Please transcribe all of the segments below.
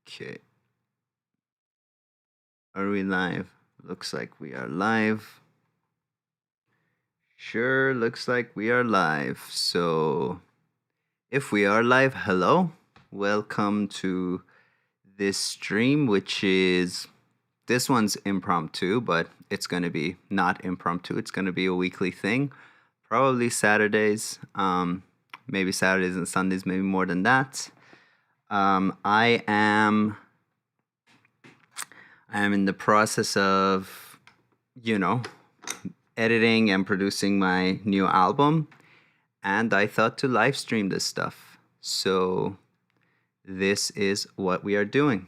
Okay. Are we live? Looks like we are live. Sure, looks like we are live. So, if we are live, hello. Welcome to this stream, which is this one's impromptu, but it's going to be not impromptu. It's going to be a weekly thing. Probably Saturdays, maybe Saturdays and Sundays, maybe more than that. I am in the process of, you know, editing and producing my new album, and I thought to live stream this stuff. So this is what we are doing.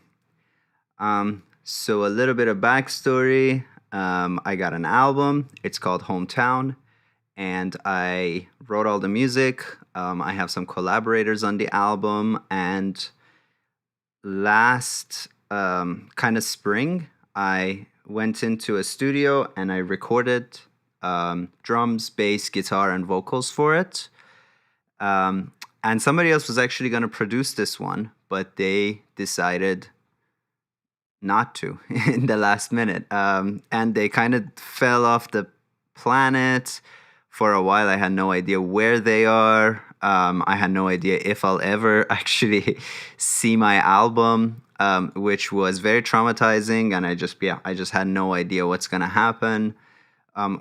So a little bit of backstory. I got an album. It's called Hometown, and I wrote all the music. I have some collaborators on the album, and last kind of spring, I went into a studio and I recorded drums, bass, guitar, and vocals for it. And somebody else was actually going to produce this one, but they decided not to in the last minute. And they kind of fell off the planet for a while. I had no idea where they are. I had no idea if I'll ever actually see my album, which was very traumatizing. And I just had no idea what's going to happen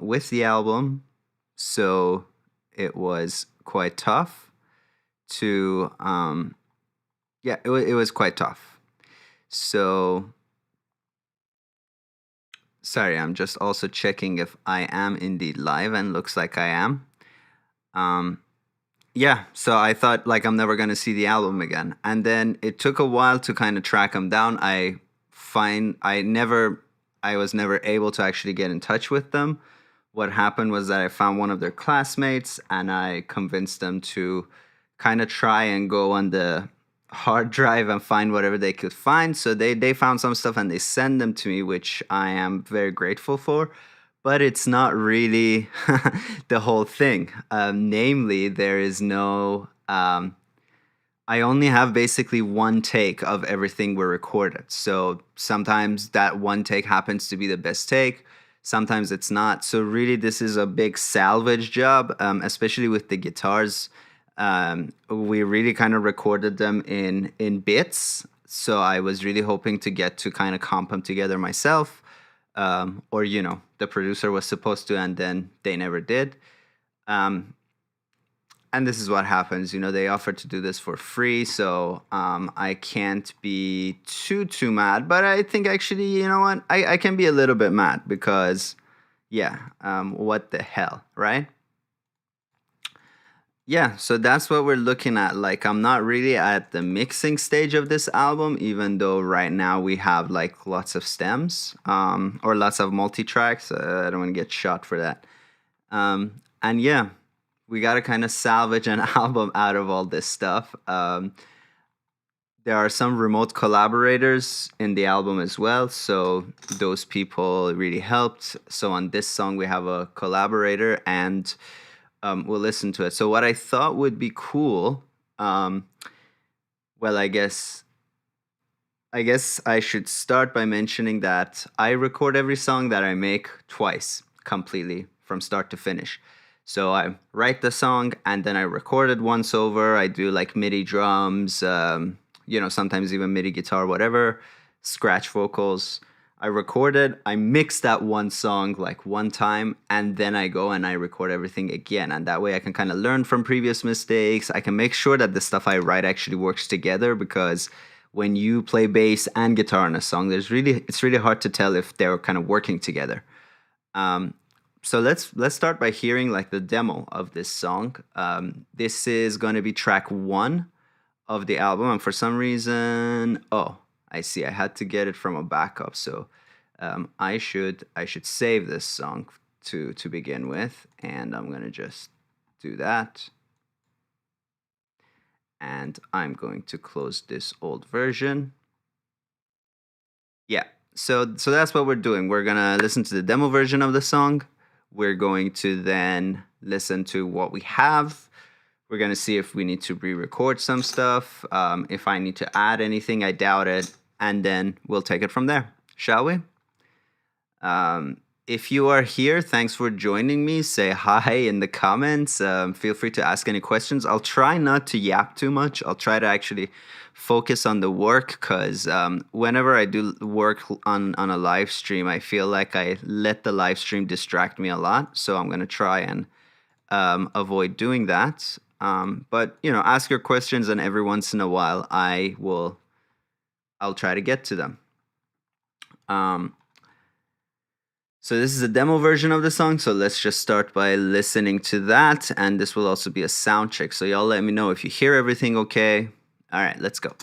with the album. So it was quite tough to, it was quite tough. So, sorry, I'm just also checking if I am indeed live, and looks like I am. So I thought like I'm never going to see the album again. And then it took a while to kind of track them down. I was never able to actually get in touch with them. What happened was that I found one of their classmates and I convinced them to kind of try and go on the hard drive and find whatever they could find. So they found some stuff and they sent them to me, which I am very grateful for. But it's not really the whole thing. Namely, there is no... I only have basically one take of everything we recorded. So sometimes that one take happens to be the best take. Sometimes it's not. So really, this is a big salvage job, especially with the guitars. We really kind of recorded them in bits. So I was really hoping to get to kind of comp them together myself. Or, the producer was supposed to, and then they never did. And this is what happens. They offered to do this for free, so I can't be too mad. But I think actually, you know what? I can be a little bit mad because, what the hell, right? Yeah, so that's what we're looking at. Like, I'm not really at the mixing stage of this album, even though right now we have like lots of stems or lots of multi-tracks. I don't want to get shot for that. And yeah, we got to kind of salvage an album out of all this stuff. There are some remote collaborators in the album as well, so those people really helped. So on this song, we have a collaborator, and we'll listen to it. So what I thought would be cool, I guess I should start by mentioning that I record every song that I make twice, completely, from start to finish. So I write the song, and then I record it once over. I do like MIDI drums, sometimes even MIDI guitar, whatever, scratch vocals. I recorded, I mix that one song like one time, and then I go and I record everything again. And that way I can kind of learn from previous mistakes. I can make sure that the stuff I write actually works together, because when you play bass and guitar on a song, it's really hard to tell if they're kind of working together. So let's start by hearing like the demo of this song. This is going to be track 1 of the album, and for some reason, I see. I had to get it from a backup, so I should save this song to begin with, and I'm gonna just do that. And I'm going to close this old version. Yeah, so that's what we're doing. We're gonna listen to the demo version of the song. We're going to then listen to what we have. We're going to see if we need to re-record some stuff. If I need to add anything, I doubt it. and then we'll take it from there. Shall we? If you are here, thanks for joining me. Say hi in the comments. Feel free to ask any questions. I'll try not to yap too much. I'll try to actually focus on the work, because whenever I do work on a live stream, I feel like I let the live stream distract me a lot. So I'm going to try and avoid doing that. But, ask your questions, and every once in a while I'll try to get to them. So this is a demo version of the song, so let's just start by listening to that, and this will also be a sound check. So y'all let me know if you hear everything okay. All right, let's go.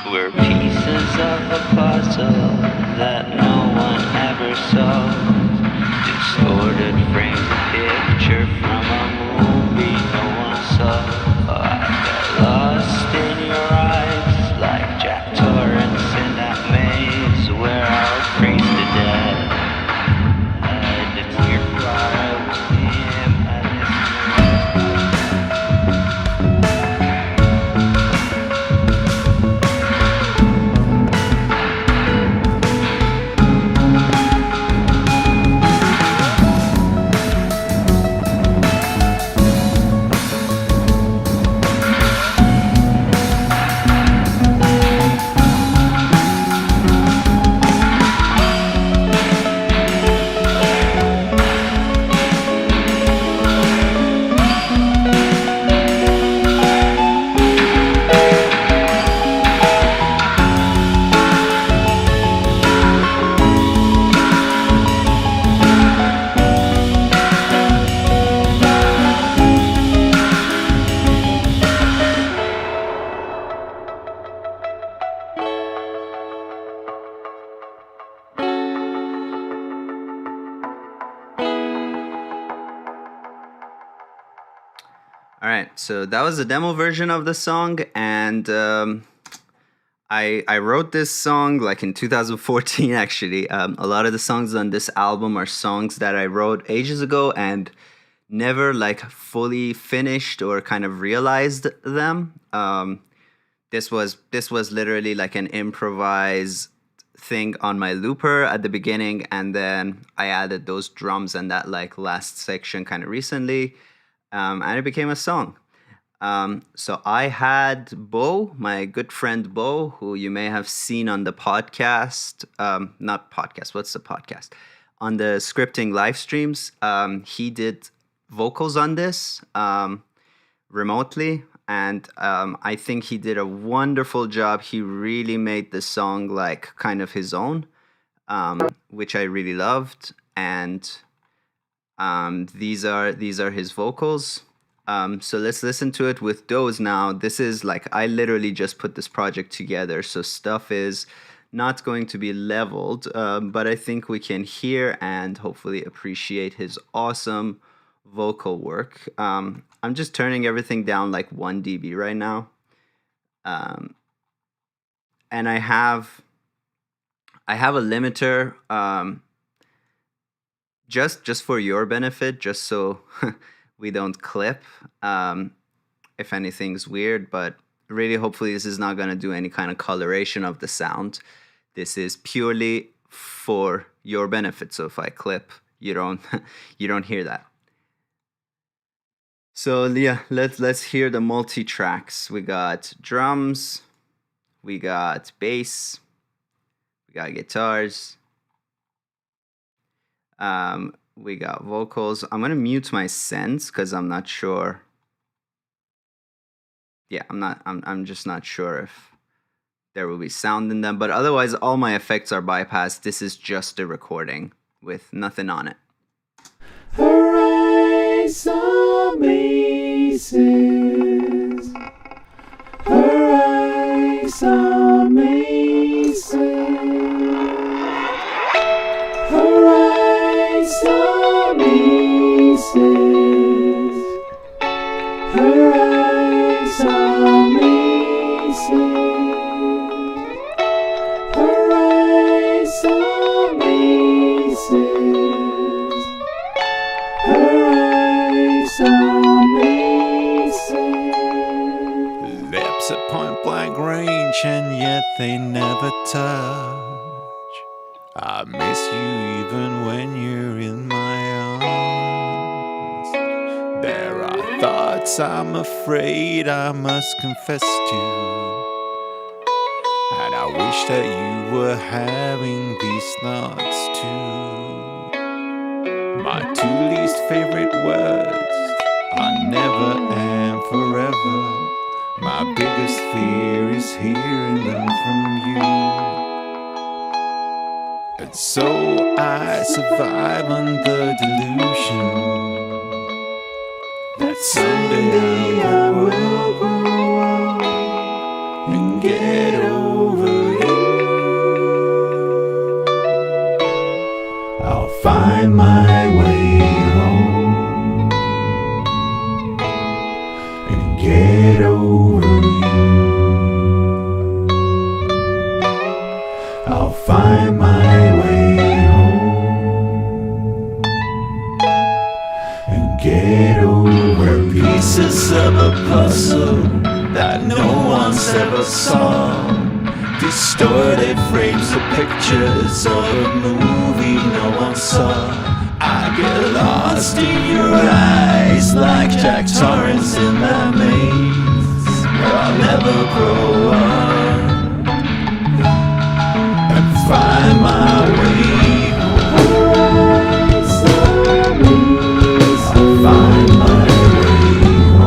We're pieces of a puzzle that no one ever solved. Distorted framed picture from a movie no one saw. I got lost in your eyes like Jack Torrance in that maze where I'll freeze to death. And it's your fire with him and All right, so that was a demo version of the song, and I wrote this song like in 2014. Actually, a lot of the songs on this album are songs that I wrote ages ago and never like fully finished or kind of realized them. This was literally like an improvised thing on my looper at the beginning, and then I added those drums and that like last section kind of recently. And it became a song. So I had Bo, my good friend Bo, who you may have seen on the podcast, not podcast, what's the podcast? On the scripting live streams. He did vocals on this remotely, and I think he did a wonderful job. He really made the song like kind of his own, which I really loved. And these are his vocals. So let's listen to it with those now. This is like, I literally just put this project together. So stuff is not going to be leveled, but I think we can hear and hopefully appreciate his awesome vocal work. I'm just turning everything down like 1 dB right now. And I have a limiter, just for your benefit, just so we don't clip if anything's weird. But really, hopefully, this is not going to do any kind of coloration of the sound. This is purely for your benefit. So if I clip, you don't you don't hear that. So yeah, let's hear the multi tracks. We got drums, we got bass, we got guitars, we got vocals. I'm gonna mute my sends because I'm not sure. Yeah, I'm just not sure if there will be sound in them. But otherwise, all my effects are bypassed. This is just a recording with nothing on it. Horizon Maces. Horizon Maces. Horizon Maces. Horizon Maces. Horizon Maces. Horizon Maces. Lips at point blank range, and yet they never touch. I miss you even when you're in my arms. There are thoughts I'm afraid I must confess to, and I wish that you were having these thoughts too. My 2 least favorite words are never and forever. My biggest fear is hearing them from you. And so I survive on the delusion that someday I will grow up and get over you. I'll find my way home and get over you. I'll find my way home and get over pieces of a puzzle that no one's ever saw. Distorted frames of pictures of a movie no one saw. I get lost in your eyes like Jack Torrance in that maze where I'll never grow up and find my way home. I'll find my way home.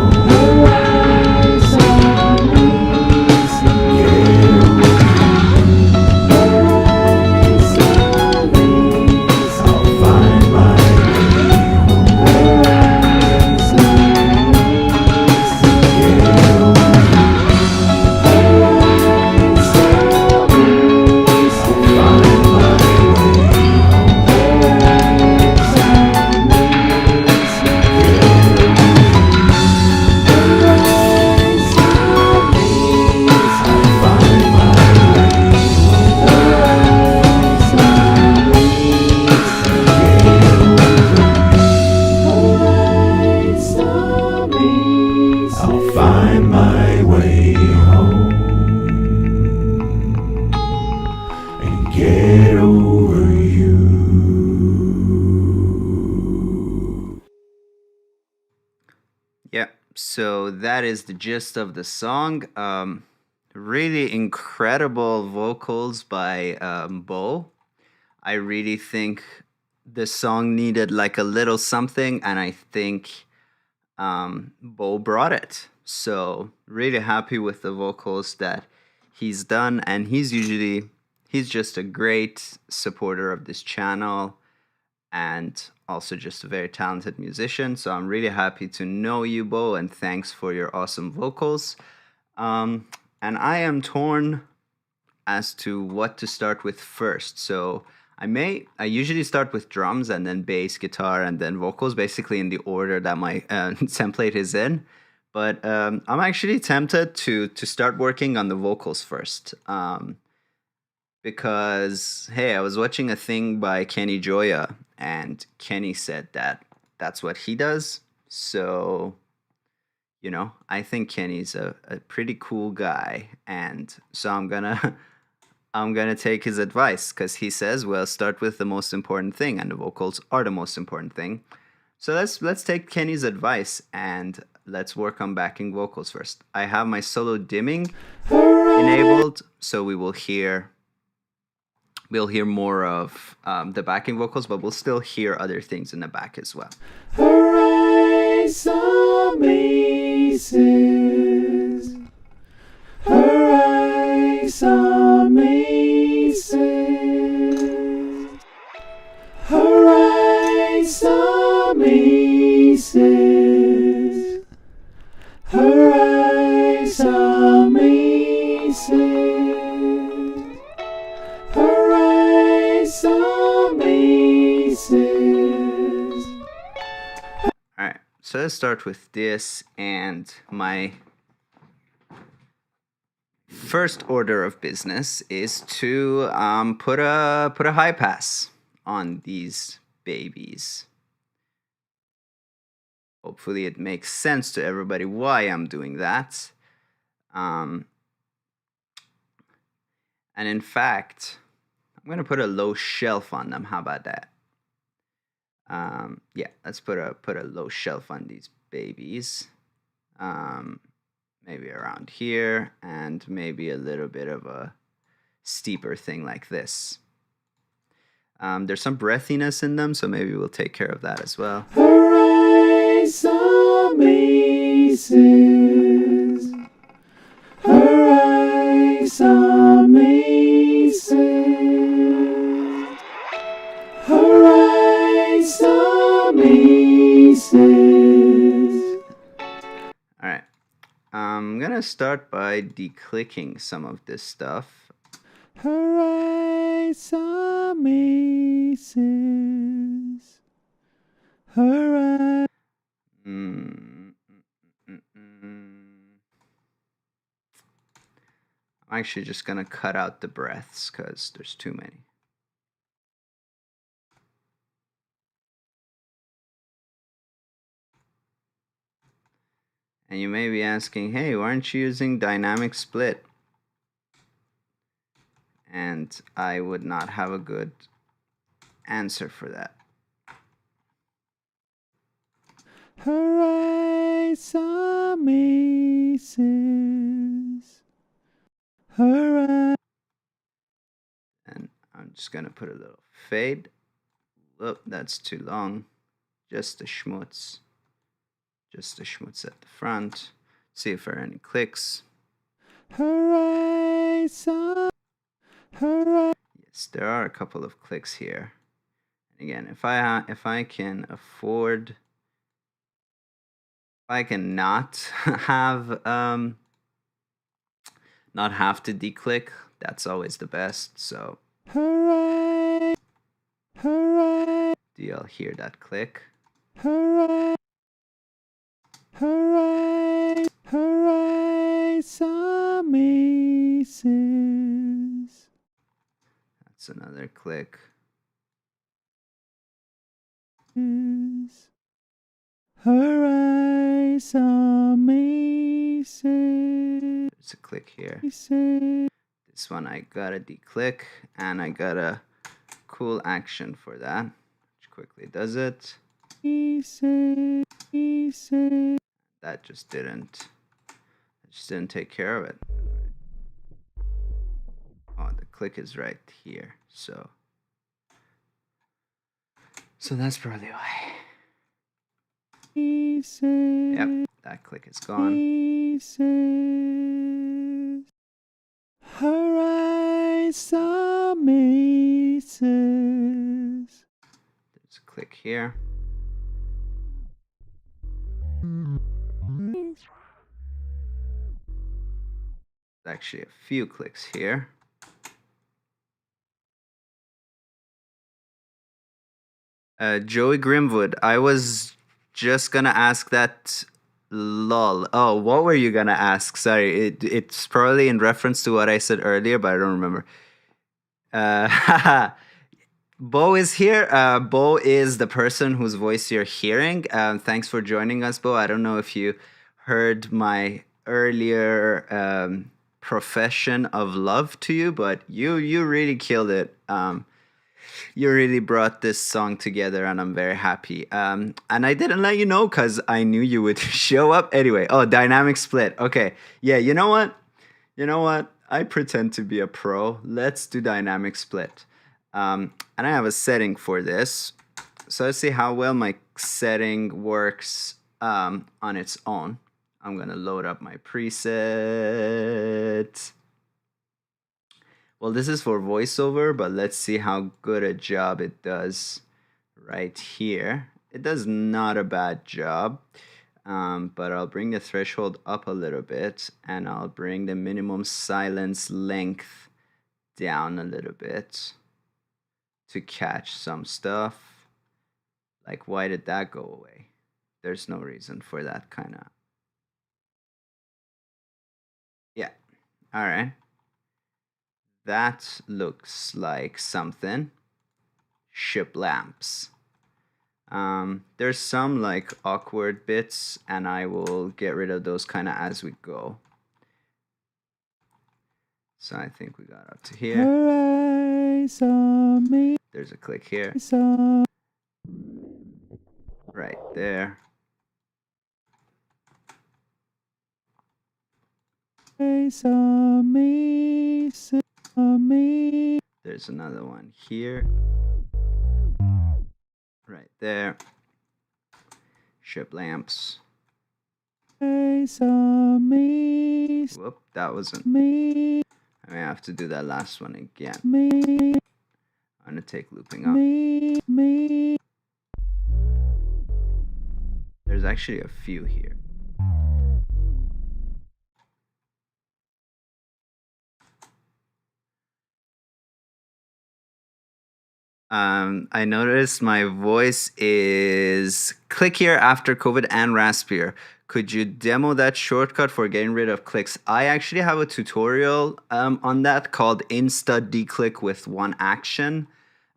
So that is the gist of the song. Really incredible vocals by Bo. I really think the song needed like a little something, and I think Bo brought it. So really happy with the vocals that he's done, and he's just a great supporter of this channel and also just a very talented musician. So I'm really happy to know you, Bo, and thanks for your awesome vocals. And I am torn as to what to start with first. So I usually start with drums and then bass, guitar, and then vocals, basically in the order that my template is in. But I'm actually tempted to start working on the vocals first. Because hey, I was watching a thing by Kenny Joya, and Kenny said that that's what he does. So, I think Kenny's a pretty cool guy, and so I'm gonna I'm gonna take his advice because he says, well, start with the most important thing, and the vocals are the most important thing. So let's take Kenny's advice and let's work on backing vocals first. I have my solo dimming enabled, so we'll hear more of the backing vocals, but we'll still hear other things in the back as well. Arise, some aces. Arise, some aces. Arise, some aces. Arise, some aces. Arise, some aces. All right, so let's start with this, and my first order of business is to put a high pass on these babies. Hopefully it makes sense to everybody why I'm doing that. And in fact, I'm going to put a low shelf on them. How about that? Yeah, let's put a low shelf on these babies. Maybe around here, and maybe a little bit of a steeper thing like this. There's some breathiness in them, so maybe we'll take care of that as well. Arise, some aces. Arise, some aces. Arise, some aces. All right. I'm gonna start by declicking some of this stuff. Arise, some aces. Arise. I'm actually just gonna cut out the breaths because there's too many. And you may be asking, hey, why aren't you using dynamic split? And I would not have a good answer for that. Arise, some aces. Arise. And I'm just gonna put a little fade. Oh, that's too long. Just a schmutz. Just a schmutz at the front. See if there are any clicks. Arise, some. Arise. Yes, there are a couple of clicks here. Again, if I can afford, if I can not have to declick, that's always the best. So Hooray! Hooray! do y'all hear that click? Hooray! Hooray! Hooray! Some aces. That's another click. Hooray! Some aces. There's a click here. This one I gotta declick, and I got a cool action for that, which quickly does it. That just didn't take care of it. Oh, the click is right here, so that's probably why. Yep, that click is gone. Hooray, some aces. There's a click here. Actually a few clicks here. Joey Grimwood. I was just gonna ask that. Lol. Oh, what were you gonna ask? Sorry, it's probably in reference to what I said earlier, but I don't remember. Bo is here. Bo is the person whose voice you're hearing. Thanks for joining us, Bo. I don't know if you heard my earlier profession of love to you, but you really killed it. You really brought this song together, and I'm very happy. And I didn't let you know because I knew you would show up anyway. Oh, dynamic split. Okay. Yeah, you know what? You know what? I pretend to be a pro. Let's do dynamic split. And I have a setting for this. So let's see how well my setting works on its own. I'm going to load up my preset. Well, this is for voiceover, but let's see how good a job it does right here. It does not a bad job, but I'll bring the threshold up a little bit, and I'll bring the minimum silence length down a little bit to catch some stuff. Like, why did that go away? There's no reason for that kind of. Yeah, all right. That looks like something. Ship lamps. There's some like awkward bits, and I will get rid of those kind of as we go. So I think we got up to here. Her eyes on me. There's a click here. Right there. Eyes on me, on me. There's another one here. Right there. Ship lamps. Eyes on me, Whoop, that wasn't. me, I may have to do that last one again. me, I'm gonna take looping off. me. There's actually a few here. I noticed my voice is clickier after COVID and raspier. Could you demo that shortcut for getting rid of clicks? I actually have a tutorial on that called Insta Declick with one action.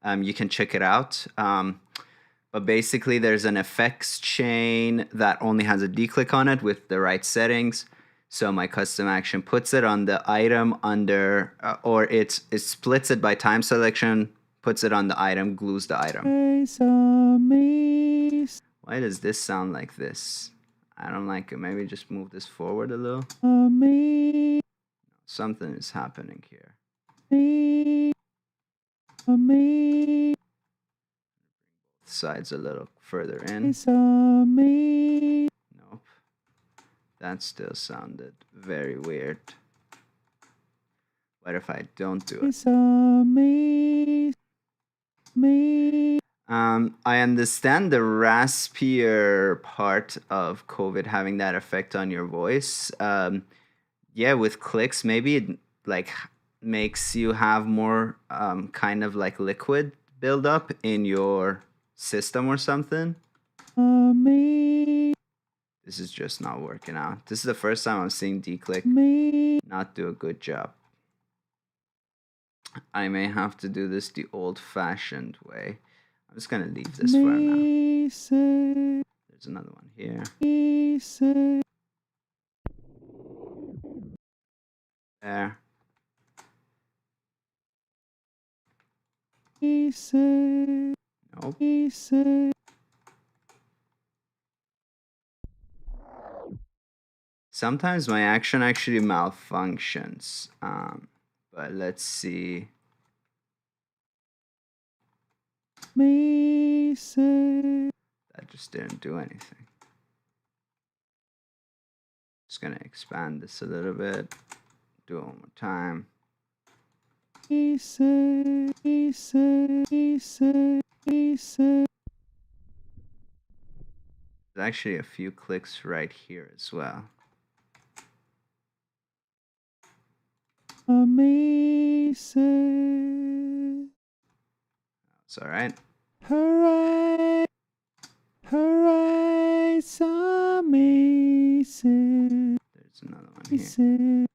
You can check it out. But basically, there's an effects chain that only has a declick on it with the right settings. So my custom action puts it on the item under, or it splits it by time selection, puts it on the item, glues the item. Eyes on me, Why does this sound like this? I don't like it. Maybe just move this forward a little. on me, Something is happening here. me, on me. Sides a little further in. Eyes on me. Nope. That still sounded very weird. What if I don't do it? Eyes on me, me. I understand the raspier part of COVID having that effect on your voice. Yeah, with clicks, maybe it like makes you have more kind of like liquid buildup in your system or something. On me, This is just not working out. This is the first time I'm seeing declick me. not do a good job. I may have to do this the old-fashioned way. I'm just gonna leave this for now. There's another one here. There. Nope. Sometimes my action actually malfunctions. But let's see. That just didn't do anything. Just gonna expand this a little bit. Do it one more time. There's actually a few clicks right here as well. Amazing. It's all right. Hooray! amazing. There's another one here.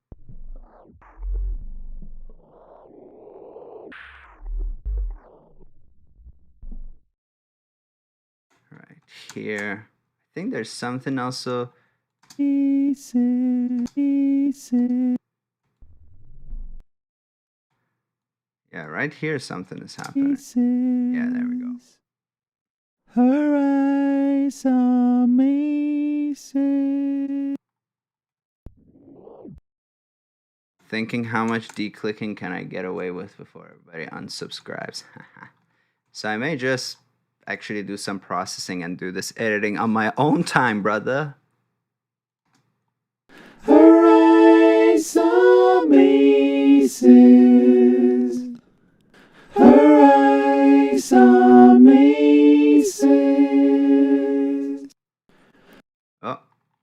Right here. I think there's something also. Yeah, right here something is happening. Yeah, there we go. Her eyes amazing. Thinking how much declicking can I get away with before everybody unsubscribes. So I may just actually do some processing and do this editing on my own time, brother. Her eyes amazing. Her eyes amazing. Oh,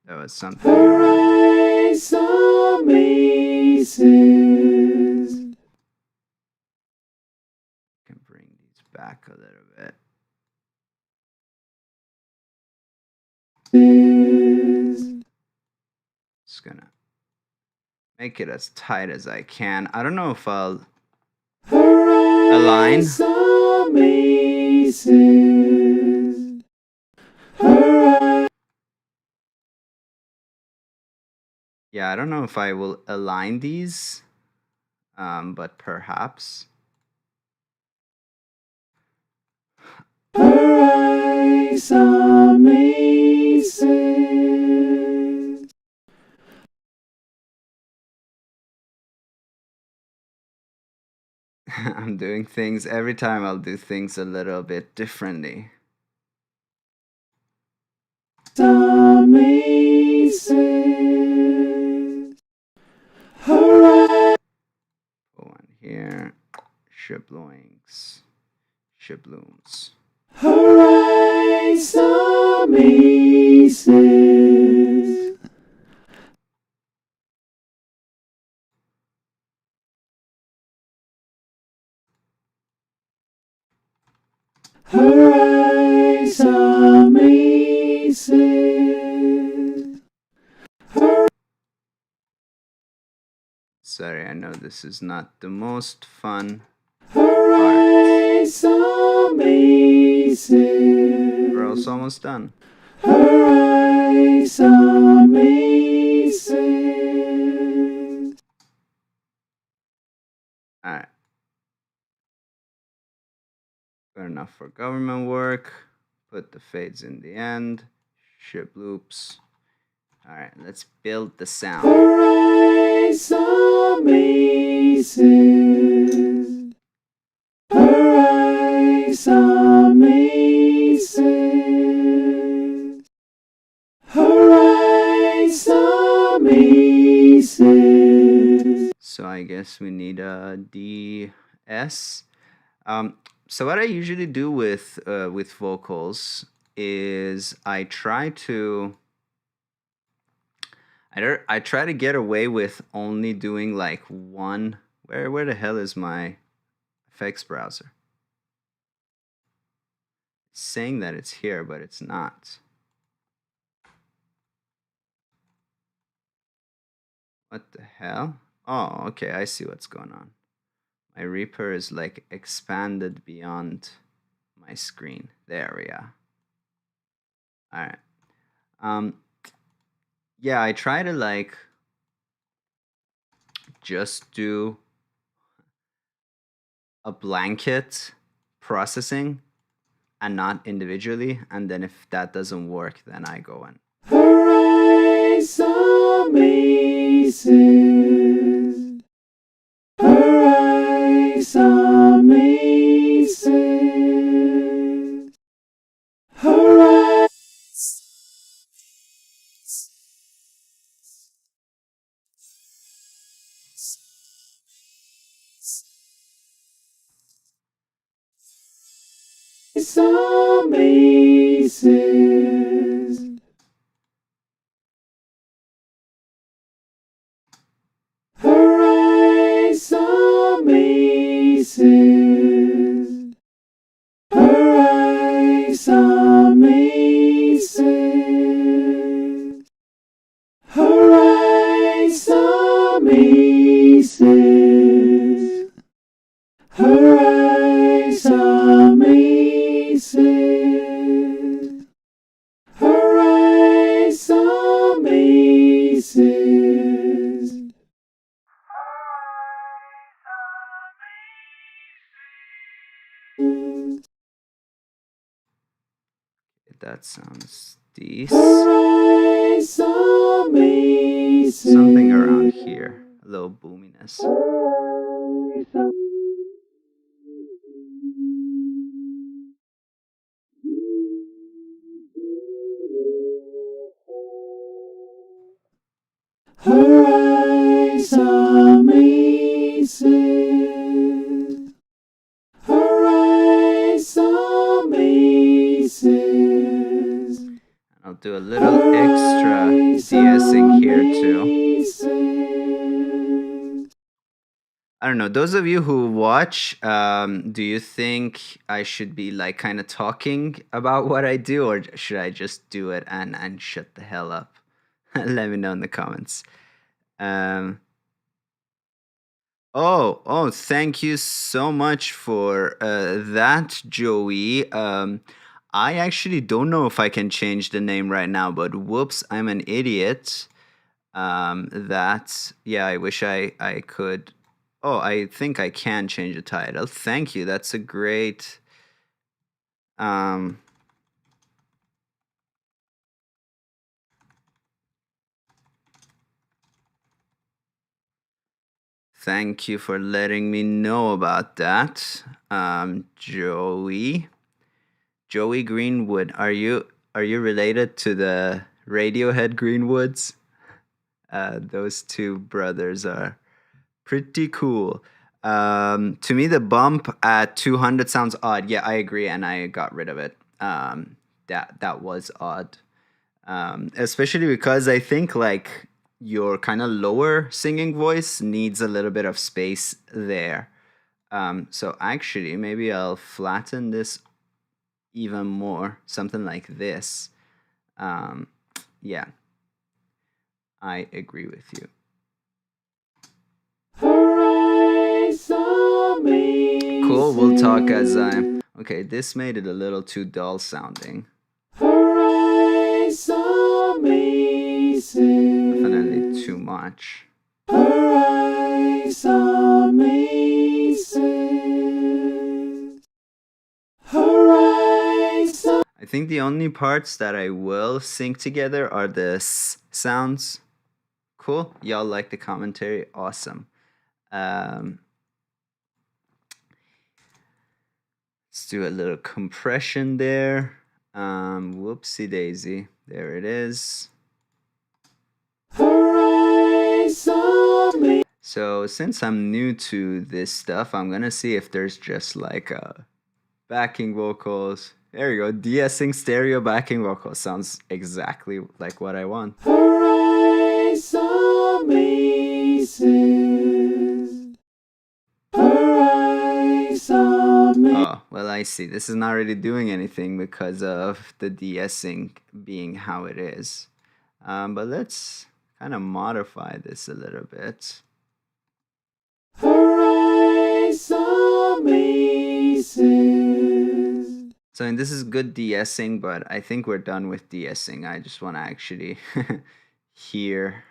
there was something. Her eyes amazing. I can bring these back a little bit. Just gonna make it as tight as I can. I don't know if I'll align. Amazing. Yeah, I don't know if I will align these, but perhaps. Her eyes amazing. I'm doing things every time. I'll do things a little bit differently. Amazing. Her Put one here. Shibloings. Shiblooms. eyes amazing. Her eyes amazing. Sorry, I know this is not the most fun. Her eyes amazing. We're also almost done. Her eyes amazing. Alright. Good enough for government work. Put the fades in the end. Ship loops. Alright, let's build the sound. Her eyes amazing. Her eyes amazing. Her eyes amazing. So I guess we need a DS. So what I usually do with vocals is I try to get away with only doing like one. Where the hell is my effects browser? It's saying that it's here, but it's not. What the hell? Oh, okay, I see what's going on. My Reaper is like expanded beyond my screen. There we are. All right. Yeah, I try to like just do a blanket processing and not individually, and then if that doesn't work, then I go in. Her eyes amazing. Her eyes amazing. Her eyes amazing. Her eyes amazing. Her eyes amazing. That sounds decent. Hooray, some aces. Something around here. A little boominess. Hooray, some aces. Hooray, some aces. I'll do a little extra de-essing here too. I don't know. Those of you who watch, do you think I should be like kind of talking about what I do, or should I just do it and shut the hell up? Let me know in the comments. Oh, thank you so much for that, Joey. I actually don't know if I can change the name right now, but whoops, I'm an idiot. Yeah, I wish I could. Oh, I think I can change the title. Thank you. That's a great. Thank you for letting me know about that, Joey. Joey Greenwood. Are you related to the Radiohead Greenwoods? Those two brothers are pretty cool. To me, the bump at 200 sounds odd. Yeah, I agree, and I got rid of it. That was odd, especially because I think like your kind of lower singing voice needs a little bit of space there. So actually, maybe I'll flatten this even more, something like this. Yeah, I agree with you. Hooray, some aces. Cool, we'll talk as I... Okay, this made it a little too dull sounding. Hooray, some aces. Definitely too much. Hooray, some aces. Hooray, some... I think the only parts that I will sync together are the s sounds. Cool, y'all like the commentary? Awesome. Let's do a little compression there. Whoopsie daisy. There it is. Hooray, some aces. So since I'm new to this stuff, I'm gonna see if there's just like backing vocals. There you go, de-essing stereo backing vocals. Sounds exactly like what I want. Hooray, some aces. Hooray, some aces. Oh, well, I see. This is not really doing anything because of the de-essing being how it is. But let's kind of modify this a little bit. Hooray, some aces. So, and this is good de-essing, but I think we're done with de-essing. I just want to actually hear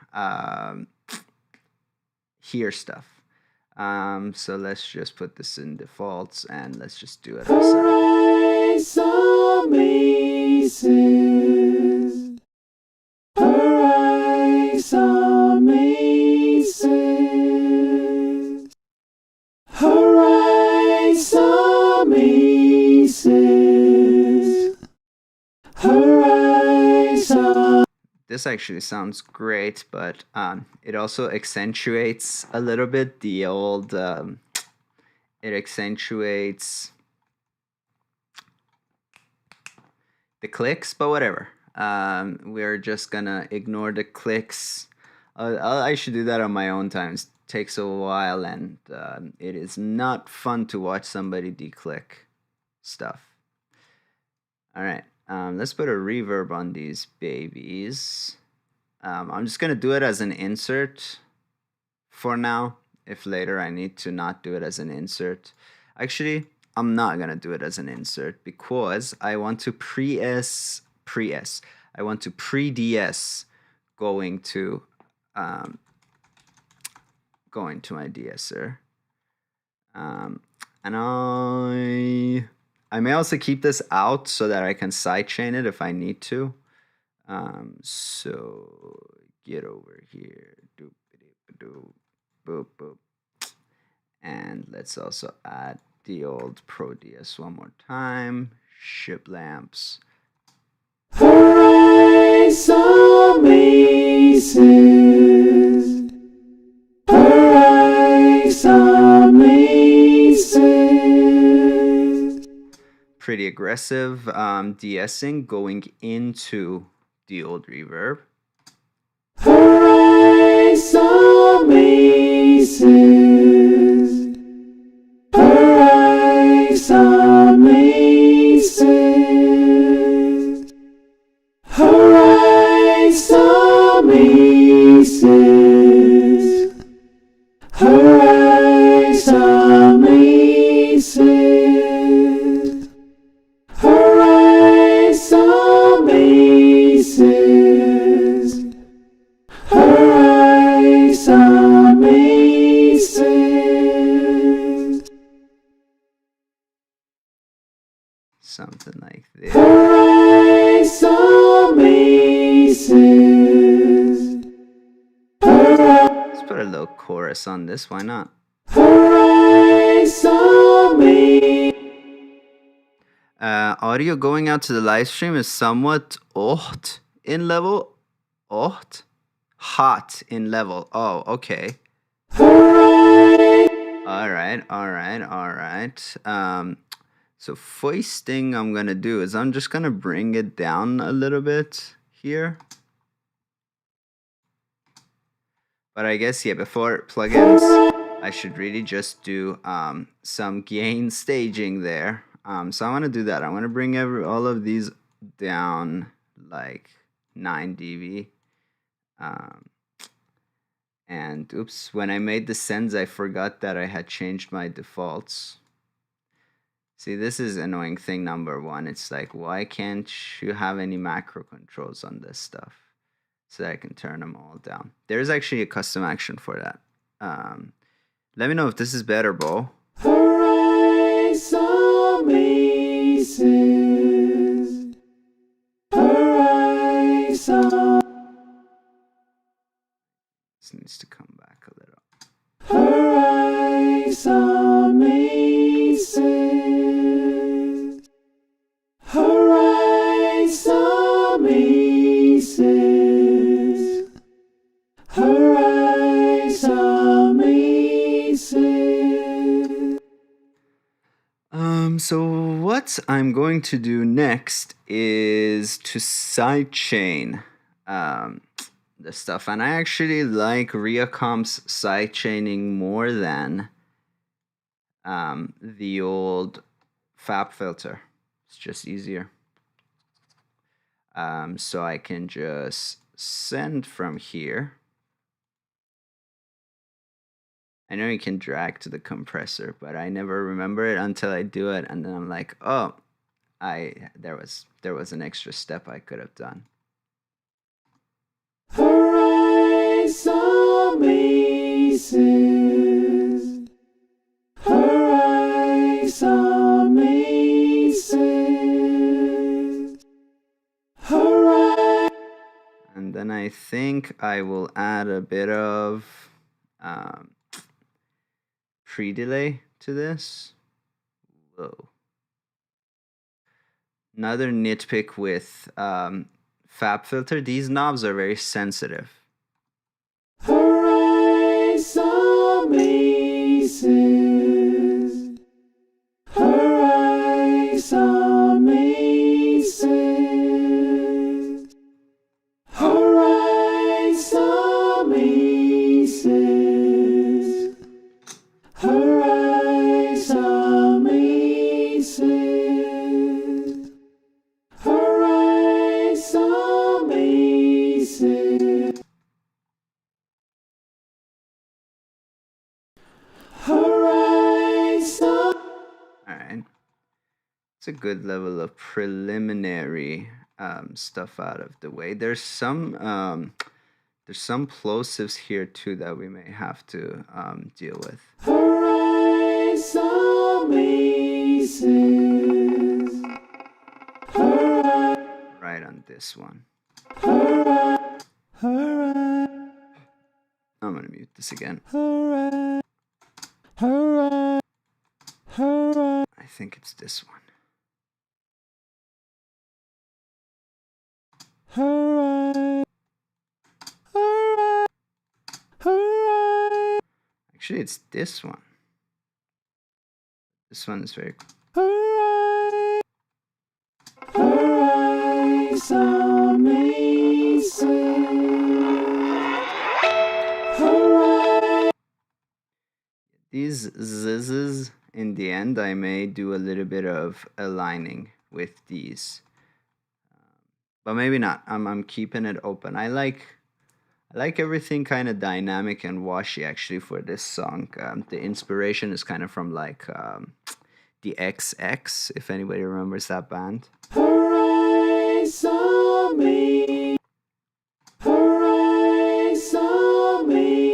hear stuff. So let's just put this in defaults and let's just do it ourselves. Hooray, some aces. Hooray, some aces. Hooray, some aces. Hooray, some... This actually sounds great, but it also accentuates a little bit the old. It accentuates the clicks, but whatever. We're just gonna ignore the clicks. I should do that on my own time. It takes a while, and it is not fun to watch somebody declick stuff. All right. Let's put a reverb on these babies. I'm just gonna do it as an insert for now. If later I need to not do it as an insert. Actually, I'm not gonna do it as an insert because I want to pre-S. I want to pre-DS going to my de-esser. And I may also keep this out so that I can sidechain it if I need to. So get over here. Doop, doop, boop, boop. And let's also add the old Pro DS one more time. Ship lamps. Horizon Maces. Horizon Maces. Pretty aggressive de-essing going into the old reverb. Horizon Maces. Horizon Maces. Horizon Maces. Horizon Maces. Horizon Maces. Horizon Maces. Something like this. Horizon Maces. Let's put a little chorus on this, why not? Horizon Maces. Audio going out to the live stream is somewhat oht in level. Oht? Hot in level. Oh, okay. Alright. So first thing I'm gonna do is I'm just gonna bring it down a little bit here. But I guess, yeah, before plugins, I should really just do some gain staging there. So I want to do that. I want to bring all of these down like 9 dB. And oops, when I made the sends, I forgot that I had changed my defaults. See, this is annoying thing number one. It's like, why can't you have any macro controls on this stuff? So that I can turn them all down. There's actually a custom action for that. Let me know if this is better, Bo. Horizon Maces. Horizon. This needs to come back a little. Horizon Maces. Horizon Maces. Horizon Maces. So what I'm going to do next is to sidechain the stuff, and I actually like Reacomp's sidechaining more than the old FAP filter. It's just easier. So I can just send from here. I know you can drag to the compressor, but I never remember it until I do it, and then I'm like, oh, there was an extra step I could have done. Horizon Maces. Horizon Maces. Horizon. And then I think I will add a bit of pre-delay to this. Whoa. Another nitpick with FAP filter, these knobs are very sensitive. Horizon Maces. Horizon Maces. Horizon Maces. Horizon Maces. Horizon Maces. Horizon. Alright. It's a good level of preliminary stuff out of the way. There's some plosives here too that we may have to deal with. Horizon Maces. this one. Alright. I'm gonna mute this again. I think it's this one. Actually, it's this one. This one is very cool. Alright, amazing. Alright. These zizzes, in the end, I may do a little bit of aligning with these. But maybe not. I'm keeping it open. I like everything kind of dynamic and washy actually for this song. The inspiration is kind of from like the XX, if anybody remembers that band. Alright, amazing. Alright, amazing.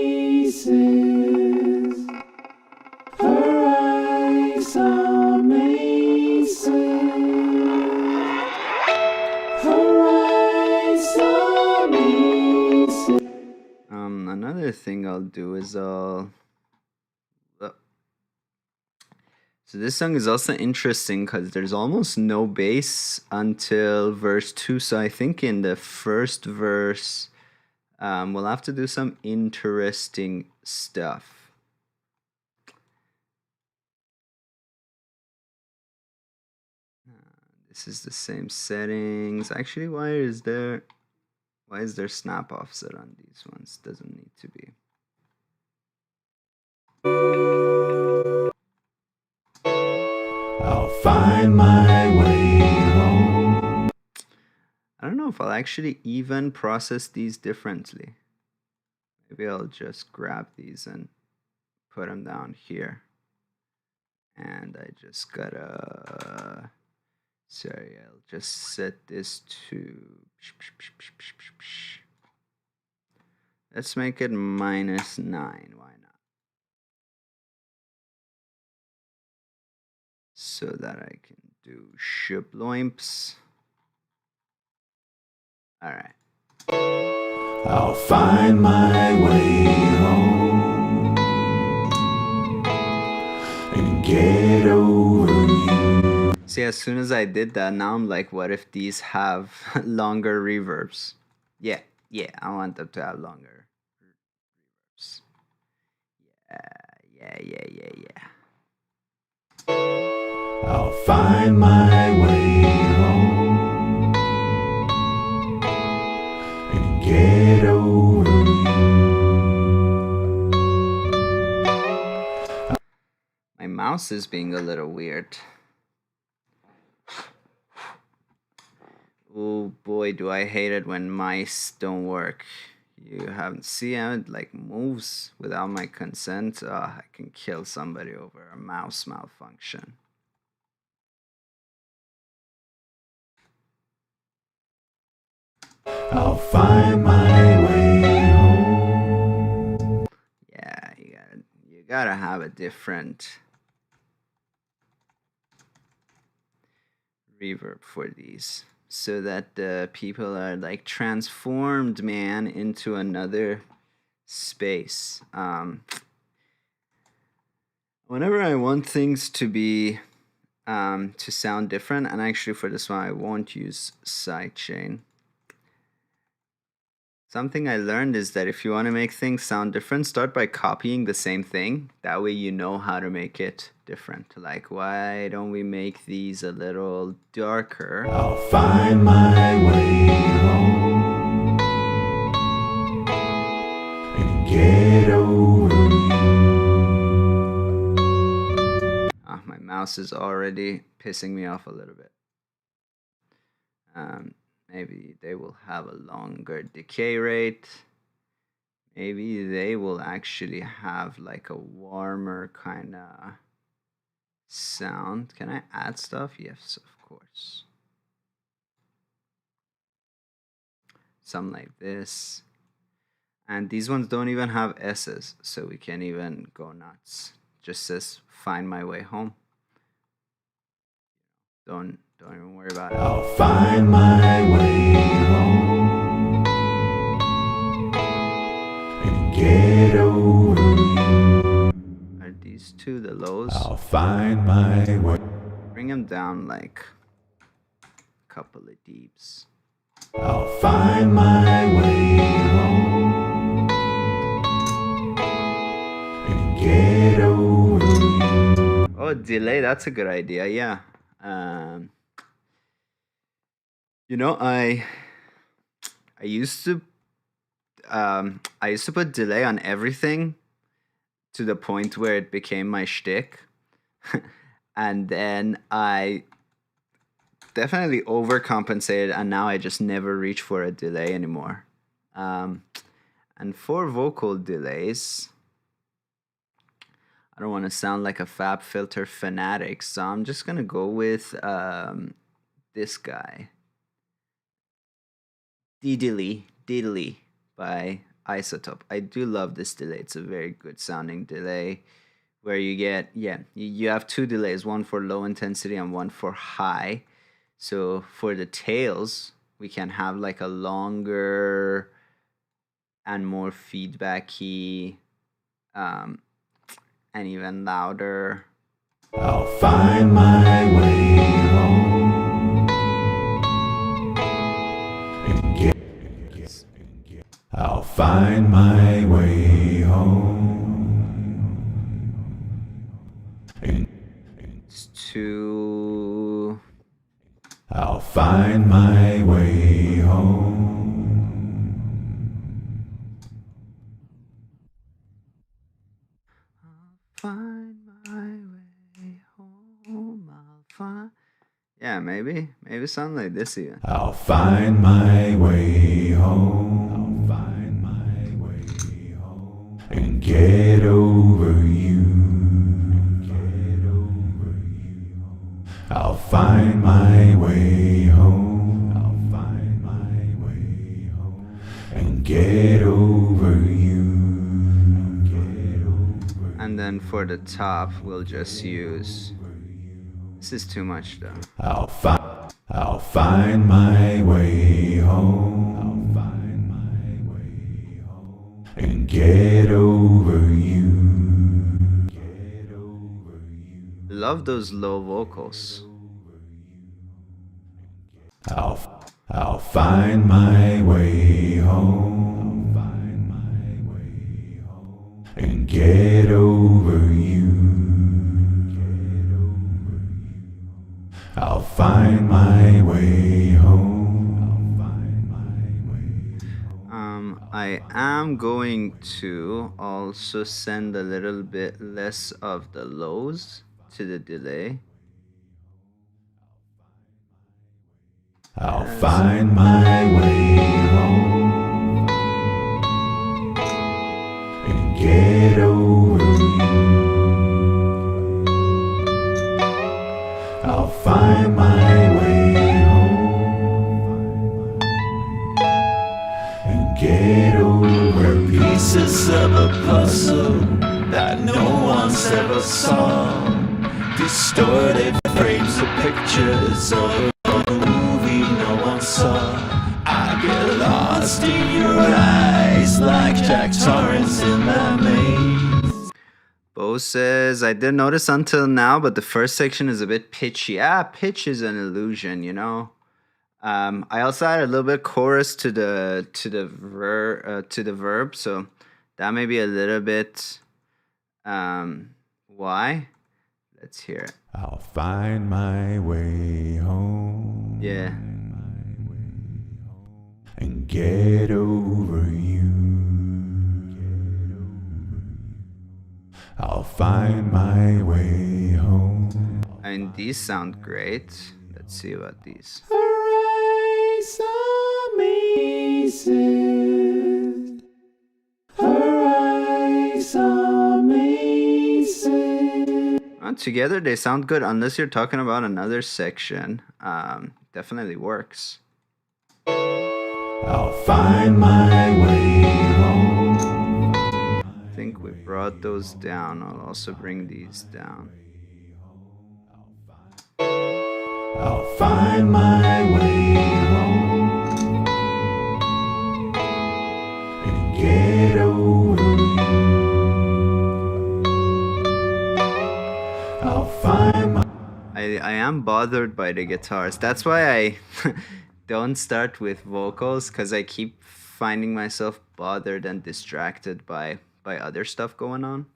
Alright, amazing. Alright, amazing. Another thing I'll do is so this song is also interesting because there's almost no bass until verse 2. So I think in the first verse, we'll have to do some interesting stuff. This is the same settings. Actually, why is there snap offset on these ones? Doesn't need to be. I'll find my way home. I don't know if I'll actually even process these differently. Maybe I'll just grab these and put them down here. And I just gotta, sorry, I'll just set this to, let's make it -9, why not? So that I can do shibloimps. All right. I'll find my way home and get over you. See, as soon as I did that, now I'm like, what if these have longer reverbs? Yeah, I want them to have longer reverbs. Yeah. I'll find my way home and get over you. My mouse is being a little weird. Oh boy, do I hate it when mice don't work. You haven't seen it like moves without my consent. I can kill somebody over a mouse malfunction. I'll find my way home. Yeah, you gotta have a different reverb for these so that the people are like transformed, man, into another space. Whenever I want things to be to sound different, and actually for this one I won't use sidechain. Something I learned is that if you want to make things sound different, start by copying the same thing. That way you know how to make it different. Like, why don't we make these a little darker? I'll find my way home and get over you. My mouse is already pissing me off a little bit. Maybe they will have a longer decay rate. Maybe they will actually have like a warmer kind of sound. Can I add stuff? Yes, of course. Some like this. And these ones don't even have S's, so we can't even go nuts. Just says find my way home. Don't even worry about it. I'll find my way home and get over you. Are these two the lows? I'll find my way. Bring them down like a couple of deeps. I'll find my way home and get over you. Oh, delay, that's a good idea, yeah. You know, I used to put delay on everything to the point where it became my shtick. And then I definitely overcompensated, and now I just never reach for a delay anymore. And for vocal delays, I don't want to sound like a fab filter fanatic, so I'm just gonna go with this guy, Diddly by Isotope. I do love this delay. It's a very good sounding delay where you get, you have two delays, one for low intensity and one for high. So for the tails, we can have like a longer and more feedbacky and even louder. I'll find my way home and get. I'll find my way home and It's too. I'll find my way home. Find my way home. I'll find. Yeah, maybe something like this even. I'll find my way home. I'll find my way home and get over you. Get over you. I'll find my way home. I'll find my way home and get over you. And then for the top, we'll just use. This is too much though. I'll find my way home. I'll find my way home and get over you. Get over you. Love those low vocals. I'll find my way home. I'll find my way home and get over you. I'll find my way home. I'll find my way home. I am going to also send a little bit less of the lows to the delay. I'll find my way home and get over you. I'll find my way home and get over you. Pieces of a puzzle that no one's ever saw. Distorted frames of pictures of a movie no one saw. I get lost in your eyes like Jack Torrance in that maze. Bo says, I didn't notice until now, but the first section is a bit pitchy. Pitch is an illusion, you know. I also added a little bit chorus to the verb, so that may be a little bit why. Let's hear it. I'll find my way home. Yeah. And get over you. I'll find my way home. I mean, these sound great. Let's see about these. Arise, amazing. Arise, amazing. Together they sound good, unless you're talking about another section. Definitely works. I'll find my way home. I think we brought those down. I'll also bring these down. I'll find my way home and get over you. I'll find my I am bothered by the guitars. That's why I don't start with vocals, because I keep finding myself bothered and distracted by other stuff going on.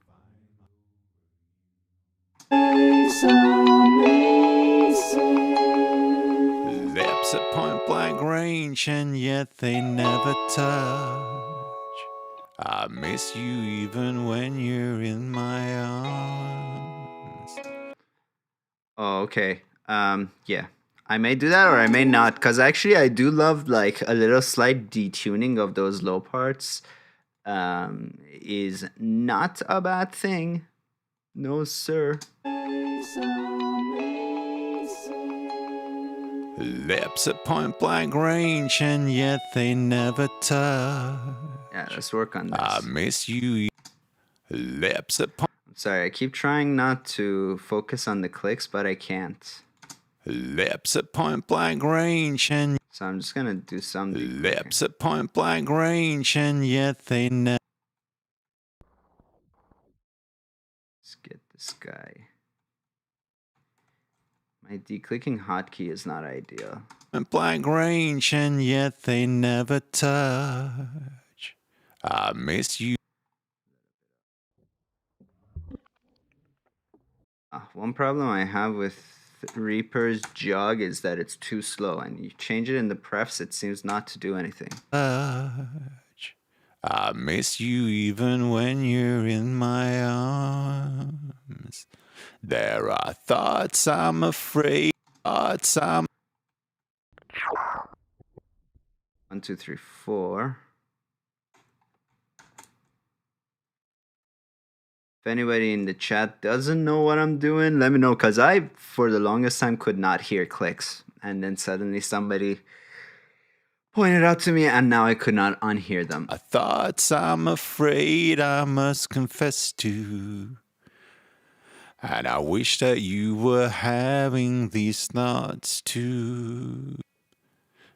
Lips at point blank range, and yet they never touch. I miss you even when you're in my arms. Oh, okay. Yeah. I may do that or I may not, because actually I do love like a little slight detuning of those low parts. Is not a bad thing. No, sir. Lips at point blank range, and yet they never touch. Yeah, let's work on I this. miss you. Lips at point. Sorry, I keep trying not to focus on the clicks, but I can't. Lips at point blank range, and So I'm just gonna do some declicking. lips at point blank range, and yet they never. Let's get this guy. My declicking hotkey is not ideal. Point blank range, and yet they never touch. I miss you. One problem I have with Reaper's jog is that it's too slow, and you change it in the prefs, it seems not to do anything. I miss you even when you're in my arms. There are thoughts I'm afraid, thoughts I'm. 1, 2, 3, 4. If anybody in the chat doesn't know what I'm doing, let me know, because I, for the longest time, could not hear clicks. And then suddenly somebody pointed out to me, and now I could not unhear them. Thoughts I'm afraid I must confess to. And I wish that you were having these thoughts too.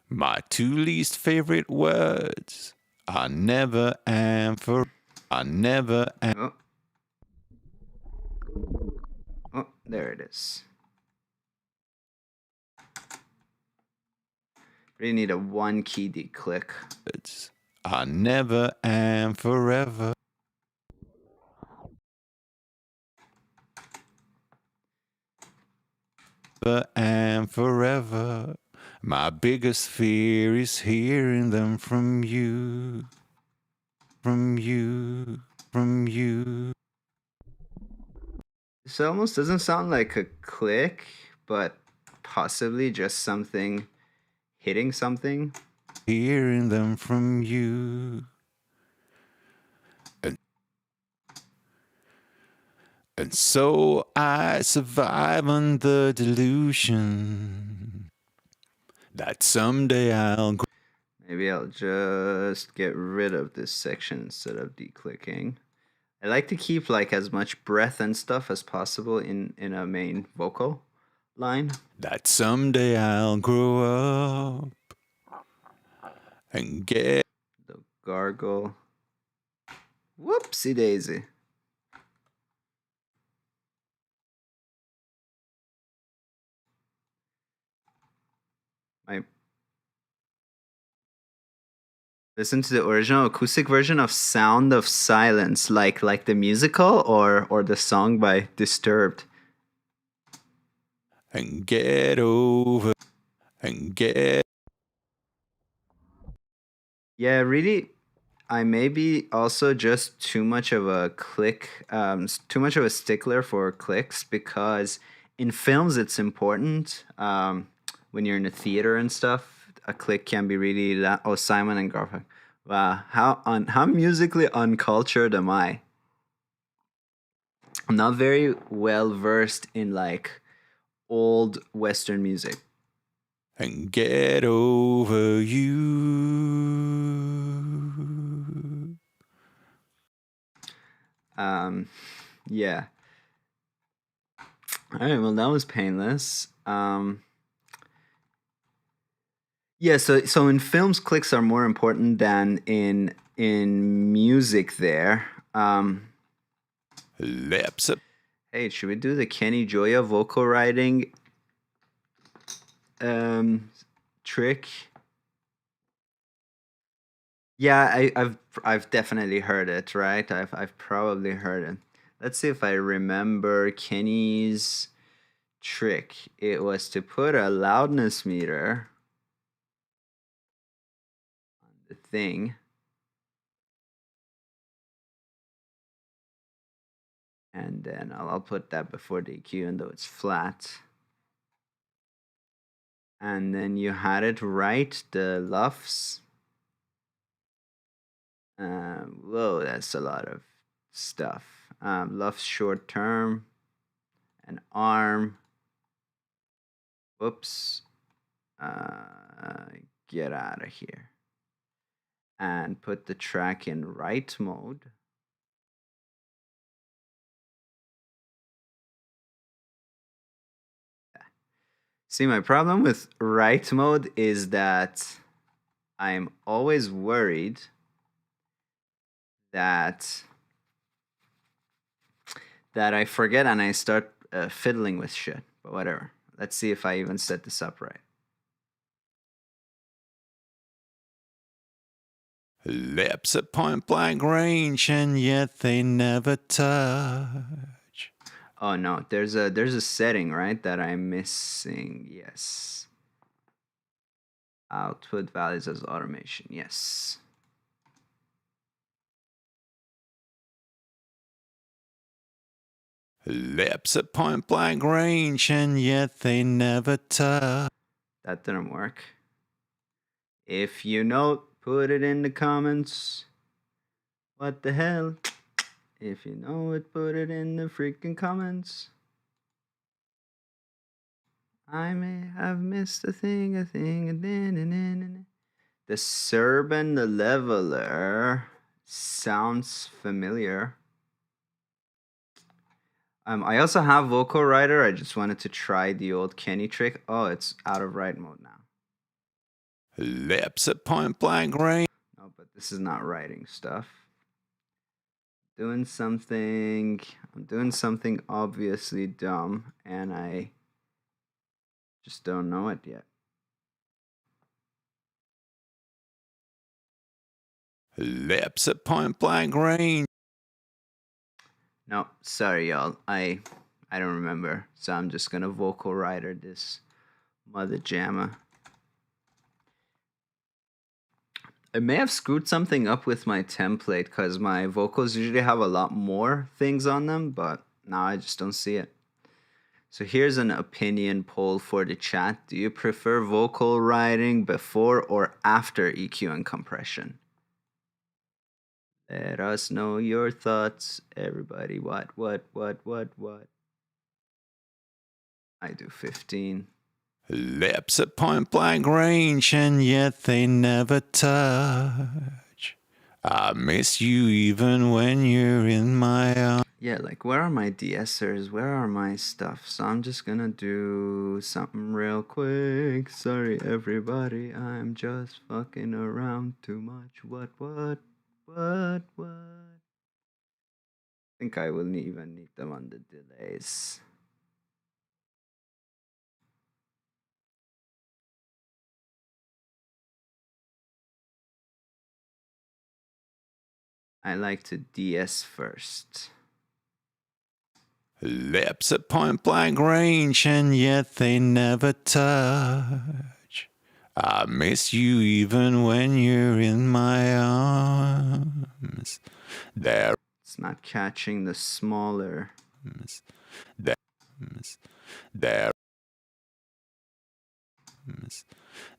My two least favorite words are never and for. I never and. Oh. Oh, there it is. Really need a one key declick. I never and forever. And forever. My biggest fear is hearing them from you. From you. From you. This almost doesn't sound like a click, but possibly just something hitting something. Hearing them from you. And so I survive on the delusion that someday I'll. Maybe I'll just get rid of this section instead of declicking. I like to keep like as much breath and stuff as possible in a main vocal line. That someday I'll grow up and get The gargle. Whoopsie daisy. Listen to the original acoustic version of Sound of Silence, like the musical or the song by Disturbed. and get over and get. Yeah, really, I may be also just too much of a too much of a stickler for clicks, because in films it's important. When you're in a theater and stuff, a click can be really oh, Simon and Garfunkel. Wow, how musically uncultured am I? I'm not very well versed in like old Western music. And get over you. Yeah. All right, well, that was painless. Yeah, so in films, clicks are more important than in music. There. Lips. Hey, should we do the Kenny Joya vocal writing trick? Yeah, I've definitely heard it, right? I've probably heard it. Let's see if I remember Kenny's trick. It was to put a loudness meter on the thing. And then I'll put that before the EQ, even though it's flat. And then you had it right, the LUFS. Whoa, that's a lot of stuff. LUFS short term, an arm. Whoops. Get out of here. And put the track in right mode. See, my problem with right mode is that I'm always worried that I forget and I start fiddling with shit. But whatever. Let's see if I even set this up right. Lips at point blank range, and yet they never touch. Oh no, there's a setting, right, that I'm missing. Yes. Output values as automation. Yes. Lips at point blank range, and yet they never touch. That didn't work. If you know, put it in the comments. What the hell? If you know it, put it in the freaking comments. I may have missed a thing. The Serban the Leveler sounds familiar. I also have Vocal Writer. I just wanted to try the old Kenny trick. Oh, it's out of write mode now. Lips at point blank range. No, but this is not writing stuff. I'm doing something obviously dumb, and I just don't know it yet. Lips at point blank range. No, sorry, y'all. I don't remember, so I'm just gonna Vocal Writer this mother jammer. I may have screwed something up with my template because my vocals usually have a lot more things on them, but now I just don't see it. So here's an opinion poll for the chat. Do you prefer vocal writing before or after EQ and compression? Let us know your thoughts, everybody. What? I do 15. Lips at point blank range, and yet they never touch. I miss you even when you're in my arms. Yeah, like where are my de-essers? Where are my stuff? So I'm just gonna do something real quick. Sorry, everybody. I'm just fucking around too much. What? I think I will even need them on the delays. I like to DS first. Lips at point blank range, and yet they never touch. I miss you even when you're in my arms. There. It's not catching the smaller. There.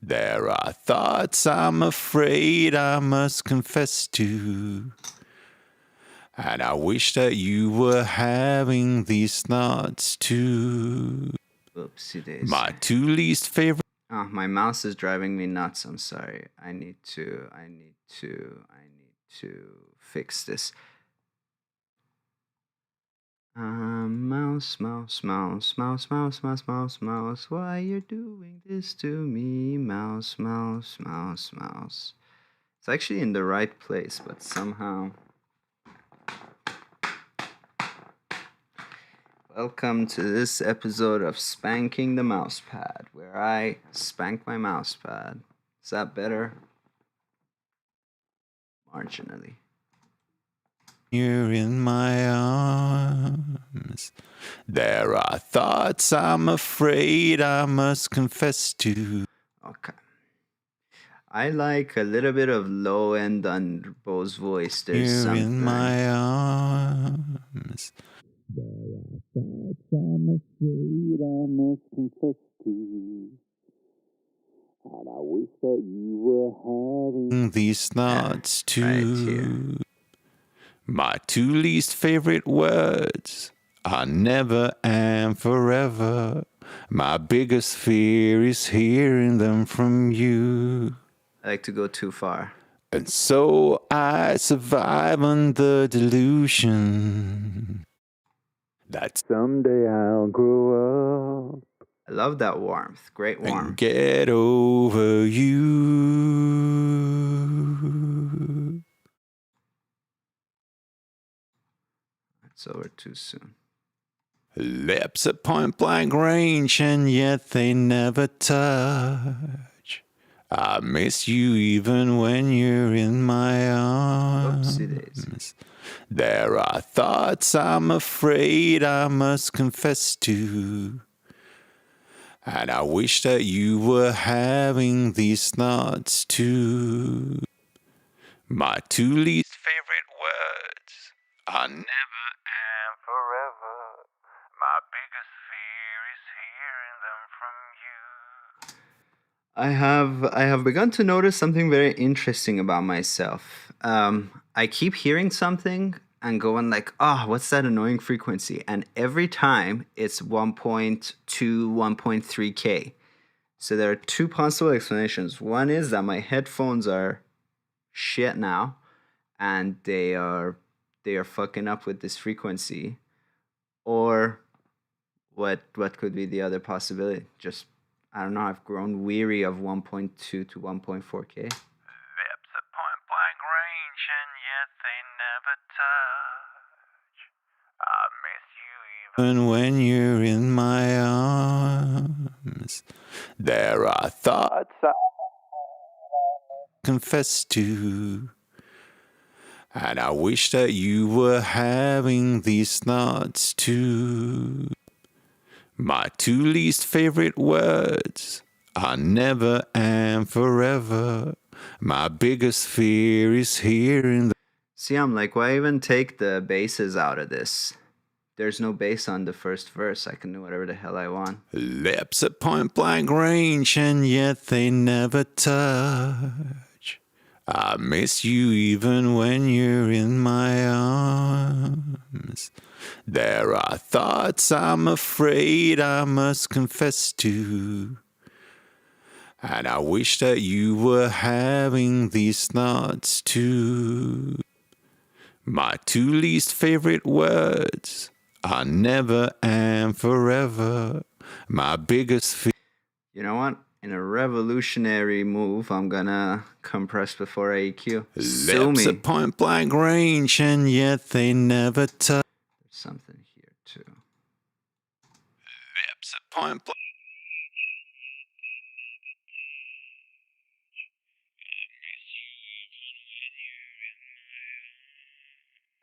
There are thoughts I'm afraid I must confess to. And I wish that you were having these thoughts too. Oopsie daisy. My two least favorite. Oh, my mouse is driving me nuts. I'm sorry. I need to fix this. Mouse, mouse, mouse, mouse, mouse, mouse, mouse, mouse. Why you're doing this to me, mouse, mouse, mouse, mouse. It's actually in the right place, but somehow. Welcome to this episode of Spanking the Mousepad, where I spank my mousepad. Is that better? Marginally. You're in my arms. There are thoughts I'm afraid I must confess to. Okay. I like a little bit of low end on Bo's voice. There's You're something. in my arms. There are thoughts I'm afraid I must confess to. And I wish that you were having these thoughts too. Right here. My two least favorite words are never and forever. My biggest fear is hearing them from you. I like to go too far. And so I survive on the delusion that someday I'll grow up I love that warmth. Great warmth. and get over you. It's over too soon. Lips at point blank range, and yet they never touch. I miss you even when you're in my arms. Oopsie daisy. There are thoughts I'm afraid I must confess to. And I wish that you were having these thoughts too. My two least favorite words are never and forever. My biggest fear is hearing them from you. I have begun to notice something very interesting about myself. I keep hearing something and going like, oh, what's that annoying frequency? And every time it's 1.2, 1.3K. So there are two possible explanations. One is that my headphones are shit now and they are fucking up with this frequency. Or what could be the other possibility? Just, I don't know, I've grown weary of 1.2 to 1.4K. Lips at point blank range, and yet they never touch. I miss you even when you're in my arms. There are thoughts I confess to. And I wish that you were having these thoughts too. My two least favorite words are never and forever. My biggest fear is hearing See, I'm like, why even take the basses out of this? There's no bass on the first verse. I can do whatever the hell I want. lips at point blank range, and yet they never touch. I miss you even when you're in my arms. There are thoughts I'm afraid I must confess to. And I wish that you were having these thoughts too. My two least favorite words are never and forever. My biggest fear. You know what? In a revolutionary move, I'm gonna compress before AEQ. Sue Lips me. at point blank range, and yet they never touch. There's something here too. Lips at point blank.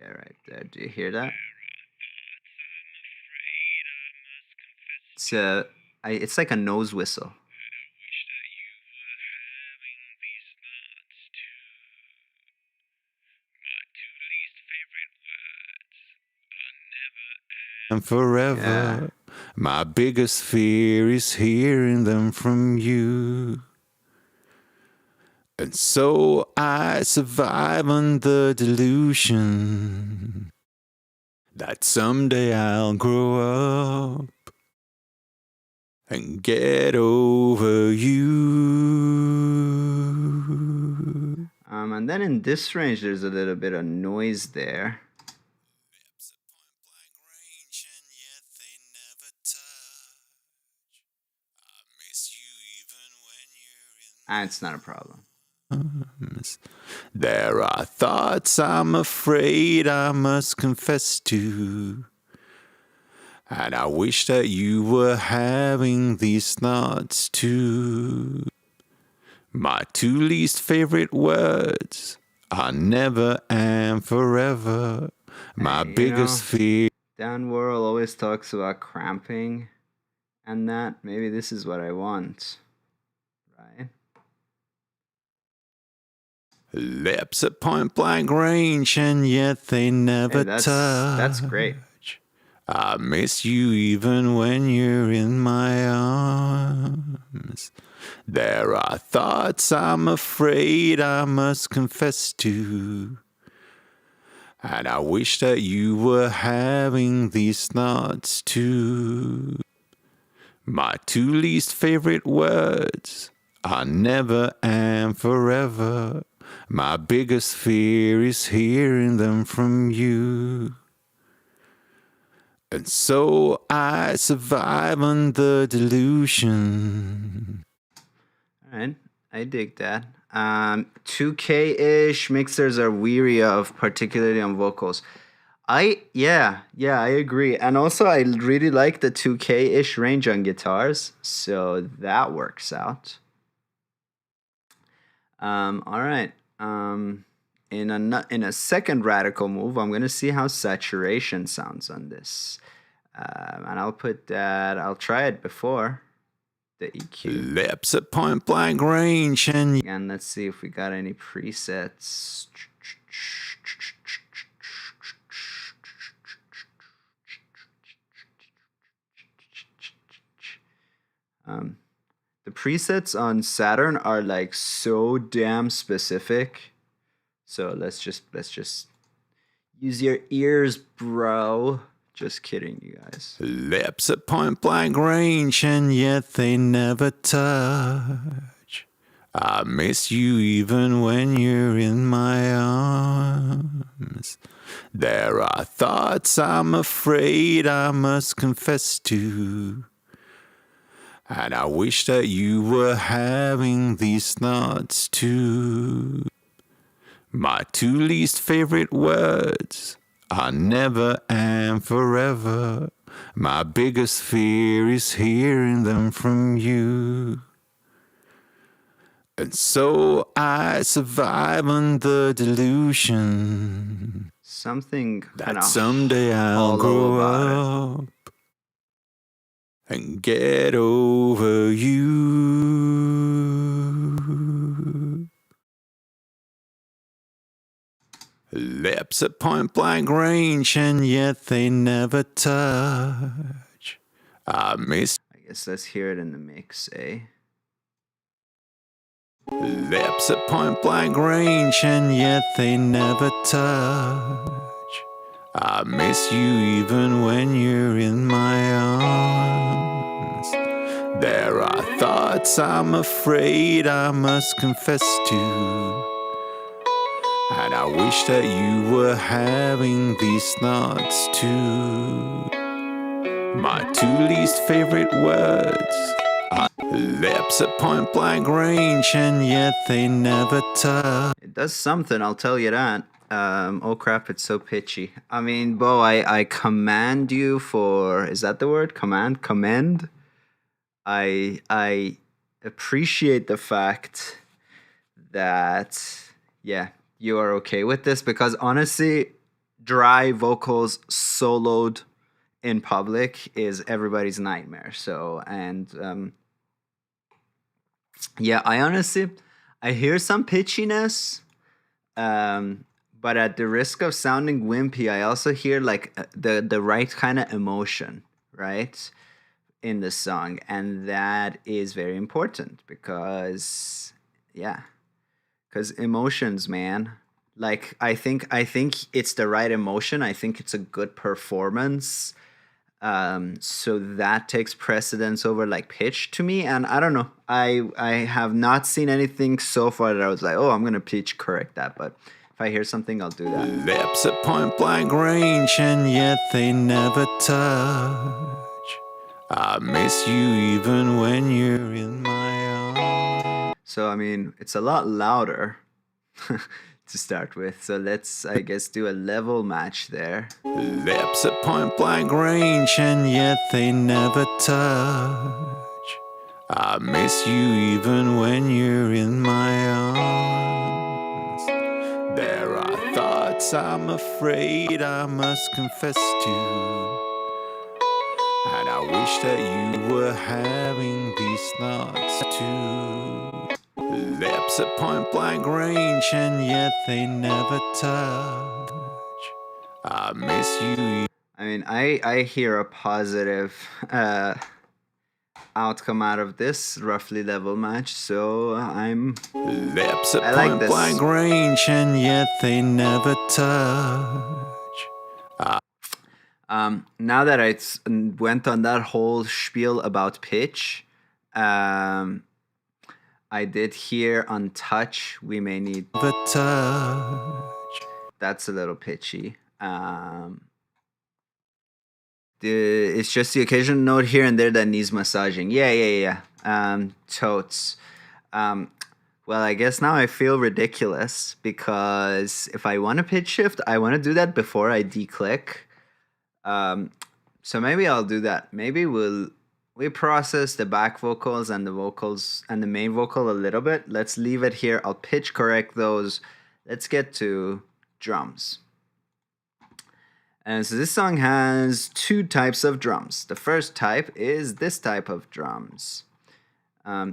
Yeah, right there. Do you hear that? It's like a nose whistle. And forever. Yeah. My biggest fear is hearing them from you. And so I survive on the delusion that someday I'll grow up and get over you. And then in this range, there's a little bit of noise there. It's not a problem. There are thoughts I'm afraid I must confess to. And I wish that you were having these thoughts too. My two least favorite words are never and forever. My Hey, biggest fear. Dan Worrell always talks about cramping and that. Maybe this is what I want, right? Lips at point blank range, and yet they never touch. That's great. I miss you even when you're in my arms. There are thoughts I'm afraid I must confess to. And I wish that you were having these thoughts too. My two least favorite words are never and forever. My biggest fear is hearing them from you. And so I survive on the delusion. All right, I dig that. 2K-ish mixers are weary of, particularly on vocals. I agree. And also I really like the 2K-ish range on guitars, so that works out. All right. In a second radical move, I'm gonna see how saturation sounds on this, and I'll try it before the EQ. Lips at point blank range, And let's see if we got any presets. The presets on Saturn are like so damn specific. So let's just use your ears, bro. Just kidding, you guys. Lips at point blank range, and yet they never touch. I miss you even when you're in my arms. There are thoughts I'm afraid I must confess to. And I wish that you were having these thoughts too. My two least favorite words are never and forever. My biggest fear is hearing them from you. And so I survive on the delusion Something that someday I'll grow up and get over you. Lips at point blank range, and yet they never touch. I guess let's hear it in the mix, eh? Lips at point blank range, and yet they never touch. I miss you even when you're in my arms. There are thoughts I'm afraid I must confess to. And I wish that you were having these thoughts too. My two least favorite words are lips at point blank range, and yet they never touch. It does something, I'll tell you that. Oh crap, it's so pitchy. I mean, Bo, I commend you for, is that the word? Commend? I appreciate the fact that, yeah, you are okay with this, because honestly, dry vocals soloed in public is everybody's nightmare. So, and yeah, I hear some pitchiness, but at the risk of sounding wimpy, I also hear like the right kind of emotion, right, in the song, and that is very important because, yeah, because emotions, man. Like I think it's the right emotion. I think it's a good performance. So that takes precedence over like pitch to me, and I don't know. I have not seen anything so far that I was like, oh, I'm gonna pitch correct that. But if I hear something, I'll do that. Lips at point blank range, and yet they never touch. I miss you even when you're in my arms. So I mean, it's a lot louder to start with. So let's, I guess, do a level match there. Lips at point blank range, and yet they never touch. I miss you even when you're in my arms. There are thoughts I'm afraid I must confess to, and I wish that you were having these thoughts too. Lips at point blank range, and yet they never touch. I miss you. I mean, I hear a positive outcome out of this roughly level match, so I'm Lips at I like point this. blank range, and yet they never touch. Now that I went on that whole spiel about pitch, I did hear on touch we may need. Never touch. That's a little pitchy. It's just the occasional note here and there that needs massaging. Yeah. Totes. Well, I guess now I feel ridiculous because if I want to pitch shift, I want to do that before I declick. So maybe I'll do that. Maybe we process the back vocals and the vocals and the main vocal a little bit. Let's leave it here. I'll pitch correct those. Let's get to drums. And so this song has two types of drums. The first type is this type of drums. If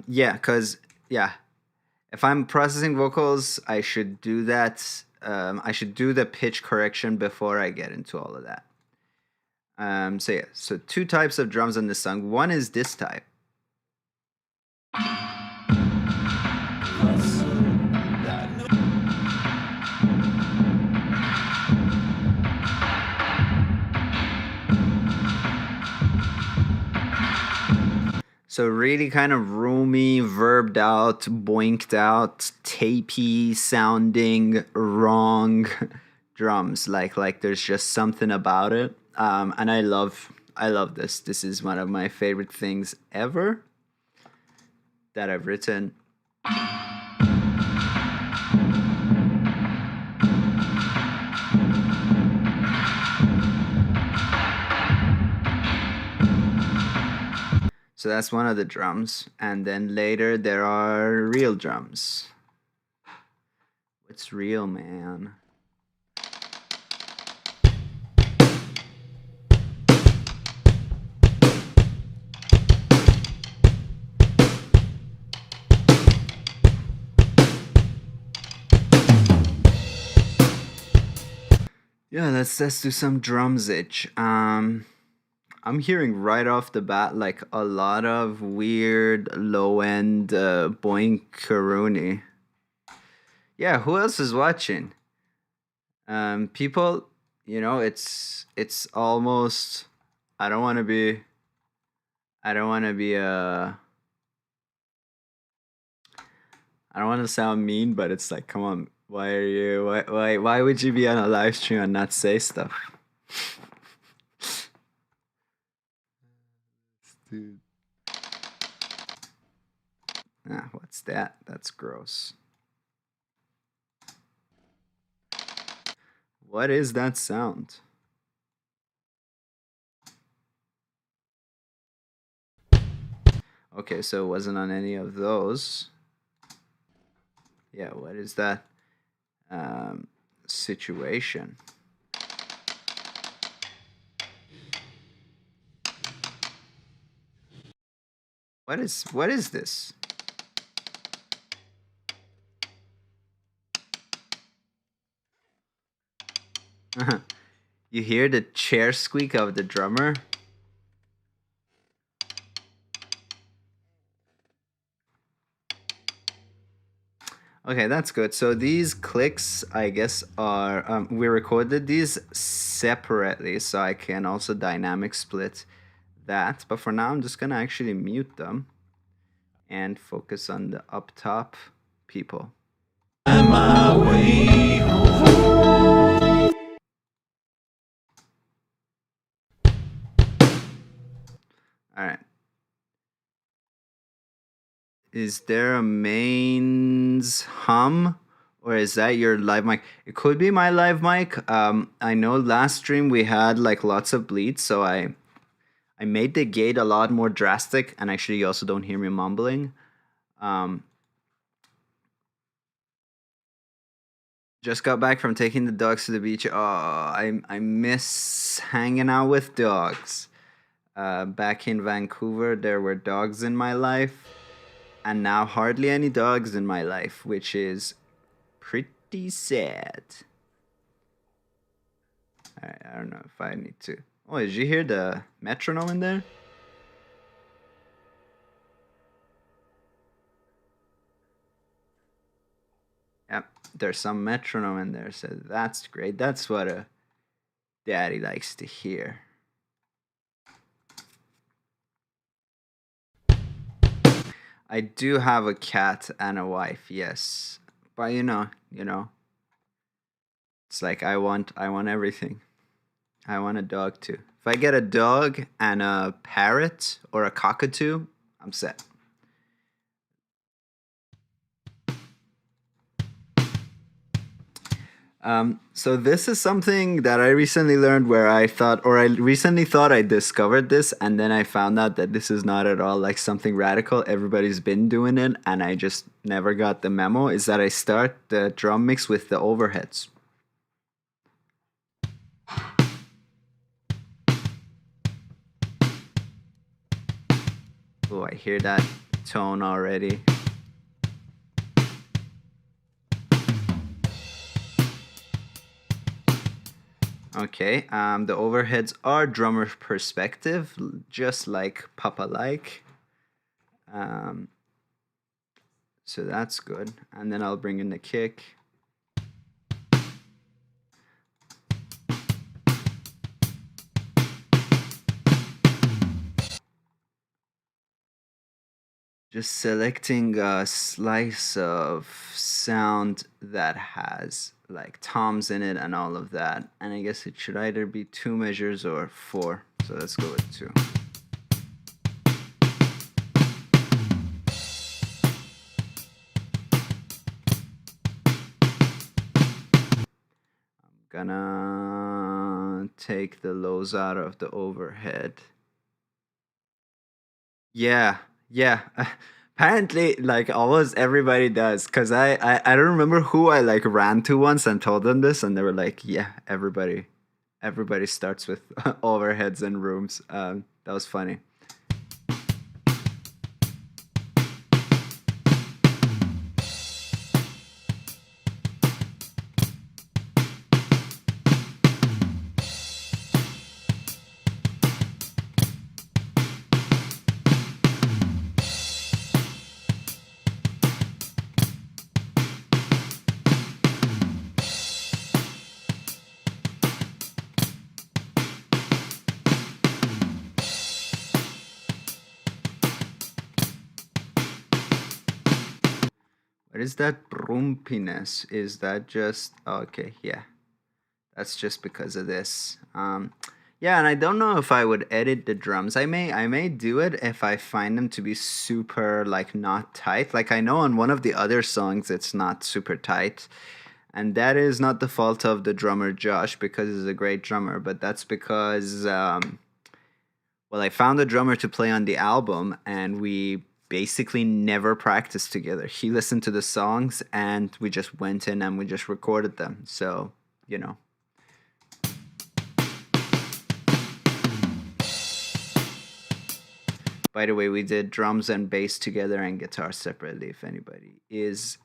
I'm processing vocals, I should do that. I should do the pitch correction before I get into all of that. So two types of drums in this song. One is this type. So really kind of roomy, verbed out, boinked out, tapey sounding, wrong drums. Like there's just something about it. And I love this. This is one of my favorite things ever that I've written. So that's one of the drums. And then later there are real drums. What's real, man? Yeah, let's do some drumsage. I'm hearing right off the bat like a lot of weird low end boinkaroonie. Yeah, who else is watching? People, it's almost. I don't want to be I don't want to sound mean, but it's like, come on, why would you be on a live stream and not say stuff? Dude. What's that? That's gross. What is that sound? Okay, so it wasn't on any of those. Yeah, what is that situation? What is this? You hear the chair squeak of the drummer? Okay, that's good. So these clicks, I guess, are we recorded these separately, so I can also dynamic split that. But for now, I'm just gonna actually mute them and focus on the up top people. My way home. All right. Is there a mains hum? Or is that your live mic? It could be my live mic. I know last stream we had like lots of bleeds, so I made the gate a lot more drastic, and actually you also don't hear me mumbling. Just got back from taking the dogs to the beach. Oh, I miss hanging out with dogs. Back in Vancouver, there were dogs in my life, and now hardly any dogs in my life, which is pretty sad. I don't know if I need to. Oh, did you hear the metronome in there? Yep, there's some metronome in there, so that's great. That's what a daddy likes to hear. I do have a cat and a wife, yes. But you know, it's like I want everything. I want a dog too. If I get a dog and a parrot or a cockatoo, I'm set. So this is something that I recently learned where I recently thought I discovered this, and then I found out that this is not at all like something radical. Everybody's been doing it, and I just never got the memo, is that I start the drum mix with the overheads. Oh, I hear that tone already. Okay, the overheads are drummer perspective, just like Papa like. So that's good. And then I'll bring in the kick. Just selecting a slice of sound that has like toms in it and all of that. And I guess it should either be 2 measures or 4. So let's go with 2. I'm gonna take the lows out of the overhead. Yeah. Apparently, like almost everybody does, because I don't remember who I like ran to once and told them this, and they were like, yeah, everybody starts with overheads and rooms. That was funny. What is that brumpiness? Is that just okay? Yeah, that's just because of this. Yeah, and I don't know if I would edit the drums. I may do it if I find them to be super like not tight. Like I know on one of the other songs it's not super tight. And that is not the fault of the drummer Josh, because he's a great drummer, but that's because well, I found a drummer to play on the album, and we basically never practiced together. He listened to the songs, and we just went in and we just recorded them. So, you know. By the way, we did drums and bass together and guitar separately, if anybody is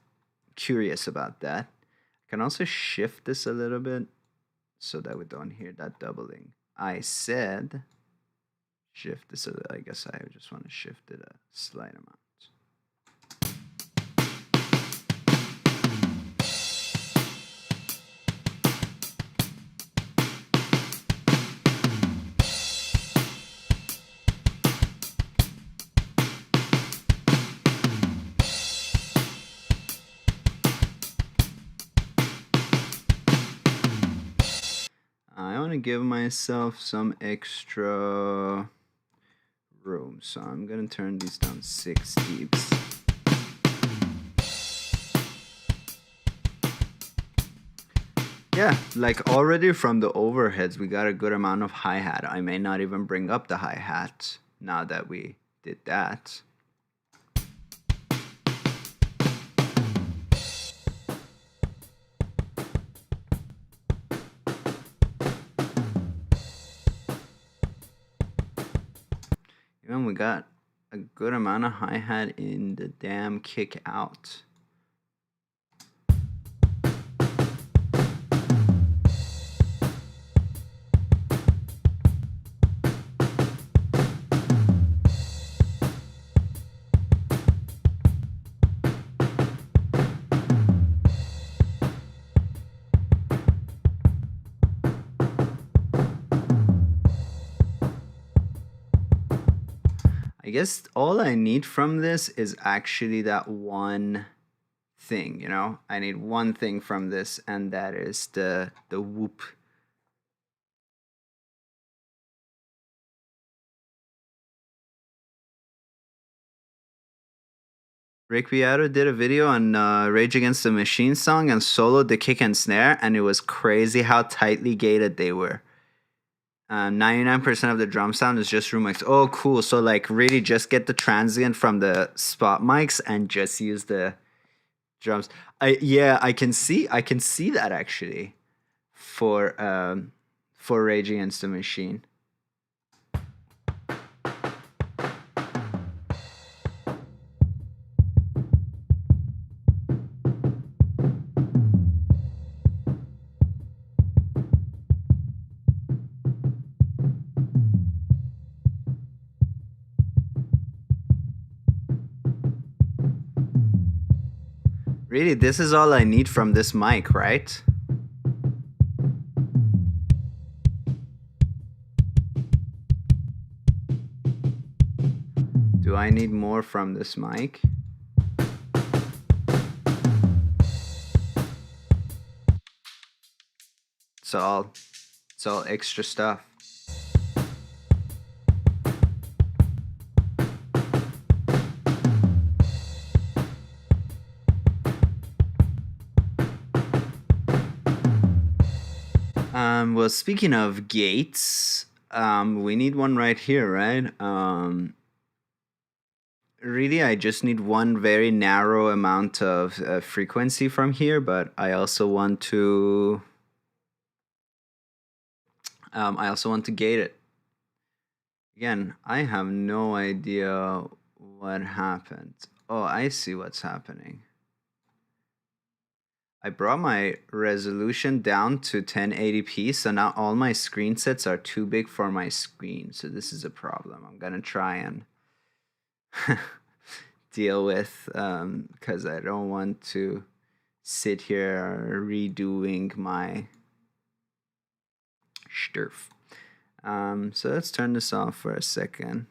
curious about that. I can also shift this a little bit so that we don't hear that doubling. I said shift this a little. I guess I just want to shift it a slight amount. I want to give myself some extra room, so I'm gonna turn these down 6 dBs. Yeah, like already from the overheads, we got a good amount of hi-hat. I may not even bring up the hi-hat now that we did that. Even we got a good amount of hi-hat in the damn kick out. I guess all I need from this is actually that one thing, you know? I need one thing from this, and that is the whoop. Rick Beato did a video on Rage Against the Machine song and soloed the kick and snare, and it was crazy how tightly gated they were. 99% of the drum sound is just room mics. Oh, cool. So, like, really just get the transient from the spot mics and just use the drums. I can see that actually for Rage Against the Machine. Really, this is all I need from this mic, right? Do I need more from this mic? It's all extra stuff. Well, speaking of gates, we need one right here, right? Really, I just need one very narrow amount of frequency from here, but I also want to gate it. Again, I have no idea what happened. Oh, I see what's happening. I brought my resolution down to 1080p, so now all my screen sets are too big for my screen. So this is a problem. I'm gonna try and deal with because I don't want to sit here redoing my stuff. So let's turn this off for a second.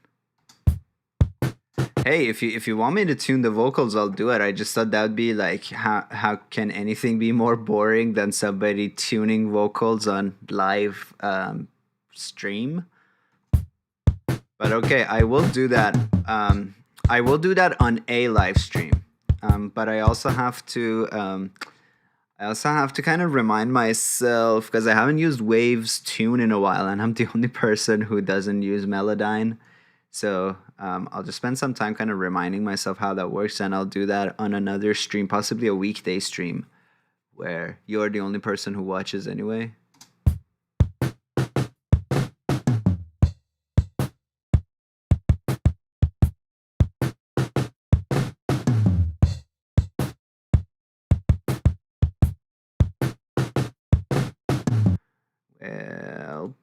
Hey, if you want me to tune the vocals, I'll do it. I just thought that would be like, how can anything be more boring than somebody tuning vocals on live stream? But okay, I will do that. I will do that on a live stream. But I also have to kind of remind myself, because I haven't used Waves Tune in a while, and I'm the only person who doesn't use Melodyne. So I'll just spend some time kind of reminding myself how that works, and I'll do that on another stream, possibly a weekday stream, where you're the only person who watches anyway. Well,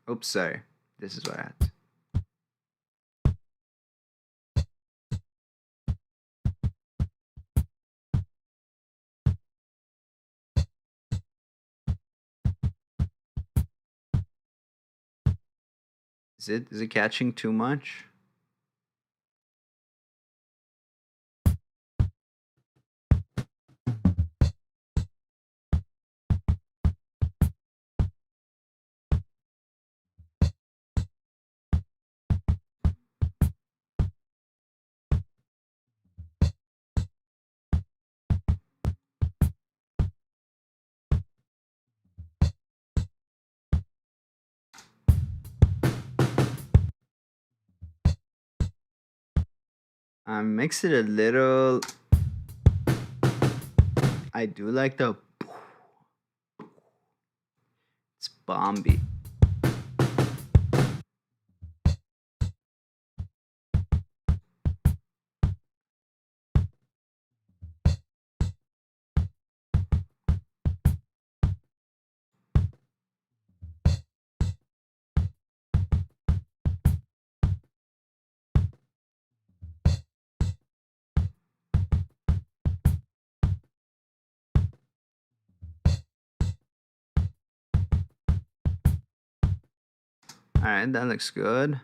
oops, sorry. This is what I had. Is it catching too much? Makes it a little. I do like the. It's bomby. All right, that looks good.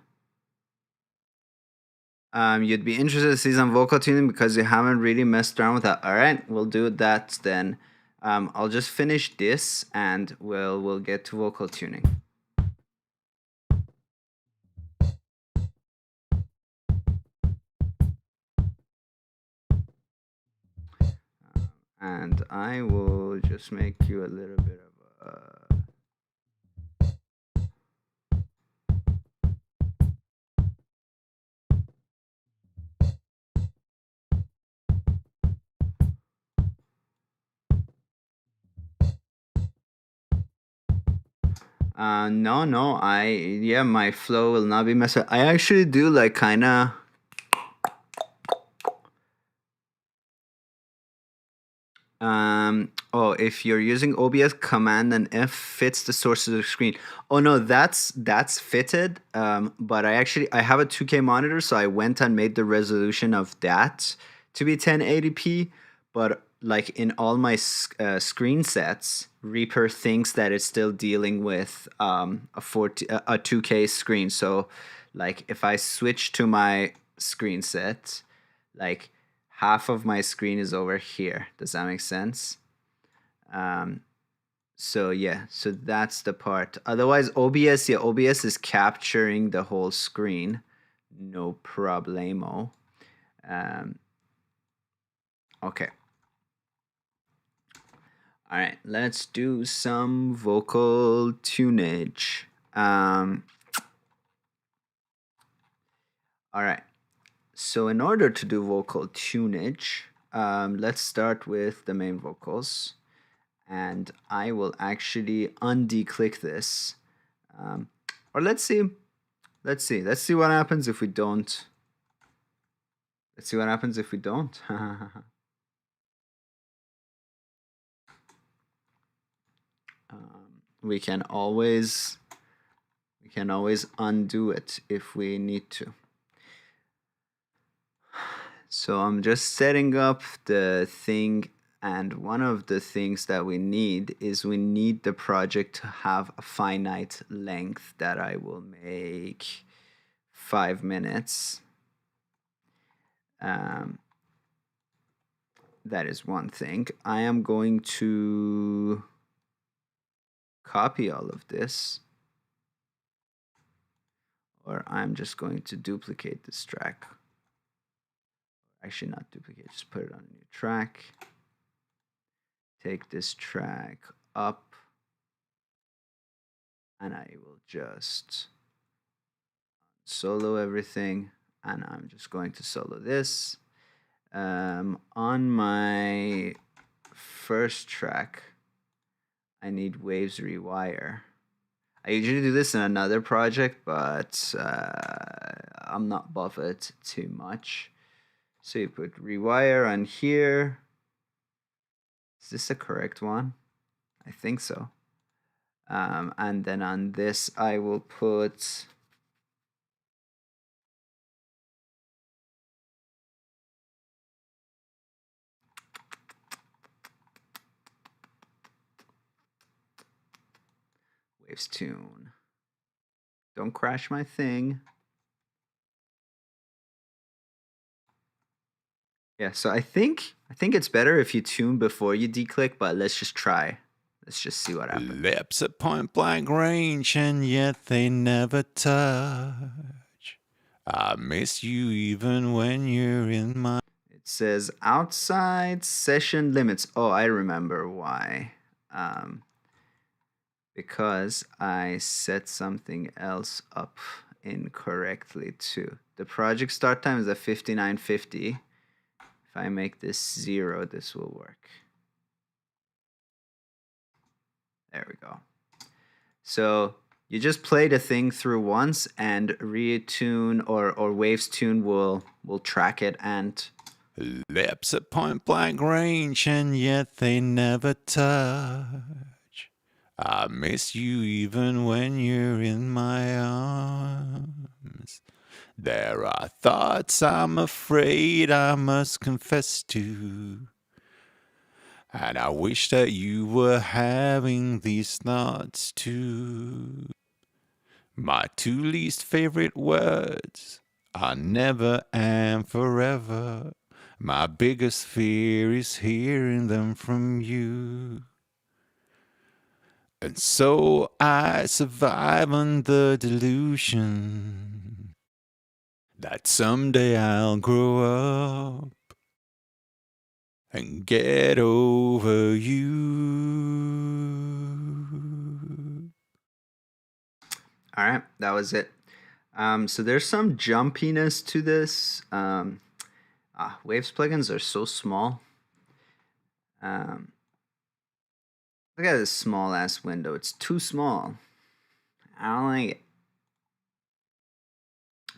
You'd be interested to see some vocal tuning because you haven't really messed around with that. All right, we'll do that then. I'll just finish this and we'll get to vocal tuning. And I will just make you a little bit of a. No, yeah, my flow will not be messed up. I actually do like kind of. Oh, if you're using OBS, Command and F fits the source of the screen. Oh no, that's fitted. But I have a 2K monitor, so I went and made the resolution of that to be 1080p. But like in all my screen sets, Reaper thinks that it's still dealing with a 2K screen. So, like if I switch to my screen set, like half of my screen is over here. Does that make sense? So yeah, so that's the part. Otherwise, OBS is capturing the whole screen, no problemo. Okay. All right, let's do some vocal tunage. All right. So in order to do vocal tunage, let's start with the main vocals. And I will actually undeclick this. Or let's see what happens if we don't. Let's see what happens if we don't. We can always undo it if we need to. So I'm just setting up the thing, and one of the things that we need is we need the project to have a finite length that I will make 5 minutes. That is one thing. I am going to copy all of this, or I'm just going to duplicate this track. Actually, not duplicate, just put it on a new track. Take this track up, and I will just solo everything, and I'm just going to solo this. On my first track, I need waves rewire. I usually do this in another project, but I'm not bothered too much. So you put rewire on here. Is this the correct one? I think so. And then on this, I will put waves tune. Don't crash my thing. Yeah, so I think it's better if you tune before you declick, but let's just try. Let's just see what happens. Lips at point blank range, and yet they never touch. I miss you even when you're in my. It says outside session limits. Oh, I remember why. Because I set something else up incorrectly too. the project start time is at 59:50. If I make this 0, this will work. There we go. So you just play the thing through once, and retune or Waves Tune will track it and Lips at point blank range, and yet they never touch. I miss you even when you're in my arms. There are thoughts I'm afraid I must confess to. And I wish that you were having these thoughts too. My two least favorite words are never and forever. My biggest fear is hearing them from you. And so I survive on the delusion that someday I'll grow up and get over you. all right, that was it. So there's some jumpiness to this. Waves plugins are so small. Look at this small ass window. It's too small. I don't like it.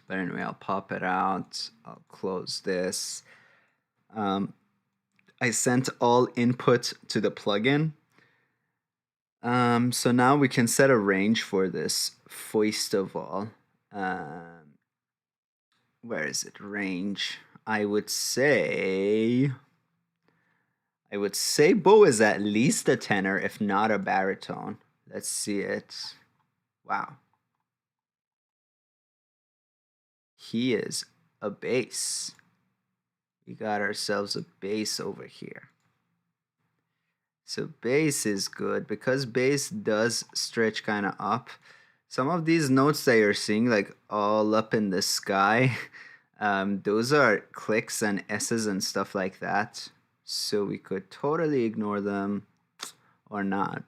But anyway, I'll pop it out. I'll close this. I sent all input to the plugin. So now we can set a range for this. First of all, where is it? Range. I would say Bo is at least a tenor, if not a baritone. Let's see it. Wow. He is a bass. We got ourselves a bass over here. So bass is good because bass does stretch kind of up. Some of these notes that you're seeing, like all up in the sky, those are clicks and S's and stuff like that. So we could totally ignore them or not.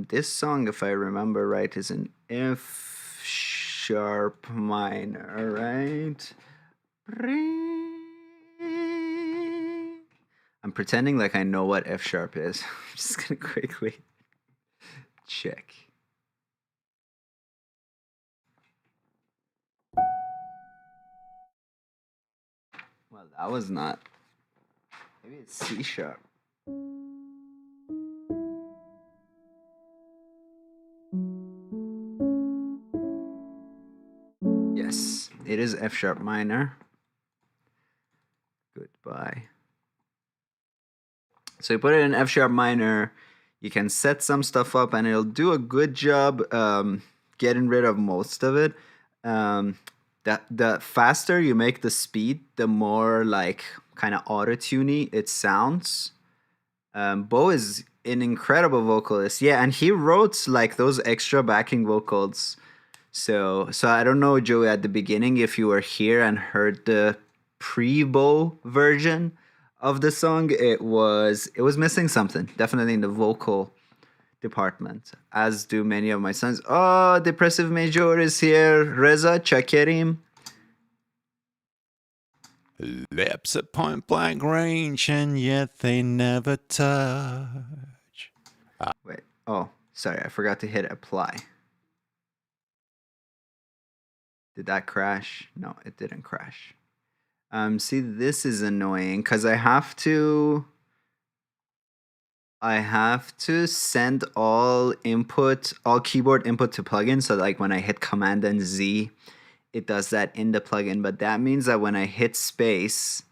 This song, if I remember right, is an F sharp minor, right? I'm pretending like I know what F sharp is. I'm just gonna quickly check. Well, that was not. Maybe it's C sharp. Yes, it is F sharp minor. Goodbye. So you put it in F sharp minor, you can set some stuff up and it'll do a good job getting rid of most of it. The faster you make the speed, the more like kind of auto-tuney it sounds. Bo is an incredible vocalist. Yeah, and he wrote like those extra backing vocals. So I don't know, Joey, at the beginning if you were here and heard the pre-Bo version of the song, it was missing something, definitely in the vocal department, as do many of my sons. Oh, Depressive Major is here. Reza Chakerim. Lips at point blank range, and yet they never touch. Wait, oh, sorry, I forgot to hit apply. Did that crash? No, it didn't crash. See, this is annoying because I have to send all keyboard input to plugin. So like when I hit Command and Z, it does that in the plugin. But that means that when I hit space,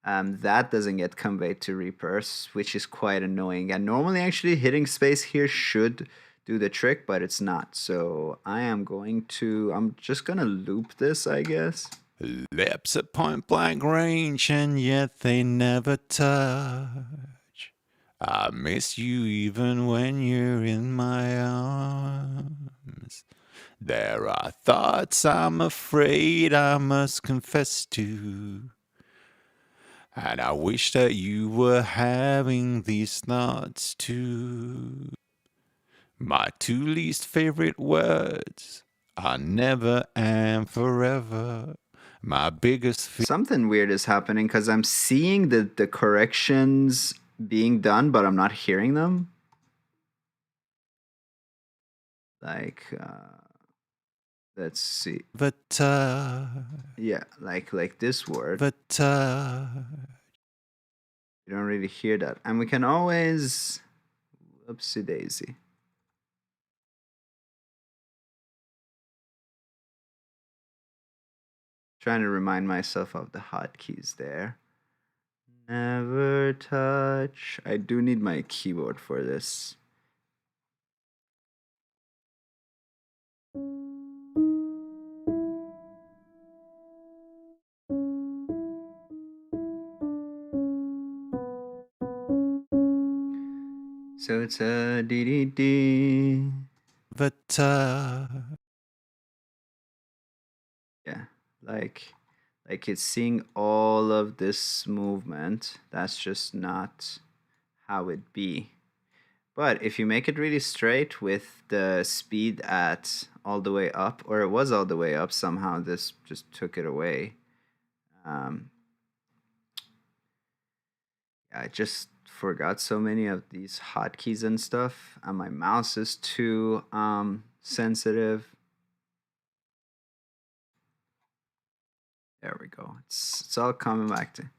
that doesn't get conveyed to Reapers, which is quite annoying. And normally actually hitting space here should do the trick, but it's not. So I'm just gonna loop this, I guess. Lips at point blank range, and yet they never touch. I miss you even when you're in my arms. There are thoughts I'm afraid I must confess to. And I wish that you were having these thoughts too. My two least favorite words are never and forever. My biggest fear. Something weird is happening because I'm seeing the corrections being done, but I'm not hearing them. Like, let's see. Yeah, like this word. You don't really hear that. And we can always, whoopsie daisy. Trying to remind myself of the hotkeys there. Never touch. I do need my keyboard for this. So it's a dee. Yeah, like it's seeing all of this movement. That's just not how it be. But if you make it really straight with the speed at all the way up, or it was all the way up, somehow this just took it away. I just forgot so many of these hotkeys and stuff, and my mouse is too sensitive. There we go. It's all coming back to.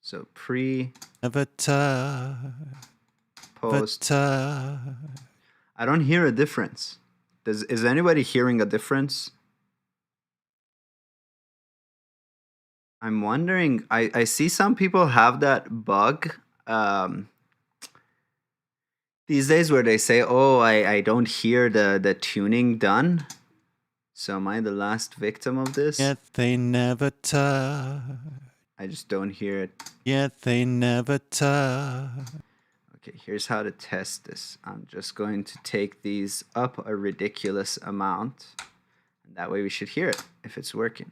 So pre, post. I don't hear a difference. Is anybody hearing a difference? I'm wondering. I see some people have that bug these days where they say, "Oh, I don't hear the tuning done." So am I the last victim of this? Yet they never touch. I just don't hear it. Yet they never touch. Okay, here's how to test this. I'm just going to take these up a ridiculous amount. And that way we should hear it if it's working.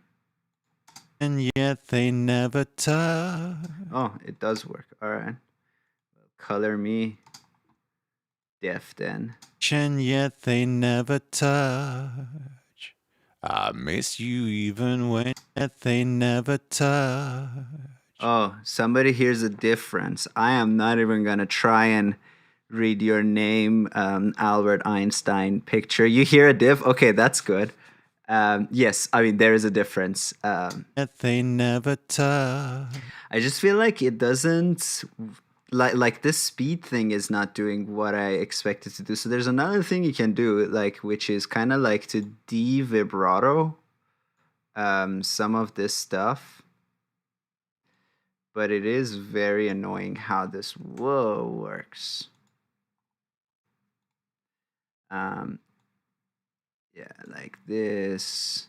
And yet they never touch. Oh, it does work. All right. Color me deaf then. And yet they never touch. I miss you even when yet they never touch. Oh, somebody hears a difference. I am not even going to try and read your name, Albert Einstein picture. You hear a diff? Okay, that's good. Yes, I mean, there is a difference. Yet they never touch. I just feel like it doesn't... Like this speed thing is not doing what I expected to do. So there's another thing you can do, like, which is kind of like to de-vibrato some of this stuff. But it is very annoying how this works. Yeah, like this.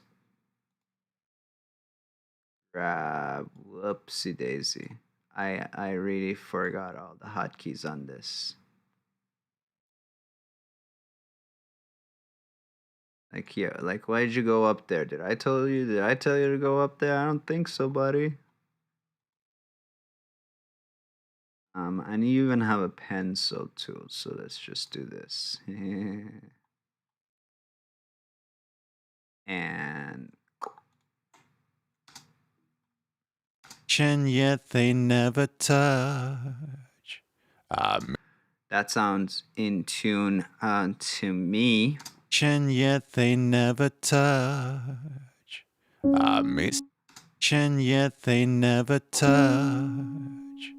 Grab, whoopsie daisy. I really forgot all the hotkeys on this. Like, yeah, like, why did you go up there? Did I tell you to go up there? I don't think so, buddy. And you even have a pencil tool, so let's just do this. And And yet they never touch. that sounds in tune to me. And yet they never touch. I miss. And yet they never touch.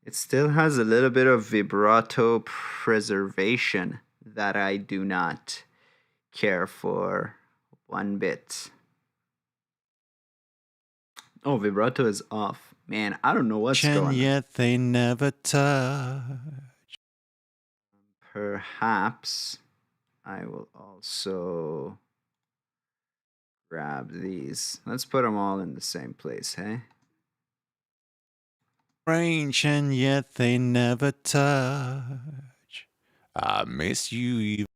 It still has a little bit of vibrato preservation that I do not care for one bit. Oh, vibrato is off. Man, I don't know what's going on. And yet they never touch. Perhaps I will also grab these. Let's put them all in the same place, hey? Range and yet they never touch. I miss you even.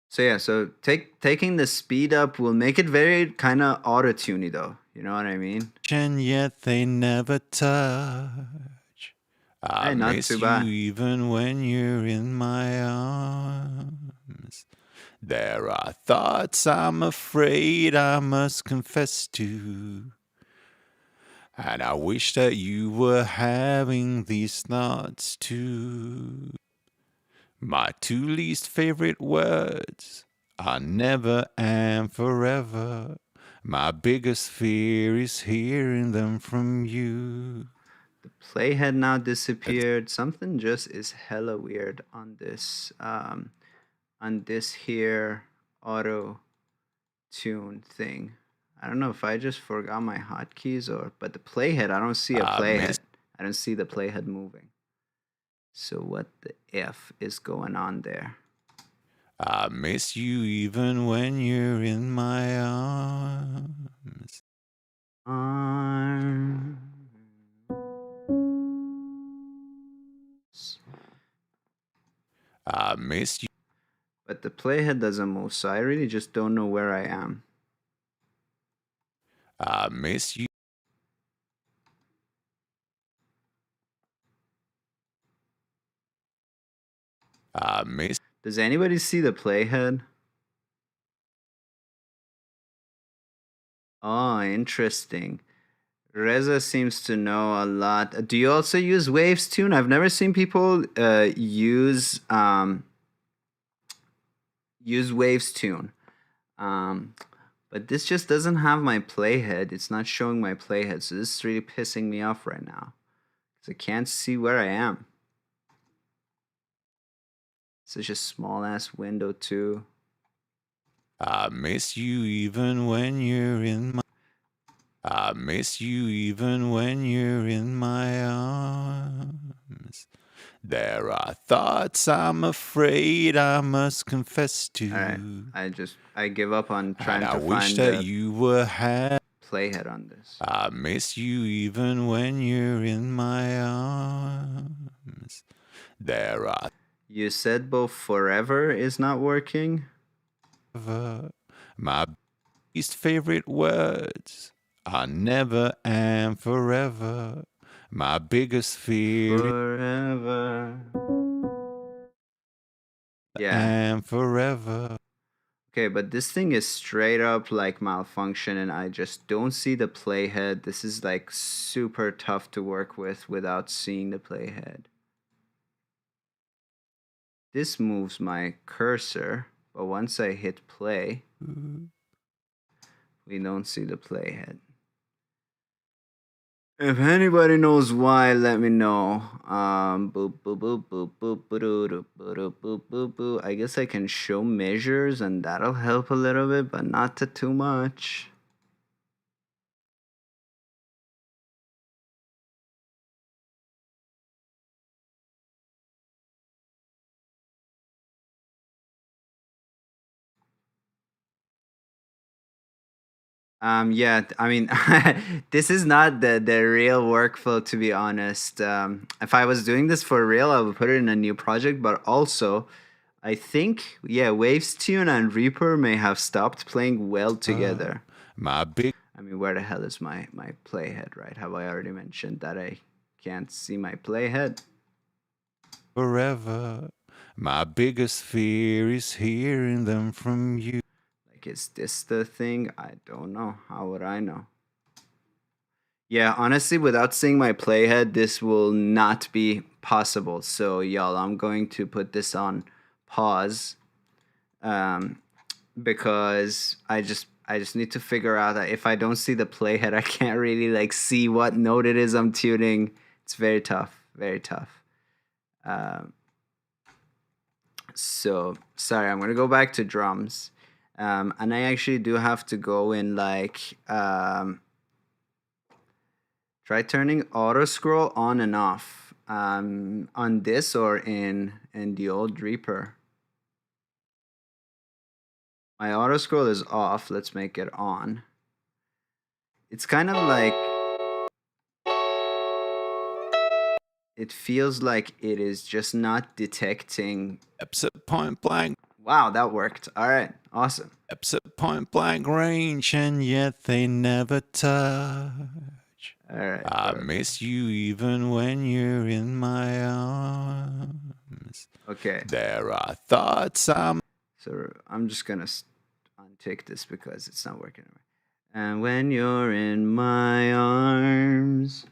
So yeah, so taking the speed up will make it very kind of auto-tuney though. You know what I mean? And yet they never touch. I Hey, not miss too you bad. even when you're in my arms. There are thoughts I'm afraid I must confess to. And I wish that you were having these thoughts too. My two least favorite words are never and forever. My biggest fear is hearing them from you. The playhead now disappeared. Something just is hella weird on this here auto tune thing. I don't know if I just forgot my hotkeys but the playhead, I don't see a I miss playhead. I don't see the playhead moving. So what the F is going on there? I miss you even when you're in my arms. Arms. I miss you. But the playhead doesn't move, so I really just don't know where I am. I miss you. I miss. Does anybody see the playhead? Oh, interesting. Reza seems to know a lot. Do you also use Waves Tune? I've never seen people use Waves Tune. But this just doesn't have my playhead. It's not showing my playhead, so this is really pissing me off right now. Because I can't see where I am. Such a small ass window too. I miss you even when you're in my. I miss you even when you're in my arms. There are thoughts I'm afraid I must confess to. Alright, I give up on trying and I to wish find that the you were had. playhead on this. I miss you even when you're in my arms. There are You said both forever is not working? my least favorite words are never and forever. My biggest fear Forever. Yeah. and forever. Okay, but this thing is straight up like malfunction and I just don't see the playhead. This is like super tough to work with without seeing the playhead. This moves my cursor, but once I hit play, we don't see the playhead. If anybody knows why, let me know. Boop, boop, boop, boop, boop, boop, boop, boop, boop, boop. I guess I can show measures and that'll help a little bit, but not too much. Yeah, I mean, this is not the real workflow, to be honest. If I was doing this for real, I would put it in a new project, but also, I think, yeah, Waves Tune and Reaper may have stopped playing well together. My big I mean, where the hell is my playhead, right? Have I already mentioned that I can't see my playhead? forever. My biggest fear is hearing them from you. Like, is this the thing? I don't know. How would I know? Yeah, honestly, without seeing my playhead, this will not be possible. So, y'all, I'm going to put this on pause because I just need to figure out that if I don't see the playhead, I can't really like see what note it is I'm tuning. It's very tough, very tough. So sorry, I'm gonna go back to drums, and I actually do have to go in like try turning auto scroll on and off on this or in the old Reaper. My auto scroll is off. Let's make it on. It's kind of like it feels like it is just not detecting. At point blank, Wow, that worked. All right, awesome. at point blank range, and yet they never touch. All right. I Perfect. miss you even when you're in my arms. Okay. There are thoughts I'm So I'm just gonna untick this because it's not working. And when you're in my arms.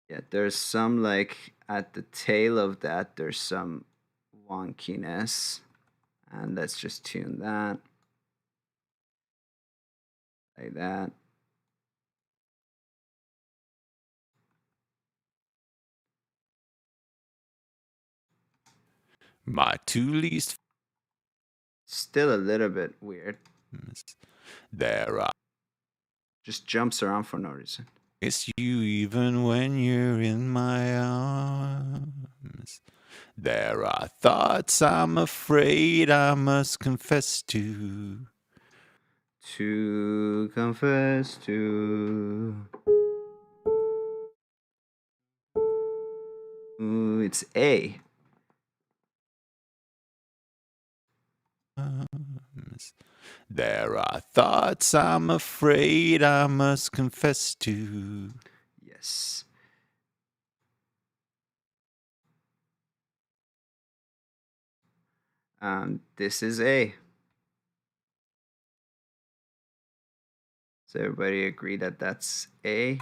Yeah, there's some like at the tail of that, there's some wonkiness. And let's just tune that like that. my two least Still a little bit weird. friends. There are Just jumps around for no reason. miss you even when you're in my arms. There are thoughts I'm afraid I must confess to. To confess to. Ooh, it's A. There are thoughts I'm afraid I must confess to. Yes. This is A. Does everybody agree that that's A?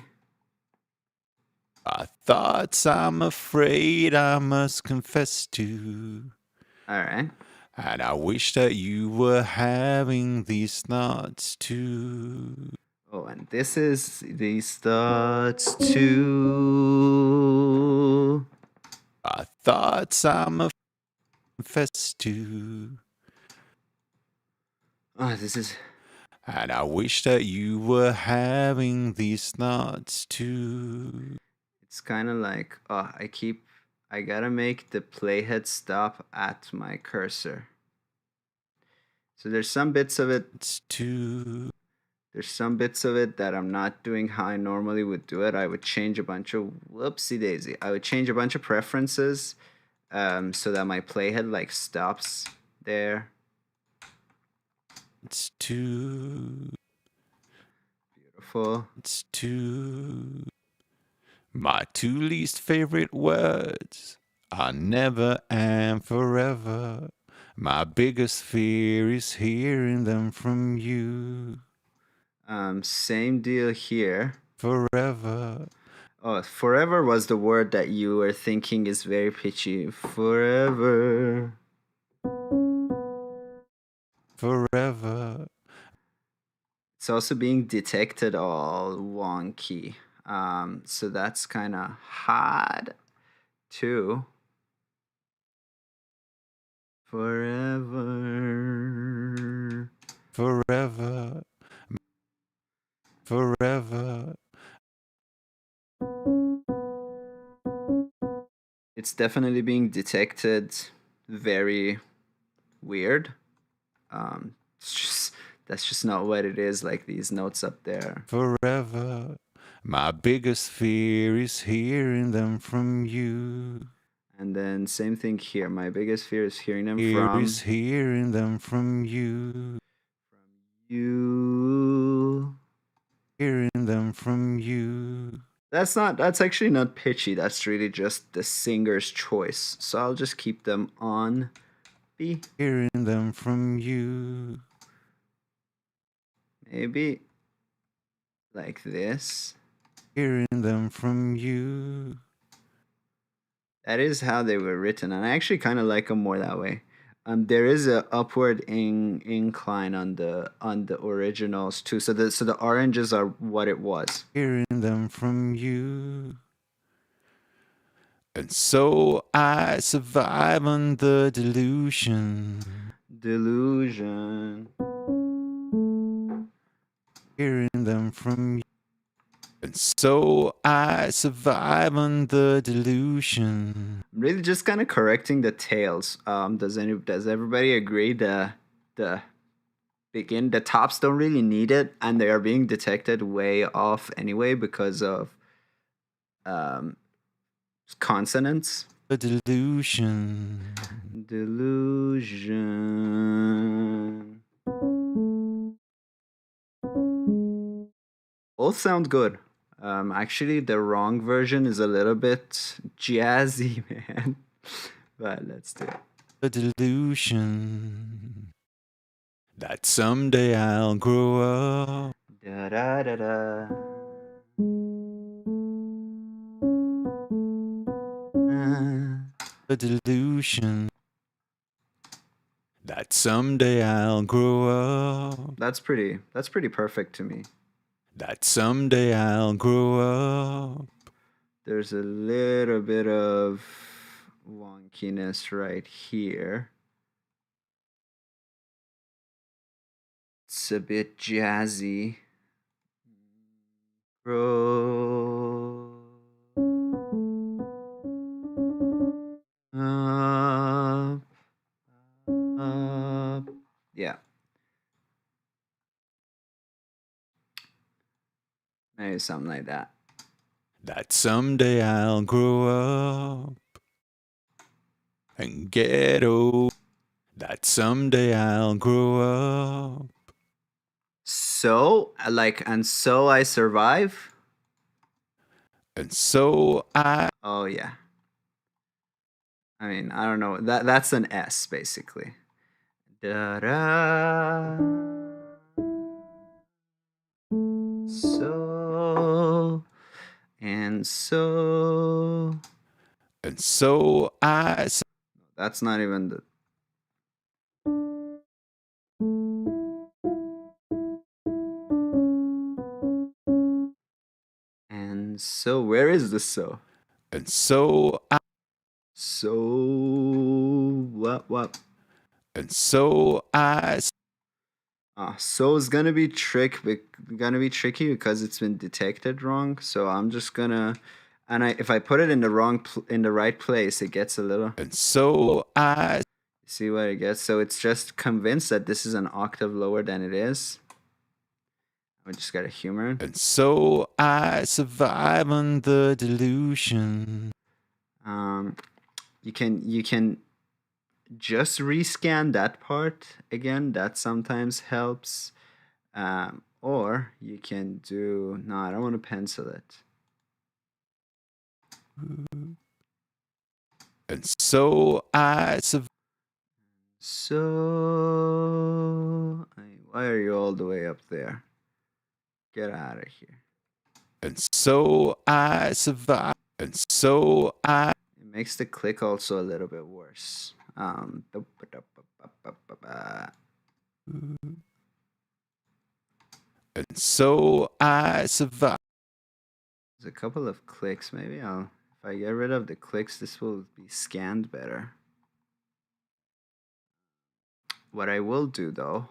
Thoughts I'm afraid I must confess to. All right. And I wish that you were having these thoughts too. Oh, and this is these thoughts too. Thoughts I'm afraid to confess to. Oh, this is. And I wish that you were having these thoughts too. It's kind of like, oh, I gotta make the playhead stop at my cursor. So there's some bits of it. It's too. There's some bits of it that I'm not doing how I normally would do it. I would change a bunch of whoopsie daisy. I would change a bunch of preferences, so that my playhead like stops there. It's too. Beautiful. It's too. My two least favorite words are never and forever. My biggest fear is hearing them from you. Same deal here. Forever. Oh, forever was the word that you were thinking is very pitchy. Forever. Forever. It's also being detected all wonky. So that's kind of hard too. Forever. Forever. Forever. It's definitely being detected very weird. It's just that's just not what it is, like these notes up there. Forever. My biggest fear is hearing them from you. And then same thing here. My biggest fear is hearing them Fear from is hearing them from you. you. Hearing them from you. That's actually not pitchy. That's really just the singer's choice. So I'll just keep them on B. Hearing them from you. Maybe like this. Hearing them from you. That is how they were written, and I actually kind of like them more that way. There is a upward incline on the originals too. So the oranges are what it was. Hearing them from you. And so I survive on the delusion. Delusion. Hearing them from you. And so I survive on the delusion. I'm really just kind of correcting the tails. Does everybody agree the the tops don't really need it, and they are being detected way off anyway because of consonants. The delusion. Delusion. Both sound good. Actually, the wrong version is a little bit jazzy, man. But let's do it. A delusion that someday I'll grow up. Da da da da. A delusion that someday I'll grow up. That's pretty perfect to me. That someday I'll grow up. There's a little bit of wonkiness right here. It's a bit jazzy. Grow up, up. Yeah. Maybe something like that. That someday I'll grow up and get old. That someday I'll grow up. So, and so I survive. And so I. Oh yeah. I mean, I don't know. That's an S basically. Da da. So and so. And so I. That's not even the. And so, where is the so? And so I. So what? And so I. So is gonna be tricky because it's been detected wrong. So I'm just gonna, if I put it in the right place, it gets a little. And so I. See what it gets. So it's just convinced that this is an octave lower than it is. I just gotta humor it. And so I survive on the delusion. You can just rescan that part again. That sometimes helps. Or you can do. No, I don't want to pencil it. And so I survive. So, why are you all the way up there? Get out of here. And so I survive. And so I. It makes the click also a little bit worse. And so I survive. There's a couple of clicks. Maybe if I get rid of the clicks, this will be scanned better. What I will do though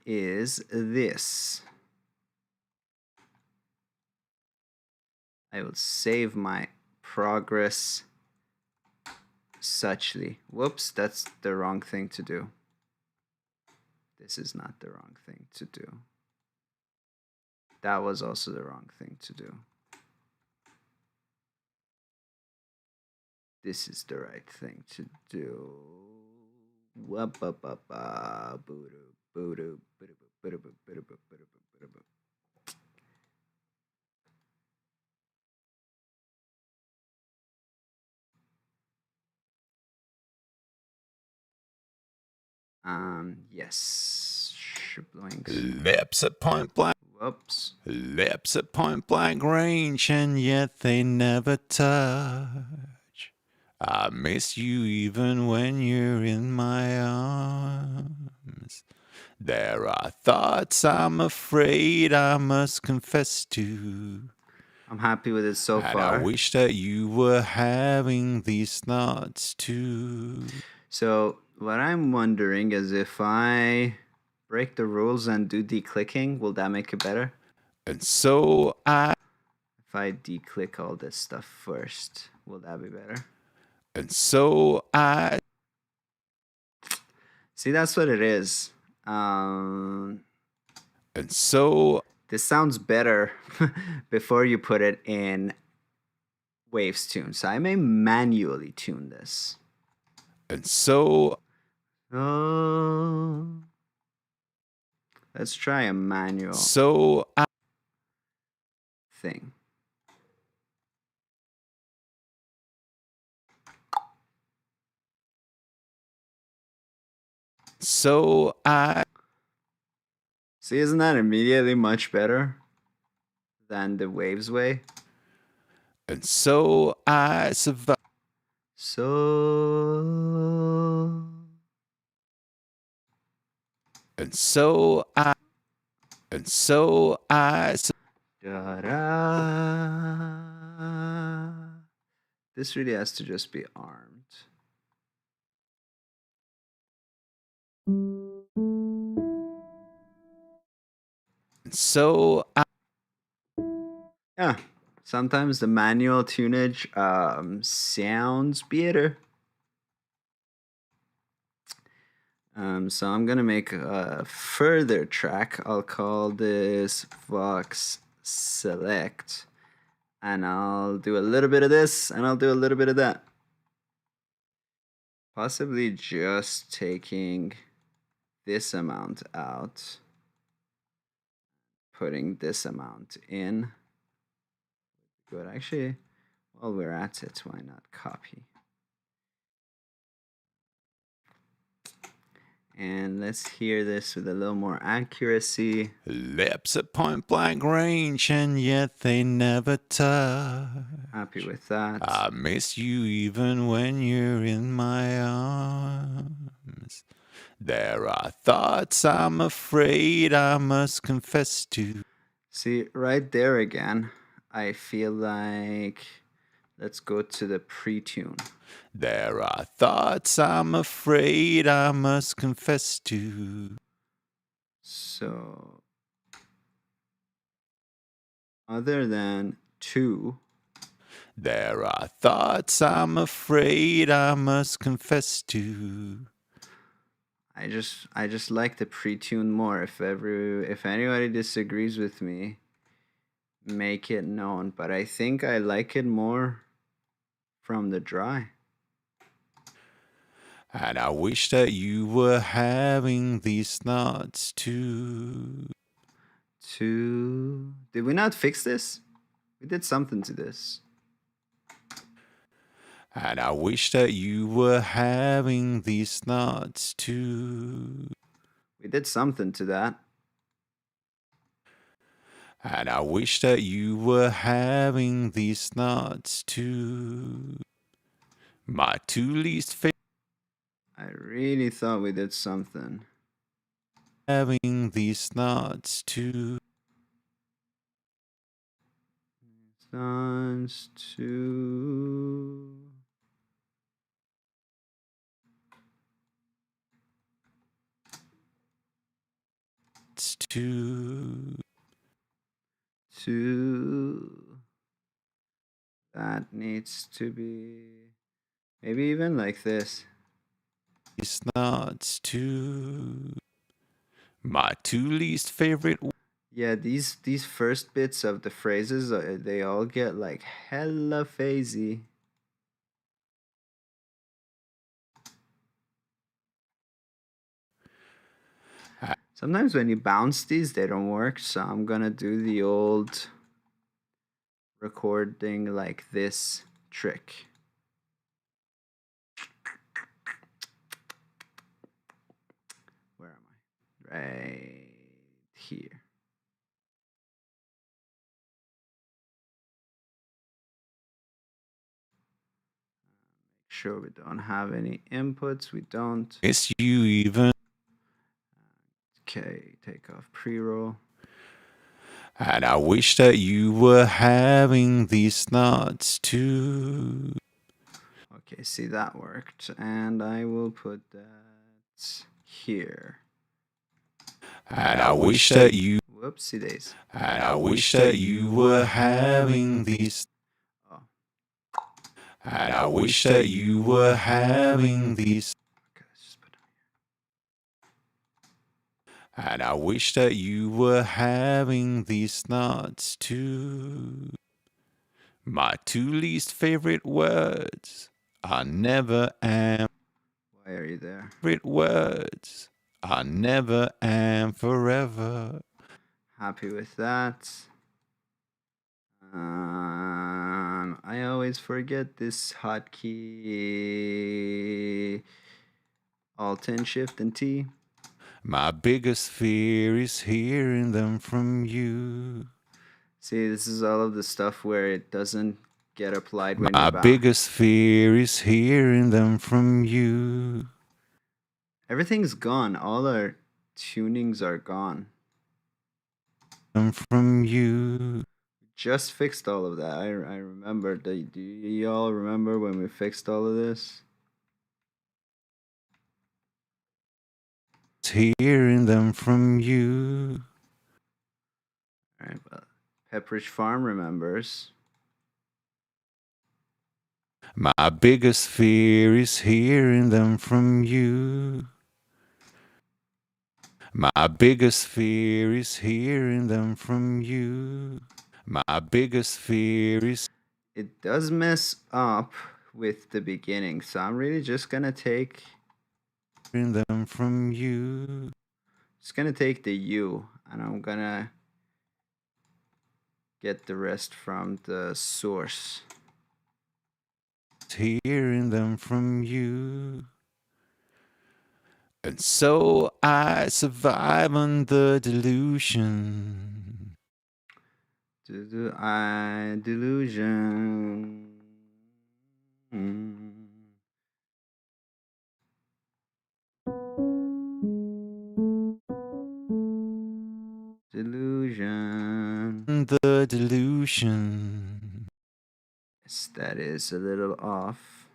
is this. I will save my progress suchly. Whoops, that's the wrong thing to do. This is not the wrong thing to do. That was also the wrong thing to do. This is the right thing to do. Yes. Lips at point blank. Whoops. Lips at point blank range, and yet they never touch. I miss you even when you're in my arms. There are thoughts I'm afraid I must confess to. I'm happy with it so and far. I wish that you were having these thoughts too. So what I'm wondering is if I break the rules and do declicking, will that make it better? And so if I declick all this stuff first, will that be better? And so see, that's what it is. And so this sounds better before you put it in Waves tune. So I may manually tune this. And so Let's try a manual So thing. I See, isn't that immediately much better than the Waves way? and so I survived. So And so I da-da. This really has to just be armed. so I Yeah, sometimes the manual tunage sounds better. So I'm gonna make a further track. I'll call this Vox Select, and I'll do a little bit of this, and I'll do a little bit of that. Possibly just taking this amount out, putting this amount in. Good, actually, while we're at it, why not copy? And let's hear this with a little more accuracy. lips at point blank range, and yet they never touch. Happy with that. I miss you even when you're in my arms. There are thoughts I'm afraid I must confess to. See, right there again, I feel like let's go to the pre-tune. There are thoughts I'm afraid I must confess to. So, other than 2, There are thoughts I'm afraid I must confess to. I just like the pre-tune more. If anybody disagrees with me, make it known. But I think I like it more from the dry. And I wish that you were having these thoughts too. Did we not fix this? We did something to this. And I wish that you were having these thoughts too. We did something to that. And I wish that you were having these thoughts too. My two least favorite. I really thought we did something. Having these thoughts too. Dance to Too. That needs to be maybe even like this. These thoughts too. My two least favorite. Yeah, these first bits of the phrases, they all get like hella phasey. Sometimes when you bounce these, they don't work, so I'm gonna do the old recording like this trick. Where am I? Right here. Make sure we don't have any inputs. We don't. Miss you even. Okay, take off pre-roll. And I wish that you were having these thoughts too. Okay, see, that worked. And I will put that here. And I wish that you. Whoopsie days. And I wish that you were having these. Oh. And I wish that you were having these. Okay, let's just put them here. And I wish that you were having these thoughts too. My two least favorite words are never am. Why are you there? Favorite words I never am forever. Happy with that. I always forget this hotkey. Alt and Shift and T. My biggest fear is hearing them from you. See, this is all of the stuff where it doesn't get applied when My you're back. biggest fear is hearing them from you. Everything's gone. All our tunings are gone. Them from you. Just fixed all of that. I remember. Do y'all remember when we fixed all of this? Hearing them from you. All right, well, Pepperidge Farm remembers. My biggest fear is hearing them from you. My biggest fear is hearing them from you. My biggest fear is. It does mess up with the beginning, so I'm really just gonna take. Hearing them from you. Just gonna take the U, and I'm gonna get the rest from the source. Hearing them from you. And so I survive on the delusion. Delusion. Delusion. The delusion. Yes, that is a little off.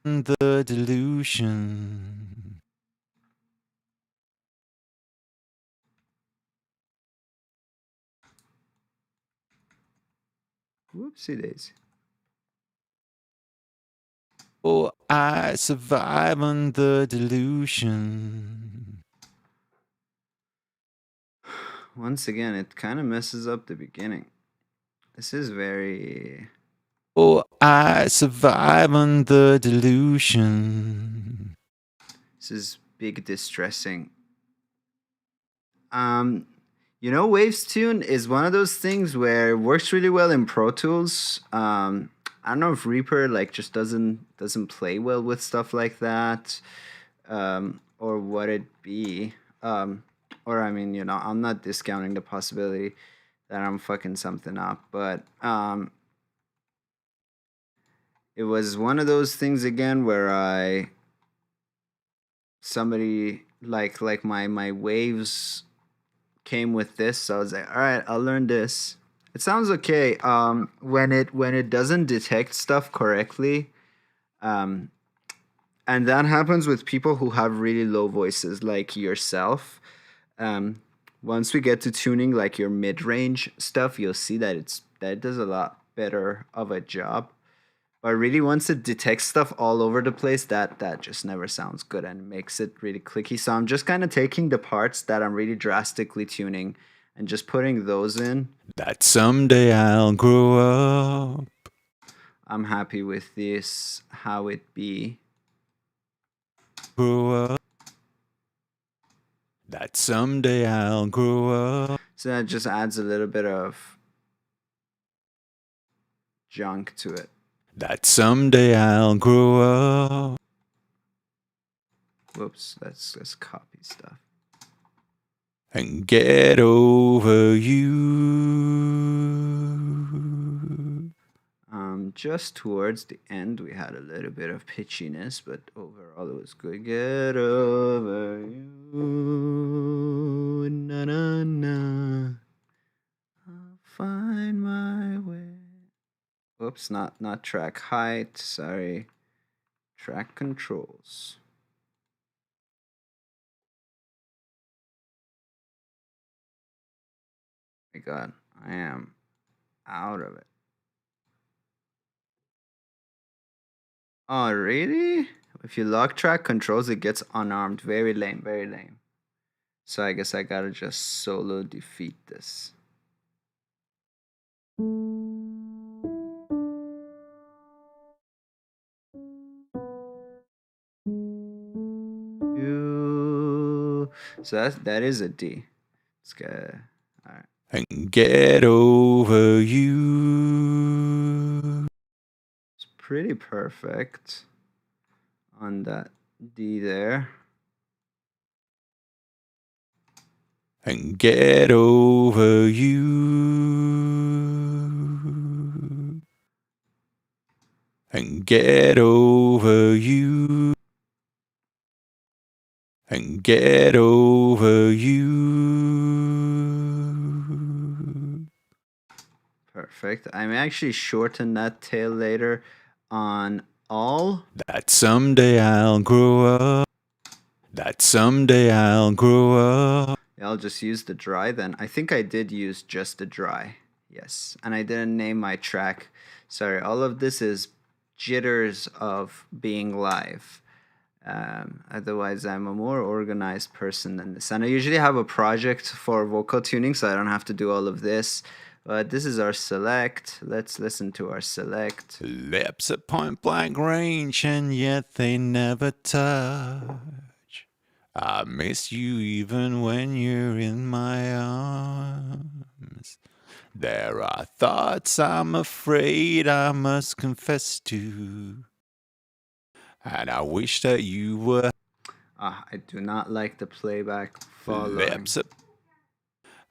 The delusion. Whoopsie daisy. Oh, I survive on the delusion. Once again, it kind of messes up the beginning. This is very. Oh, I survive on the delusion. This is big distressing. Waves tune is one of those things where it works really well in Pro Tools. I don't know if Reaper like just doesn't play well with stuff like that, or what it be. Or I mean, I'm not discounting the possibility that I'm fucking something up, but it was one of those things again where somebody like my waves came with this, so I was like, all right, I'll learn this. It sounds okay. When it doesn't detect stuff correctly, um, and that happens with people who have really low voices, like yourself. Um, Once we get to tuning like your mid-range stuff, you'll see that it does a lot better of a job. But really, once it detects stuff all over the place, that just never sounds good and makes it really clicky. So I'm just kind of taking the parts that I'm really drastically tuning and just putting those in. That someday I'll grow up. I'm happy with this, how it be. Grow up. That someday I'll grow up. So that just adds a little bit of junk to it. That someday I'll grow up. Whoops, let's copy stuff. And get over you. Just towards the end, we had a little bit of pitchiness, but overall it was good. Get over you, na na na. I'll find my way. Oops, not track height. Sorry, track controls. My God, I am out of it. Oh, really? If you lock track controls, it gets unarmed. Very lame, very lame. So I guess I gotta just solo defeat this. You So that is a D. Let's get. All right. And get over you. It's pretty perfect on that D there. And get over you. And get over you. And get over you. Perfect. I may actually shorten that tail later on all. That someday I'll grow up. That someday I'll grow up. Yeah, I'll just use the dry then. I think I did use just the dry. Yes. And I didn't name my track. Sorry, all of this is jitters of being live. Otherwise, I'm a more organized person than this. And I usually have a project for vocal tuning, so I don't have to do all of this. But this is our select. Let's listen to our select. Lips at point blank range, and yet they never touch. I miss you even when you're in my arms. There are thoughts I'm afraid I must confess to. And I wish that you were. I do not like the playback following. Lips at.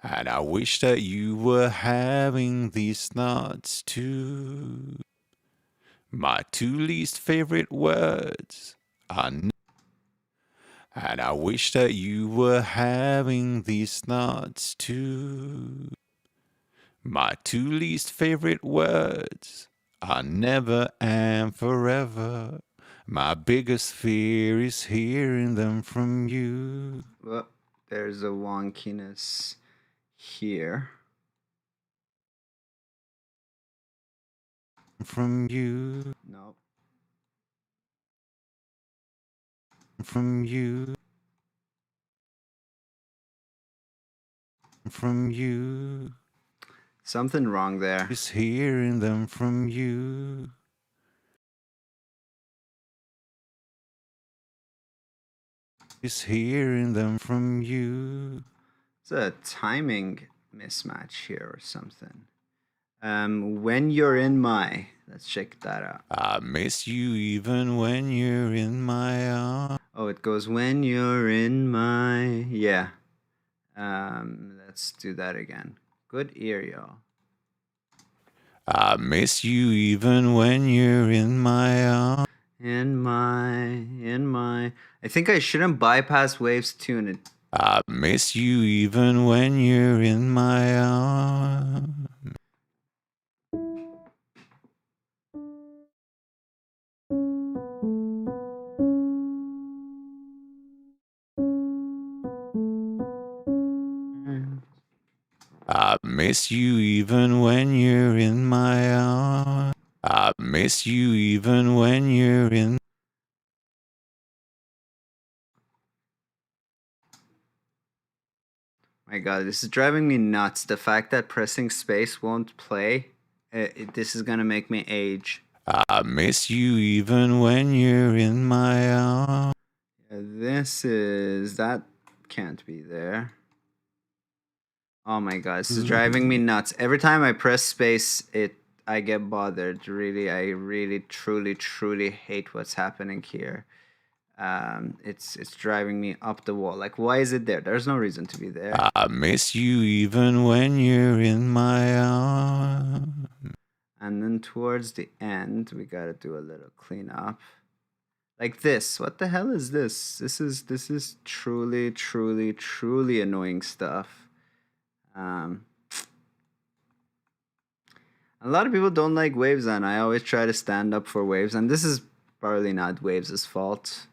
And I wish that you were having these thoughts too. My two least favorite words are. And I wish that you were having these thoughts too. My two least favorite words are never and forever. My biggest fear is hearing them from you. Well, there's a wonkiness here. From you. No. From you. From you. Something wrong there. Is hearing them from you. Is hearing them from you. It's a timing mismatch here or something. When you're in my, let's check that out. I miss you even when you're in my arms. Oh, it goes when you're in my, yeah. Let's do that again. Good ear, y'all. I miss you even when you're in my arms. In my. I think I shouldn't bypass waves tune it. I miss you even when you're in my arms. I miss you even when you're in my arms. I miss you even when you're in. My God, this is driving me nuts. The fact that pressing space won't play, this is gonna make me age. I miss you even when you're in my arms. That can't be there. Oh my God, this is driving me nuts. Every time I press space, I get bothered. Really, I really, truly hate what's happening here. It's driving me up the wall. Like, why is it there? There's no reason to be there. I miss you even when you're in my arms. And then towards the end, we gotta do a little cleanup. Like this. What the hell is this? This is truly annoying stuff. A lot of people don't like waves, and I always try to stand up for waves. And this is probably not waves' fault.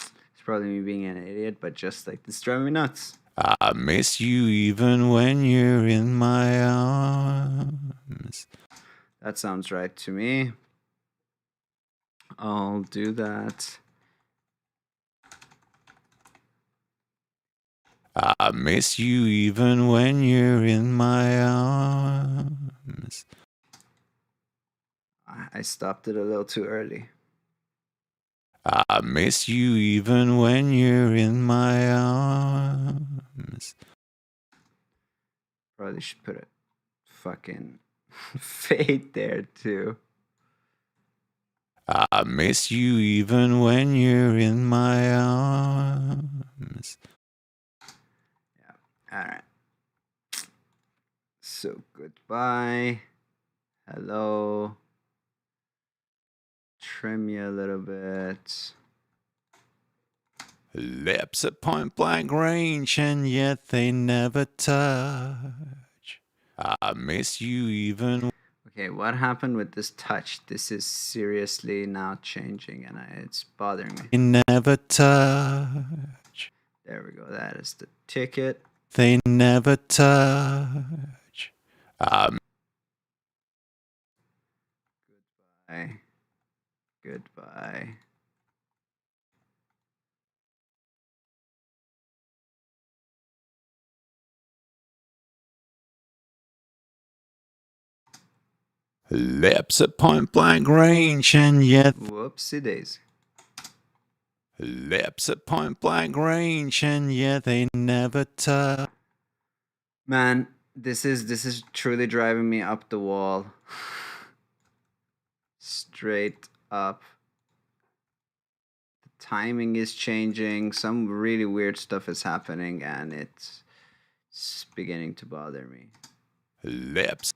It's probably me being an idiot, but just like this driving me nuts. I miss you even when you're in my arms. That sounds right to me. I'll do that. I miss you even when you're in my arms. I stopped it a little too early. I miss you even when you're in my arms. Probably should put a fucking fade there too. I miss you even when you're in my arms. Yeah. All right. So goodbye. Hello. Trim you a little bit. Lips at point blank range, and yet they never touch. I miss you even. Okay, what happened with this touch? This is seriously now changing and it's bothering me. They never touch. There we go. That is the ticket. They never touch. Goodbye. Goodbye. Lips at point blank range, and yet. Whoopsie daisy. Lips at point blank range, and yet they never touch. Man, this is truly driving me up the wall. Straight up. The timing is changing. Some really weird stuff is happening and it's beginning to bother me. Lips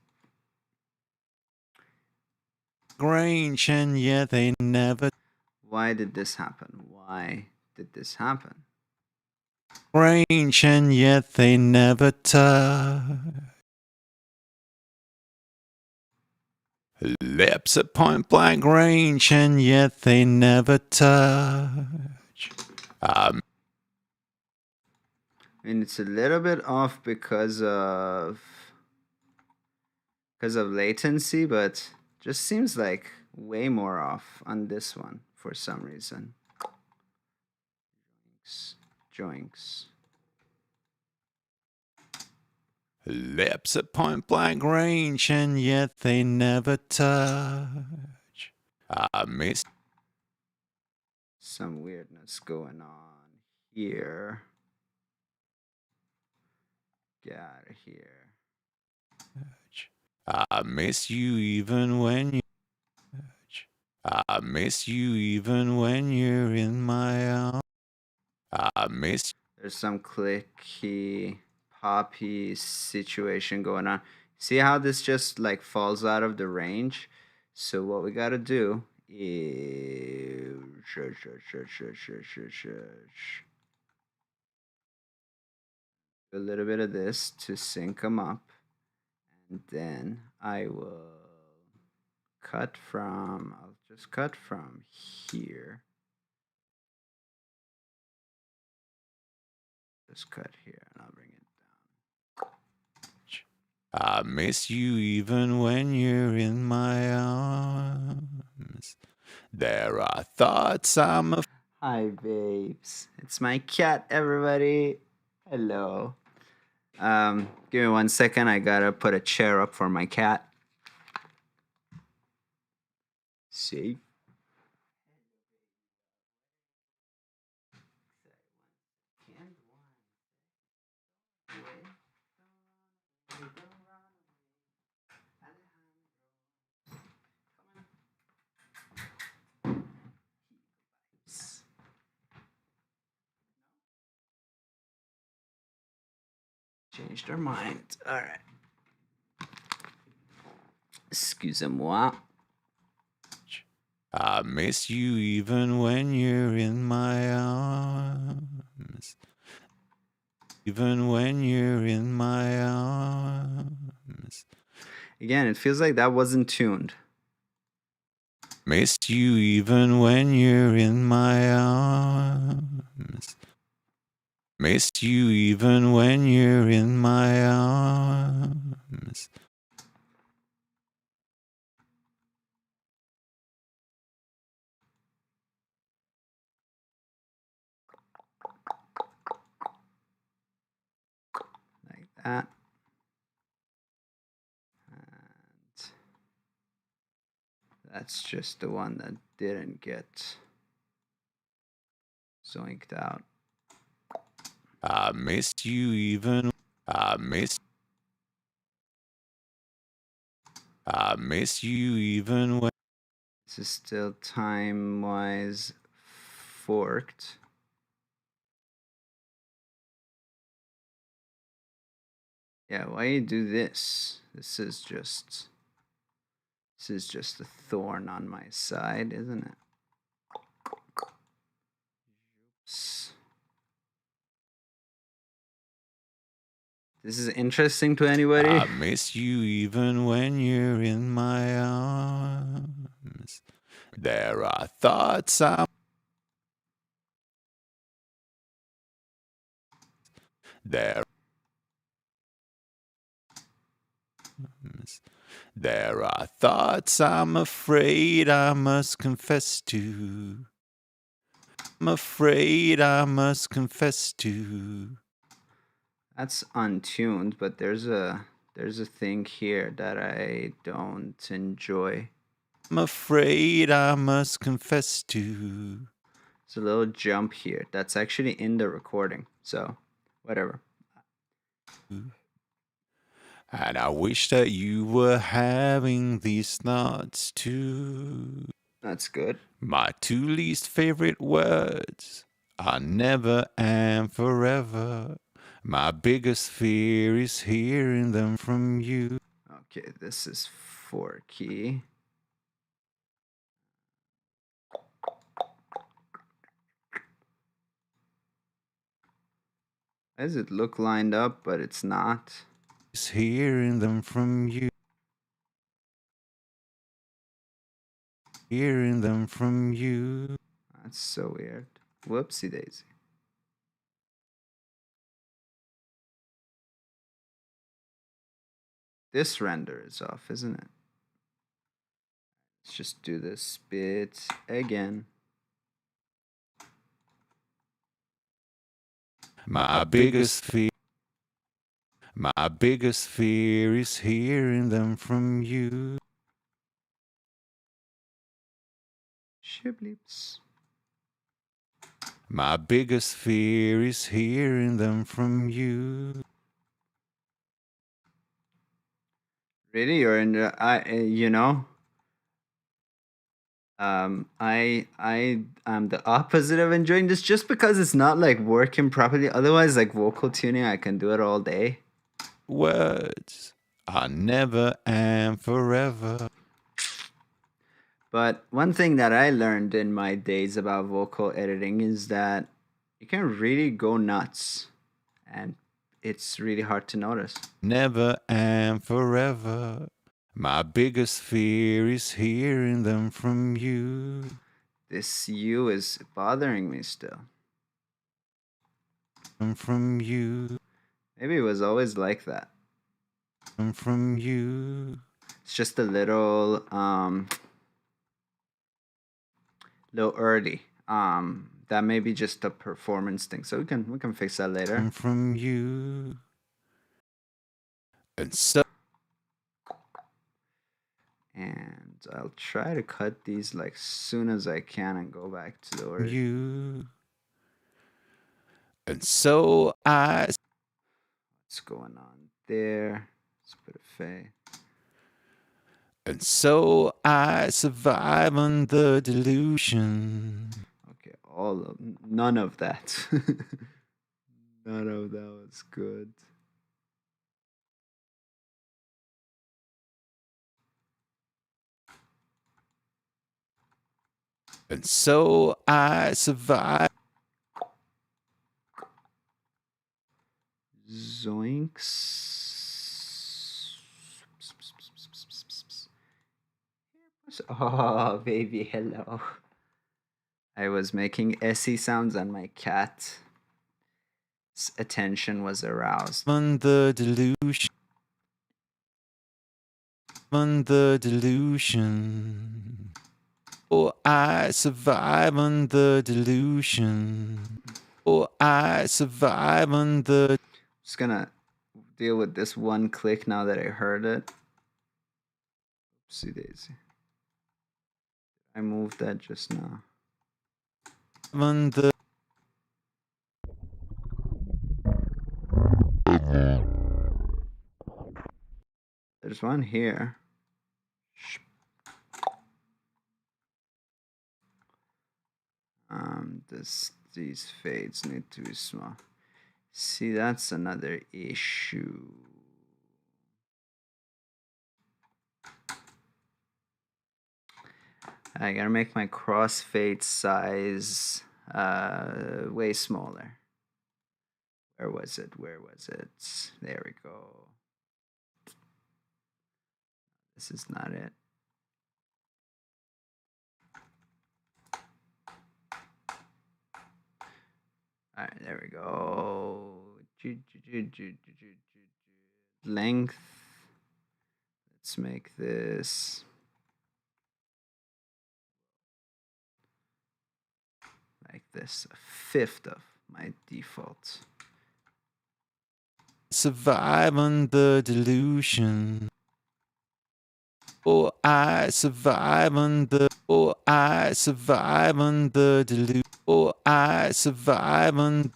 range, and yet they never. Why did this happen? Why did this happen? Range, and yet they never touch. Lips at point blank range, and yet they never touch. I mean, it's a little bit off because of latency, but just seems like way more off on this one for some reason. Joinks. Lips at point blank range, and yet they never touch. I miss. Some weirdness going on here. Get out of here. I miss you even when you. I miss you even when you're in my arms. I miss. There's some clicky, poppy situation going on. See how this just like falls out of the range? So what we gotta do is a little bit of this to sync them up, and then I will cut from. I'll just cut from here. Just cut here, and I'll bring it down. I miss you even when you're in my arms. There are thoughts I'm afraid. Hi, babes. It's my cat, everybody. Hello. Give me 1 second. I gotta put a chair up for my cat. See? Changed their mind. All right. Excusez-moi. I miss you even when you're in my arms. Even when you're in my arms. Again, it feels like that wasn't tuned. Miss you even when you're in my arms. Miss you even when you're in my arms. Like that. And that's just the one that didn't get zoinked out. I missed you even. I miss you even when. This is still time-wise forked. Yeah, why you do this? This is just a thorn on my side, isn't it? This is interesting to anybody? I miss you even when you're in my arms. There are thoughts I'm. There are thoughts I'm afraid I must confess to. I'm afraid I must confess to. That's untuned, but there's a thing here that I don't enjoy. I'm afraid I must confess to. There's a little jump here that's actually in the recording, so whatever. And I wish that you were having these thoughts too. That's good. My two least favorite words are never and forever. My biggest fear is hearing them from you. Okay, this is 4 key. Why does it look lined up, but it's not? Is hearing them from you. Hearing them from you. That's so weird. Whoopsie daisy. This render is off, isn't it? Let's just do this bit again. My biggest fear is hearing them from you. Shibleeps. My biggest fear is hearing them from you. Really, you're in the you know, I am the opposite of enjoying this just because it's not like working properly. Otherwise, like vocal tuning, I can do it all day. Words are never and forever. But one thing that I learned in my days about vocal editing is that you can really go nuts, and it's really hard to notice. Never and forever. My biggest fear is hearing them from you. This U is bothering me still. From you. Maybe it was always like that. From you. It's just a little early. That may be just a performance thing. So we can fix that later. From you. And so. And I'll try to cut these like soon as I can and go back to the order. You. And so What's going on there? Let's put a fade. And so I survive on the delusion. Okay, none of that. None of that was good. And so I survive. Zoinks. Oh, baby, hello. I was making SE sounds and my cat's attention was aroused. On the delusion. On the delusion. Oh, I survive on the delusion. Oh, I survive on the. Just gonna deal with this one click now that I heard it. Oopsie daisy. I moved that just now. On the. one here. These fades need to be small. See, that's another issue. I gotta make my crossfade size way smaller. Where was it? Where was it? There we go. This is not it. All right, there we go. Length. Let's make this like this, a fifth of my default. Survive on the delusion. Oh, I survive on the. Oh, I survive on the delusion. Oh, I survive on.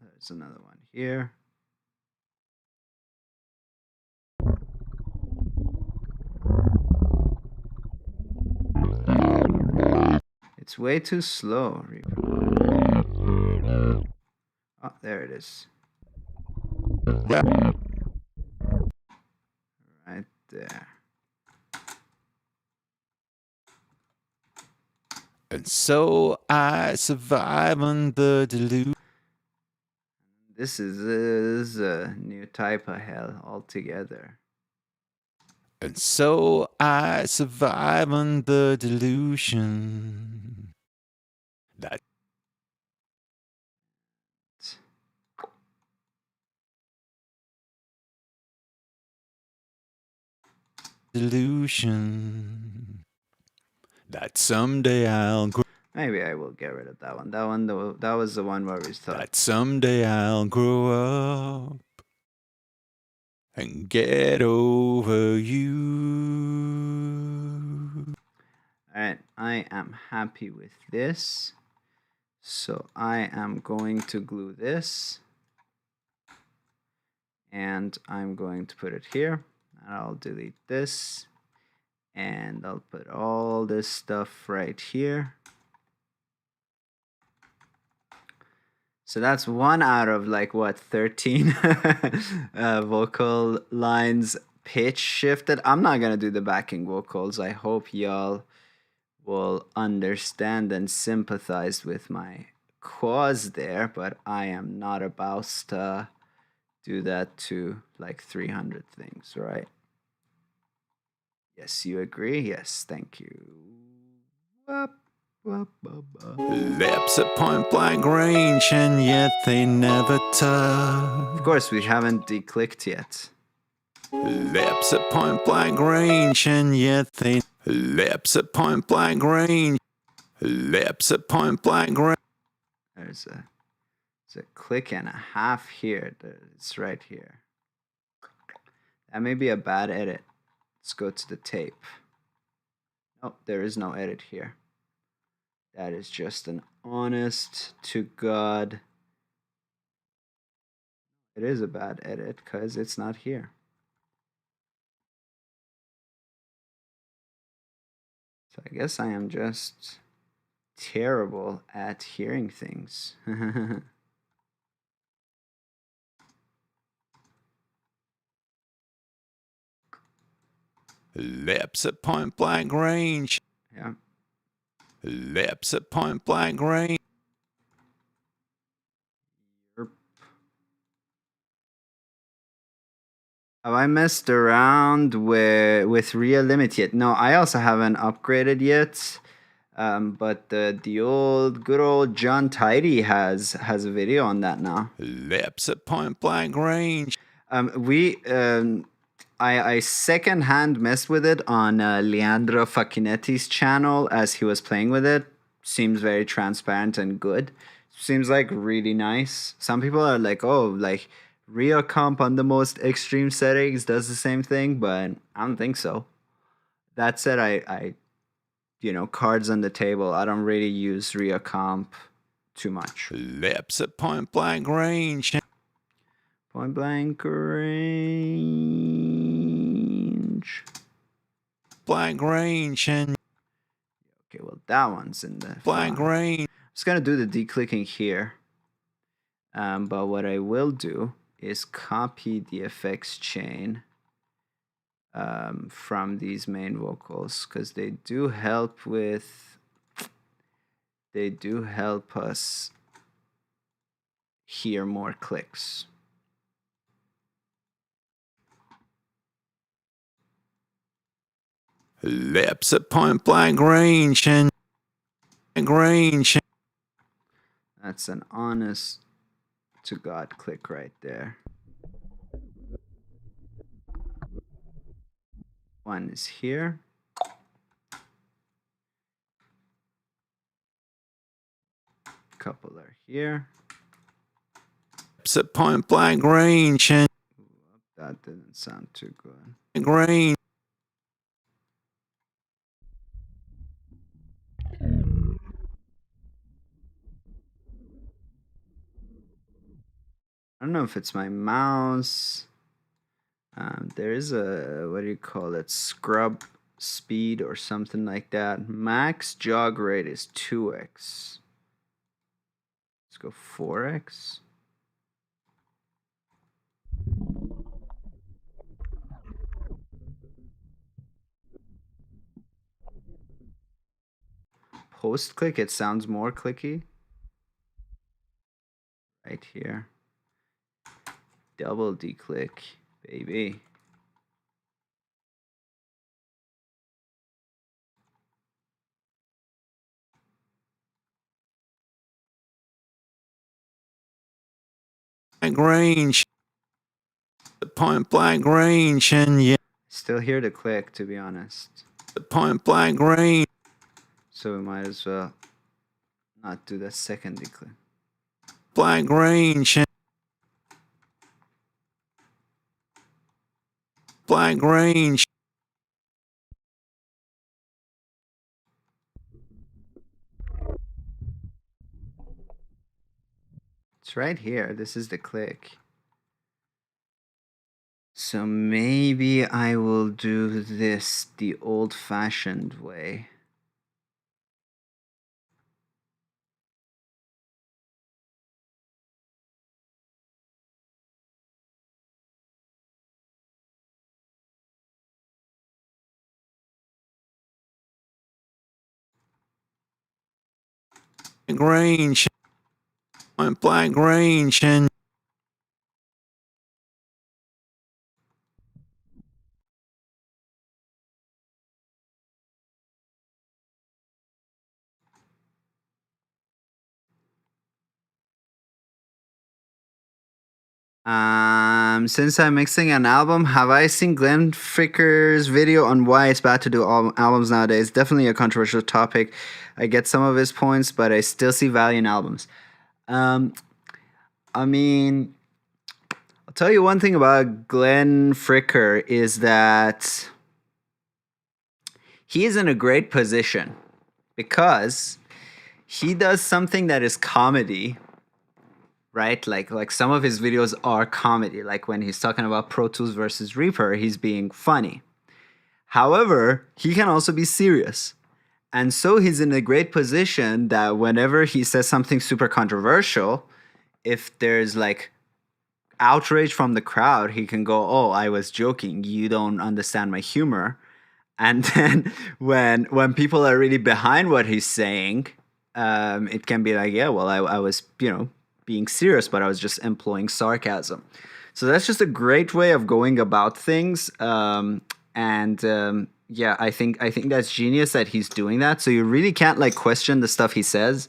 There's another one here. It's way too slow. Oh, there it is. Right there. And so I survive on the delusion. This is a new type of hell altogether. And so I survive on the delusion. That delusion. That someday I'll grow. Maybe I will get rid of that one. That was the one where we thought. That someday I'll grow up and get over you. All right, I am happy with this. So I am going to glue this. And I'm going to put it here. And I'll delete this. And I'll put all this stuff right here. So that's 1 out of like what, 13 vocal lines pitch shifted. I'm not gonna do the backing vocals. I hope y'all will understand and sympathize with my cause there, but I am not about to do that to like 300 things, right? Yes, you agree? Yes, thank you. Lips at point blank range, and yet they never touch. Of course, we haven't declicked yet. Lips at point blank range, and yet they. Lips at point blank range. Lips at point blank range. There's a click and a half here. It's right here. That may be a bad edit. Let's go to the tape. Oh, there is no edit here. That is just an honest to God. It is a bad edit because it's not here. So I guess I am just terrible at hearing things. Lips at point blank range. Yeah. Lips at point blank range. Have I messed around with Real Limit yet? No, I also haven't upgraded yet. But the old good old John Tidy has a video on that now. Lips at point blank range. I secondhand messed with it on Leandro Faccinetti's channel as he was playing with it. Seems very transparent and good. Seems like really nice. Some people are like, oh, like Rio Comp on the most extreme settings does the same thing, but I don't think so. That said, I you know, cards on the table, I don't really use Rio Comp too much. Lips at point blank range. Point blank range. range. Blank range and Okay, well, that one's in the blank front. range. I'm just gonna do the declicking here. But what I will do is copy the effects chain from these main vocals, because they do help us hear more clicks. Lips at point blank range and range. That's an honest to God click right there. One is here. Couple are here. Lips at point blank range and That didn't sound too good. range. I don't know if it's my mouse. There is a, what do you call it, scrub speed or something like that. Max jog rate is 2x. Let's go 4x. Post click, it sounds more clicky. Right here. Double declick, baby. Blank range. Point blank range and yeah. Still hear the click, to be honest. Point blank range. So we might as well not do the second declick. Blank range and blank range. It's right here. This is the click. So maybe I will do this the old-fashioned way. Range. Point blank range and Since I'm mixing an album, have I seen Glenn Fricker's video on why it's bad to do albums nowadays? Definitely a controversial topic. I get some of his points, but I still see value in albums. I mean, I'll tell you one thing about Glenn Fricker is that he is in a great position because he does something that is comedy, right? Like some of his videos are comedy. Like when he's talking about Pro Tools versus Reaper, he's being funny. However, he can also be serious. And so he's in a great position that whenever he says something super controversial, if there's like outrage from the crowd, he can go, "Oh, I was joking. You don't understand my humor." And then when people are really behind what he's saying, it can be like, "Yeah, well, I was, being serious, but I was just employing sarcasm." So that's just a great way of going about things. Yeah, I think that's genius that he's doing that. So you really can't like question the stuff he says.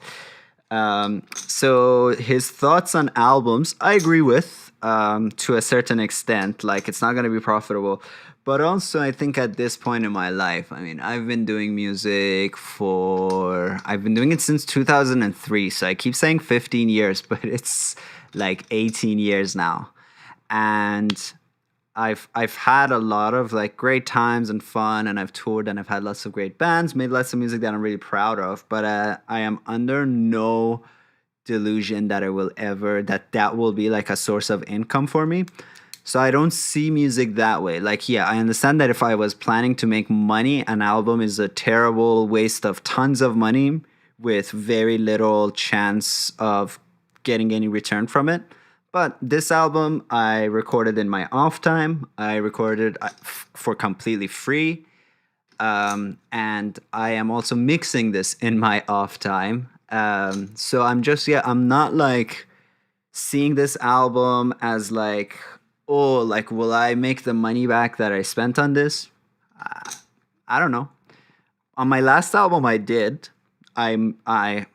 So his thoughts on albums, I agree with to a certain extent. Like it's not going to be profitable. But also, I think at this point in my life, I mean, I've been doing music I've been doing it since 2003. So I keep saying 15 years, but it's like 18 years now. And I've had a lot of like great times and fun, and I've toured and I've had lots of great bands, made lots of music that I'm really proud of. But I am under no delusion that that will be like a source of income for me. So I don't see music that way. Like, yeah, I understand that if I was planning to make money, an album is a terrible waste of tons of money with very little chance of getting any return from it. But this album I recorded in my off time. I recorded for completely free. And I am also mixing this in my off time. So I'm just, yeah, I'm not like seeing this album as like, oh, like, will I make the money back that I spent on this? I don't know. On my last album, I did. I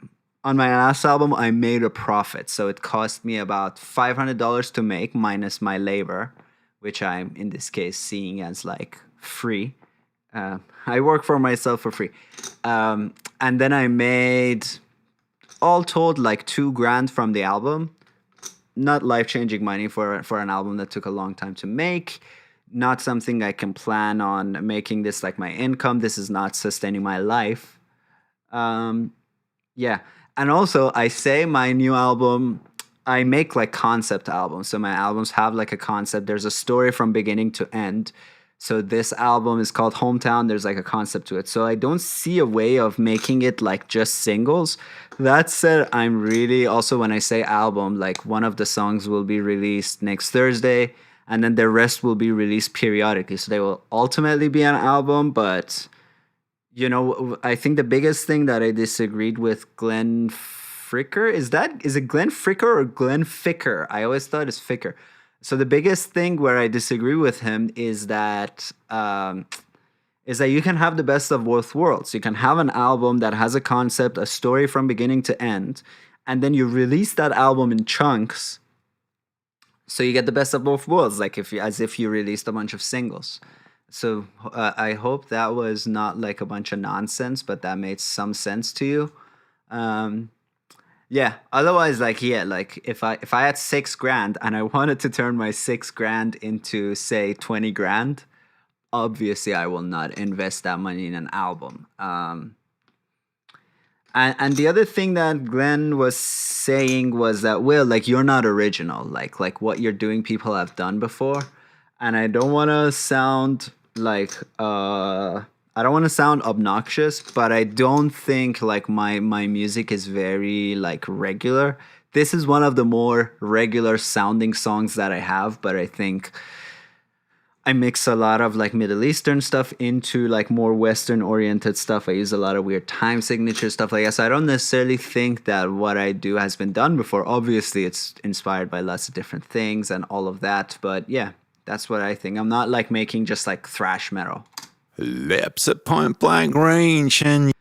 on my last album, I made a profit, so it cost me about $500 to make minus my labor, which I'm in this case seeing as like free. I work for myself for free, and then I made all told like $2,000 from the album. Not life-changing money for an album that took a long time to make. Not something I can plan on making this like my income. This is not sustaining my life. Yeah. And also, I say my new album, I make like concept albums. So my albums have like a concept. There's a story from beginning to end. So this album is called Hometown. There's like a concept to it. So I don't see a way of making it like just singles. That said, I'm really also, when I say album, like one of the songs will be released next Thursday, and then the rest will be released periodically. So they will ultimately be an album, but you know, I think the biggest thing that I disagreed with Glenn Fricker is it Glenn Fricker or Glenn Ficker? I always thought it's Ficker. So the biggest thing where I disagree with him is that you can have the best of both worlds. You can have an album that has a concept, a story from beginning to end, and then you release that album in chunks. So you get the best of both worlds, like as if you released a bunch of singles. So I hope that was not like a bunch of nonsense, but that made some sense to you. Yeah. Otherwise, like, yeah, like if I had $6,000 and I wanted to turn my $6,000 into say 20 grand, obviously I will not invest that money in an album. And the other thing that Glenn was saying was that, Will, like, you're not original. Like what you're doing, people have done before. And I don't want to sound like I don't want to sound obnoxious, but I don't think like my music is very like regular. This is one of the more regular sounding songs that I have, but I think I mix a lot of like Middle Eastern stuff into like more Western oriented stuff. I use a lot of weird time signature stuff like that. So I don't necessarily think that what I do has been done before. Obviously, it's inspired by lots of different things and all of that. But yeah, that's what I think. I'm not like making just like thrash metal. Lips at point blank range and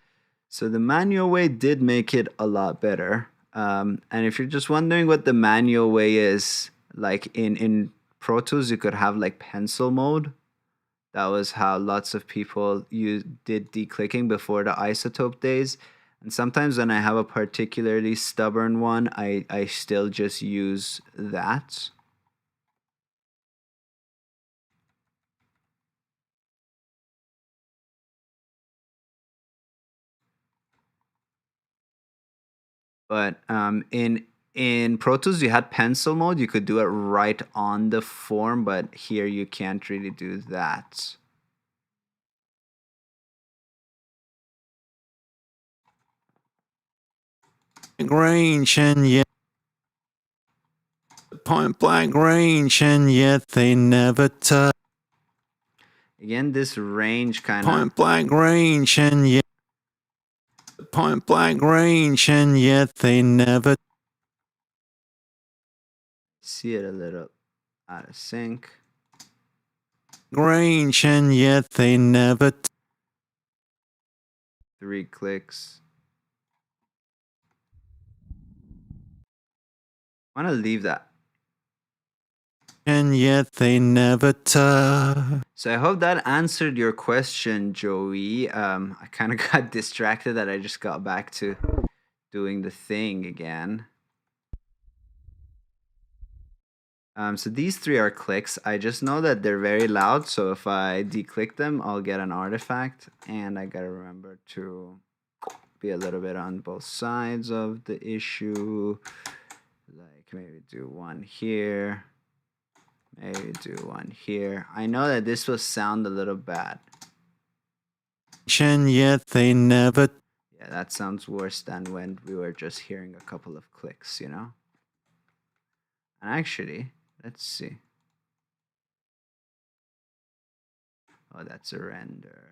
So the manual way did make it a lot better. And if you're just wondering what the manual way is, like in Pro Tools, you could have like pencil mode. That was how lots of people did declicking before the isotope days. And sometimes when I have a particularly stubborn one, I still just use that. But in Pro Tools, you had pencil mode. You could do it right on the form, but here you can't really do that. range and yet point blank range and yet they never touch. Again, this range kind of Point blank range and yet point blank range and yet they never see it a little out of sync. range and yet they never 3 clicks. I'm gonna leave that. and yet they never touch. So I hope that answered your question, Joey. I kind of got distracted that I just got back to doing the thing again. So these 3 are clicks. I just know that they're very loud, so if I declick them, I'll get an artifact. And I gotta remember to be a little bit on both sides of the issue. Like maybe do one here, Maybe do one here. I know that this will sound a little bad. Yet they never. Yeah, that sounds worse than when we were just hearing a couple of clicks, you know? And actually, let's see. Oh, that's a render.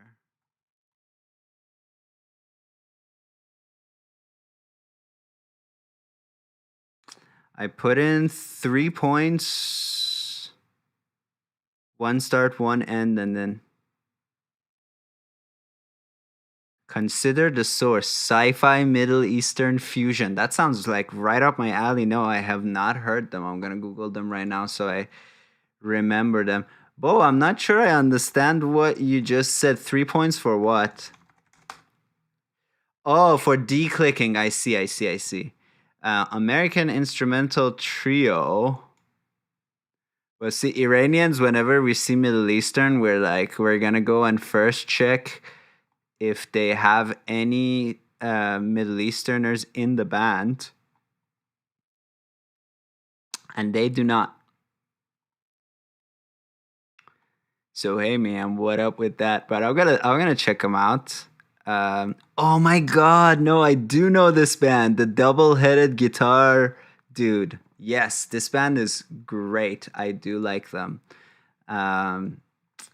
I put in 3 points, one start, one end, and then consider the source, sci-fi Middle Eastern fusion. That sounds like right up my alley. No, I have not heard them. I'm gonna Google them right now so I remember them. Bo, I'm not sure I understand what you just said. 3 points for what? Oh, for declicking. I see. American Instrumental Trio. Well, see, Iranians, whenever we see Middle Eastern, we're like, we're gonna go and first check if they have any Middle Easterners in the band, and they do not. So hey, man, what up with that? But I'm gonna check them out. Oh my God, no, I do know this band, the double-headed guitar dude. Yes, this band is great. I do like them. Um,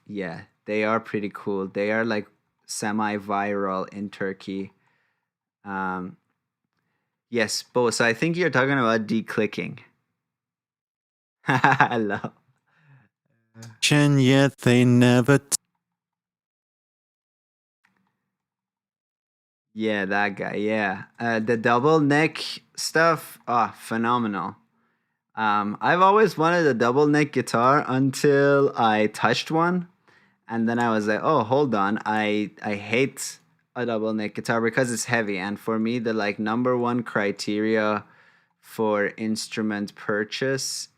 yeah, they are pretty cool. They are like semi-viral in Turkey. Um, yes, both. So I think you're talking about declicking. Hello. Yet they never. Yeah, that guy. Yeah, the double neck stuff. Oh, phenomenal. I've always wanted a double neck guitar until I touched one, and then I was like, oh, hold on, I hate a double neck guitar because it's heavy, and for me, the like number one criteria for instrument purchase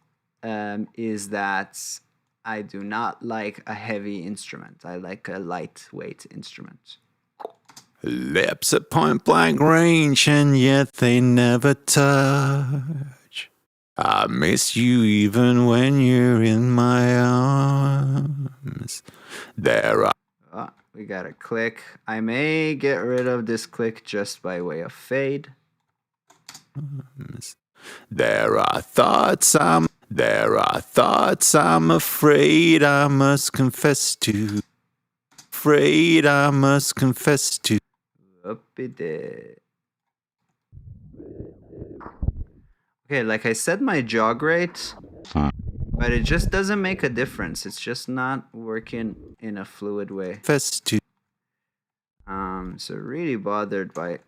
is that I do not like a heavy instrument. I like a lightweight instrument. Lips at point blank range, and yet they never touch. I miss you even when you're in my arms. There are. Oh, we got a click. I may get rid of this click just by way of fade. There are thoughts I'm afraid I must confess to. Afraid I must confess to. Whoopie. Okay, like I said, my jog rate, but it just doesn't make a difference. It's just not working in a fluid way. Confess to. So really bothered by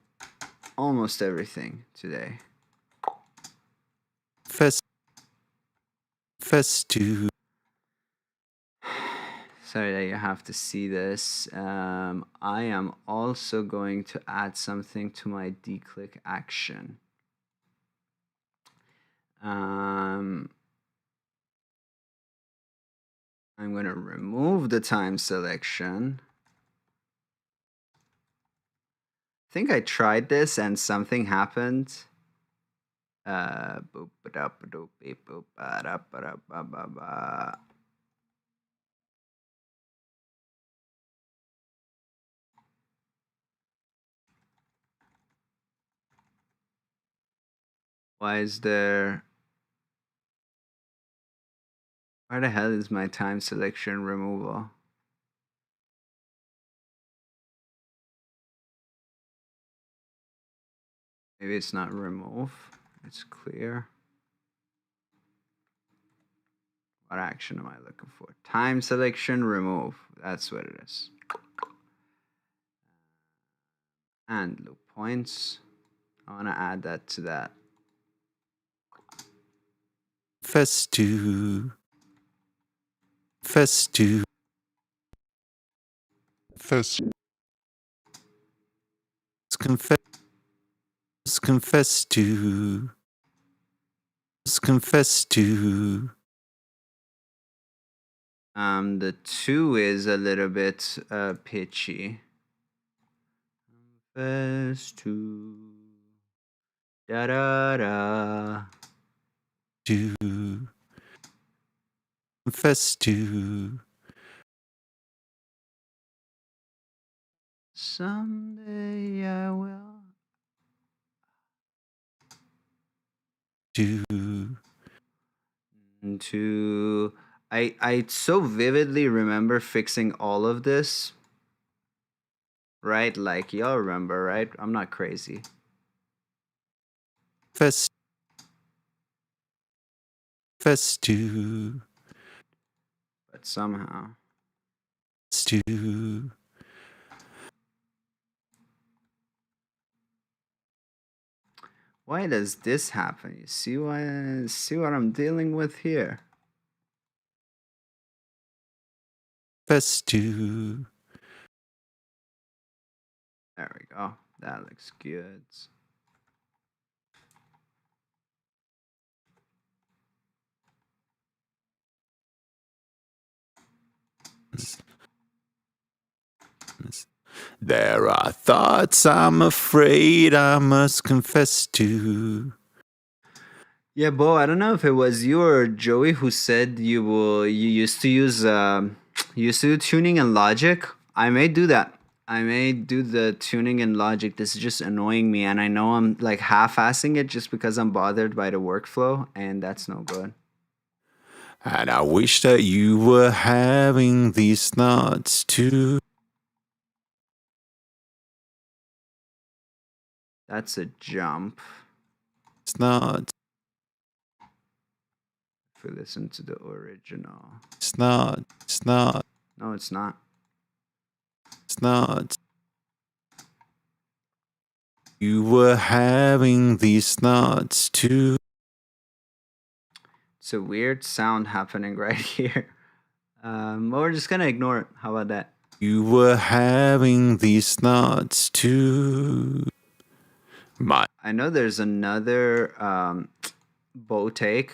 almost everything today. Confess to. Sorry that you have to see this. I am also going to add something to my declick action. I'm going to remove the time selection. I think I tried this and something happened. Why is there... Where the hell is my time selection removal? Maybe it's not remove, it's clear. What action am I looking for? Time selection remove, that's what it is. And loop points. I want to add that to that. Festu. Festu. Festu. Confess. Confess to. Confess to. The 2 is a little bit pitchy. Confess to. Da da da. To. confess to. Someday I will. I so vividly remember fixing all of this, right? Like y'all remember, right? I'm not crazy. Confess to. But somehow. To. Why does this happen? You see what I'm dealing with here? Confess to. There we go. That looks good. There are thoughts I'm afraid I must confess to. Yeah, Bo, I don't know if it was you or Joey who said you used to use you used to do tuning in Logic. I may do that. I may do the tuning in Logic. This is just annoying me, and I know I'm like half-assing it just because I'm bothered by the workflow, and that's no good. And I wish that you were having these thoughts too. That's a jump. It's not. If we listen to the original. It's not. It's not. No, it's not. It's not. You were having these thoughts too. It's a weird sound happening right here. But we're just gonna ignore it. How about that? You were having these thoughts too. I know there's another bow take.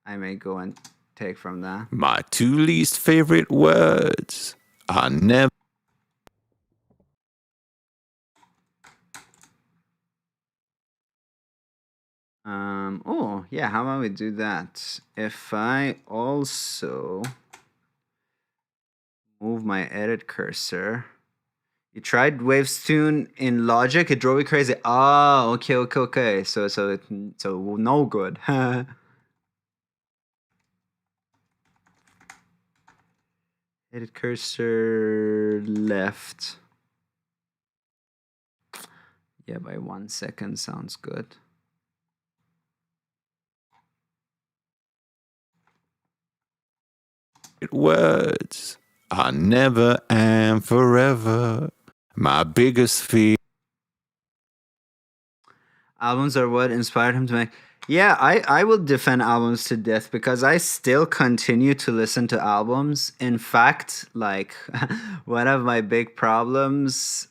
I may go and take from that. My two least favorite words are never. Oh yeah, how about we do that? If I also move my edit cursor. You tried Waves Tune in Logic, it drove you crazy. Ah, okay. So no good. Edit cursor left. Yeah, by 1 second sounds good. Words are never and forever. My biggest fear. Albums are what inspired him to make. Yeah, I will defend albums to death because I still continue to listen to albums. In fact, like one of my big problems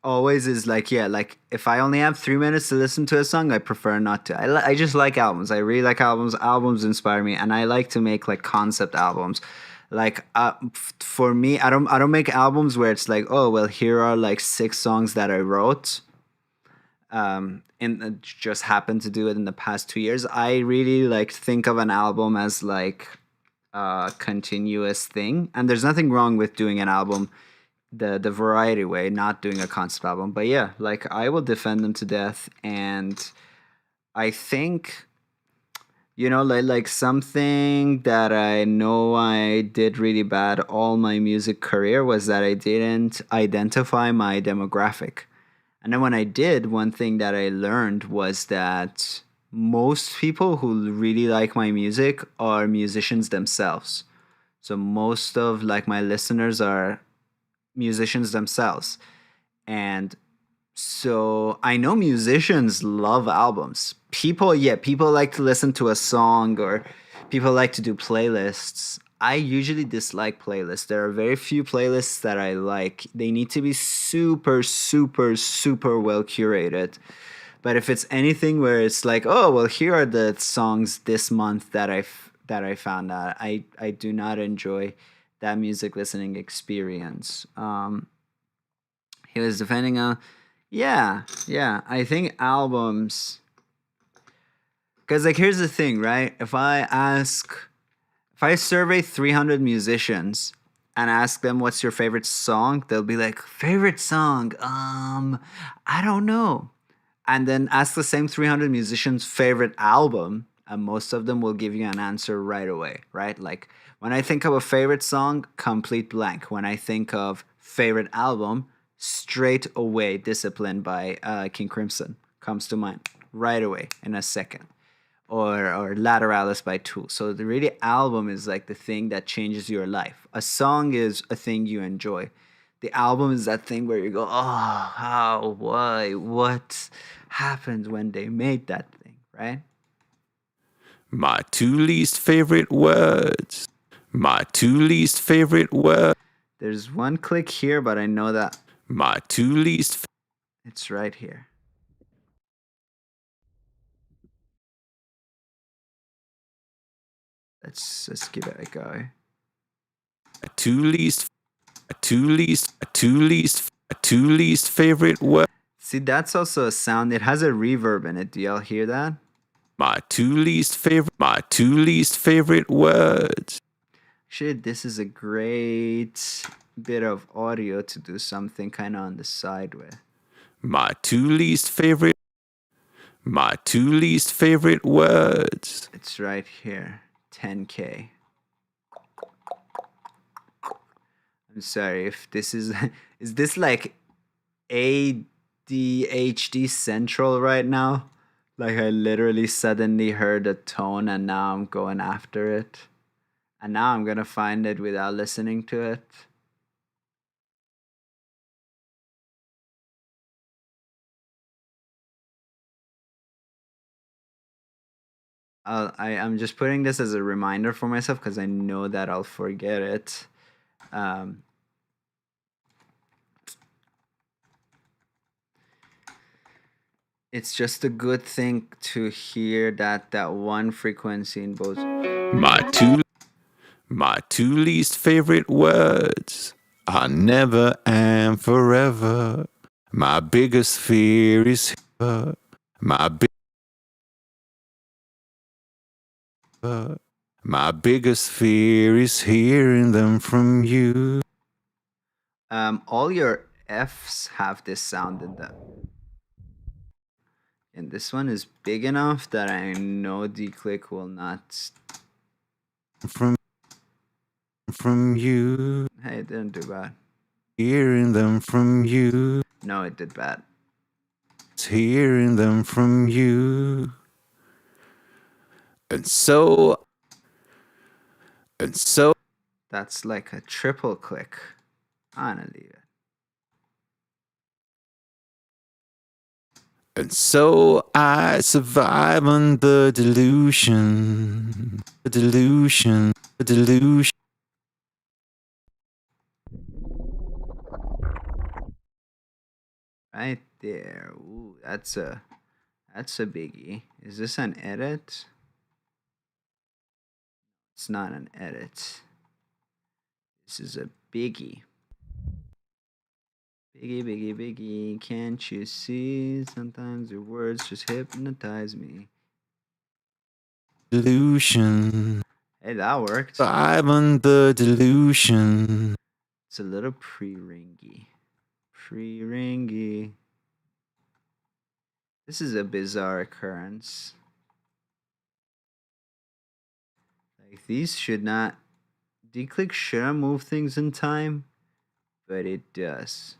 always is like, yeah, like if I only have 3 minutes to listen to a song, I prefer not to. I just like albums. I really like albums. Albums inspire me, and I like to make like concept albums. Like for me, I don't make albums where it's like, oh well, here are like 6 songs that I wrote. And just happened to do it in the past 2 years. I really like think of an album as like a continuous thing, and there's nothing wrong with doing an album the variety way, not doing a concept album. But yeah, like I will defend them to death, and I think like something that I know I did really bad all my music career was that I didn't identify my demographic. And then when I did, one thing that I learned was that most people who really like my music are musicians themselves. So most of like my listeners are musicians themselves. And so I know musicians love albums. People like to listen to a song, or people like to do playlists. I usually dislike playlists. There are very few playlists that I like. They need to be super, super, super well curated. But if it's anything where it's like, oh well, here are the songs this month that I found out, I do not enjoy that music listening experience. He was defending yeah. I think albums, because like here's the thing, right? If I ask If I survey 300 musicians and ask them what's your favorite song, they'll be like, favorite song? I don't know. And then ask the same 300 musicians' favorite album, and most of them will give you an answer right away, right? Like when I think of a favorite song, complete blank. When I think of favorite album, straight away, Discipline by King Crimson comes to mind right away in a second. Or Lateralis by Tool. So the really album is like the thing that changes your life. A song is a thing you enjoy. The album is that thing where you go, oh, how, why, what happened when they made that thing, right? My two least favorite words. My two least favorite words. There's one click here, but I know that My two least. it's right here. Let's give it a go. Two least favorite word. See, that's also a sound. It has a reverb in it. Do y'all hear that? My two least favorite words. Actually, this is a great bit of audio to do something kind of on the side with. My two least favorite words. It's right here. 10K. I'm sorry if this is this like ADHD central right now? Like I literally suddenly heard a tone and now I'm going after it. And now I'm gonna find it without listening to it. I'm just putting this as a reminder for myself because I know that I'll forget it. It's just a good thing to hear that one frequency in both. My two least favorite words are never and forever. My biggest fear is my biggest fear is hearing them from you. All your Fs have this sound in them. And this one is big enough that I know D-click will not. From you. Hey, it didn't do bad. Hearing them from you. No, it did bad. It's hearing them from you. And so. That's like a triple click. I'm gonna leave it. And so I survive on the delusion. The delusion. Right there. Ooh, that's a biggie. Is this an edit? It's not an edit. This is a biggie. Biggie. Can't you see? Sometimes your words just hypnotize me. Delusion. Hey, that worked. Survive on the delusion. It's a little pre-ringy. Pre-ringy. This is a bizarre occurrence. Like these should not. D-click shouldn't move things in time, but it does.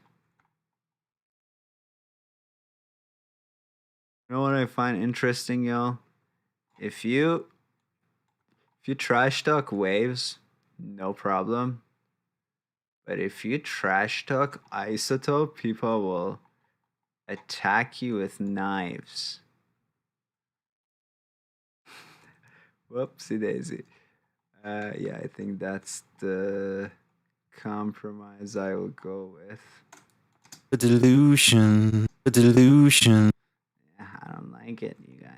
You know what I find interesting, y'all? If you trash talk waves, no problem. But if you trash talk isotope, people will attack you with knives. Whoopsie daisy. Yeah, I think that's the compromise I will go with. The delusion. Yeah, I don't like it, you guys.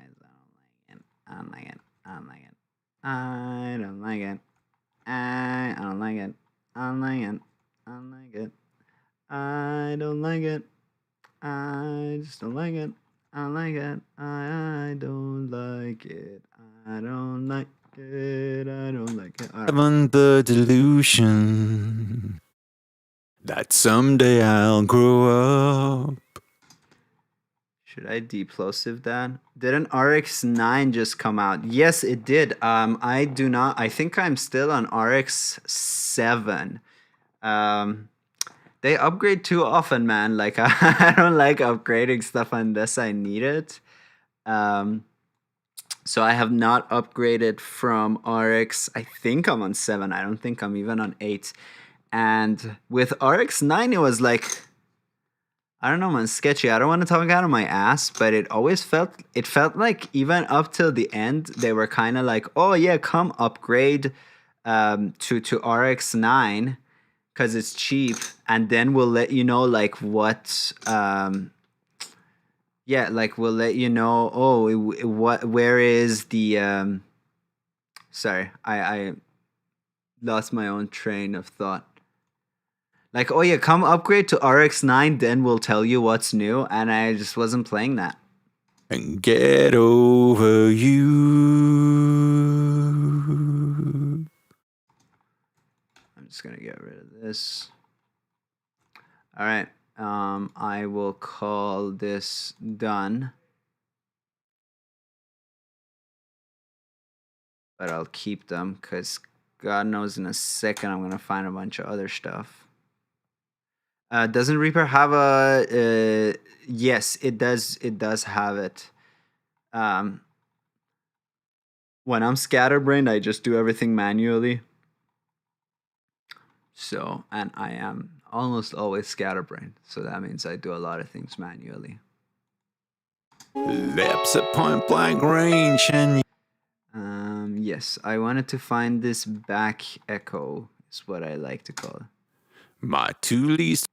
I don't like it. I don't like it. I don't like it. I don't like it. I don't like it. I don't like it. I don't like it. I just don't like it. I don't like it. I don't like it. I don't like it. I don't like it. All right. Haven't the delusion that someday I'll grow up. Should I deplosive that? Did an RX 9 just come out? Yes, it did. I do not. I think I'm still on RX 7. They upgrade too often, man. Like I don't like upgrading stuff unless I need it. So I have not upgraded from RX. I think I'm on 7. I don't think I'm even on 8. And with RX 9, it was like, I don't know, man, sketchy. I don't want to talk out of my ass, but it felt like even up till the end, they were kind of like, oh yeah, come upgrade to RX 9 because it's cheap, and then we'll let you know like what yeah, like we'll let you know, where is the sorry, I lost my own train of thought. Like, oh yeah, come upgrade to RX 9, then we'll tell you what's new, and I just wasn't playing that. And get over you. I'm just gonna get rid of this. All right. I will call this done. But I'll keep them because God knows in a second I'm gonna find a bunch of other stuff. Doesn't Reaper have a? Yes, it does. It does have it. When I'm scatterbrained, I just do everything manually. So, and I am almost always scatterbrained. So that means I do a lot of things manually. Lips at point blank range and Yes, I wanted to find this back echo, is what I like to call it. my two least.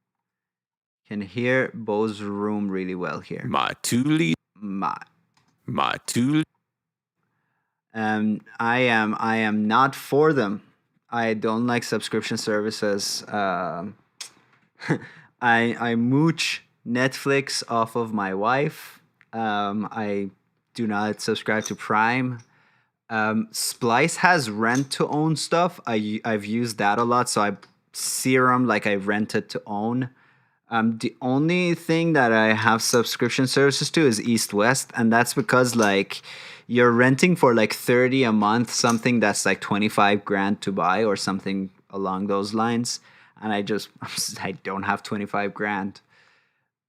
Can hear Bo's room really well here. My two least. My two. I am not for them. I don't like subscription services. I mooch Netflix off of my wife. I do not subscribe to Prime. Splice has rent to own stuff. I've used that a lot, so I Serum like I rented to own. The only thing that I have subscription services to is East West, and that's because like you're renting for like 30 a month, something that's like 25 grand to buy or something along those lines. And I don't have 25 grand.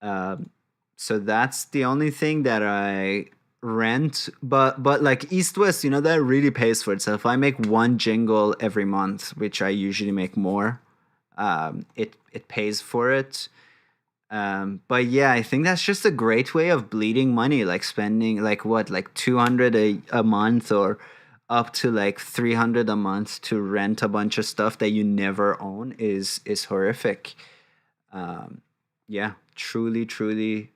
So that's the only thing that I rent. But like East West, that really pays for itself. If I make one jingle every month, which I usually make more, it pays for it. But yeah, I think that's just a great way of bleeding money, like spending like 200 a month or up to like 300 a month to rent a bunch of stuff that you never own is horrific. Yeah, truly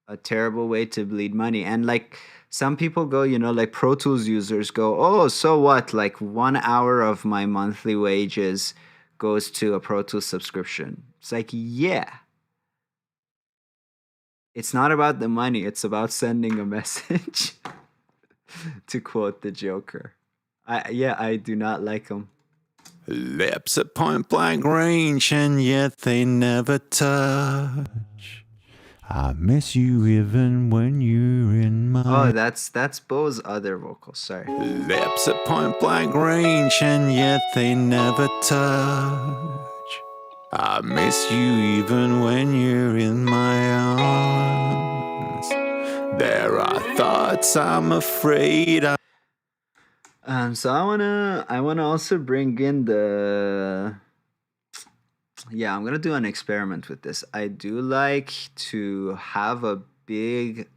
a terrible way to bleed money. And like some people go, like Pro Tools users go, oh, so what? Like 1 hour of my monthly wages goes to a Pro Tools subscription. It's like, yeah. It's not about the money, it's about sending a message. To quote the Joker. I do not like him. Lips at point blank range and yet they never touch. I miss you even when you're in my. Oh, that's Bo's other vocal. Sorry. Lips at point blank range and yet they never touch. I miss you even when you're in my arms. There are thoughts I'm afraid I. So I wanna also bring in the. Yeah, I'm gonna do an experiment with this. I do like to have a big,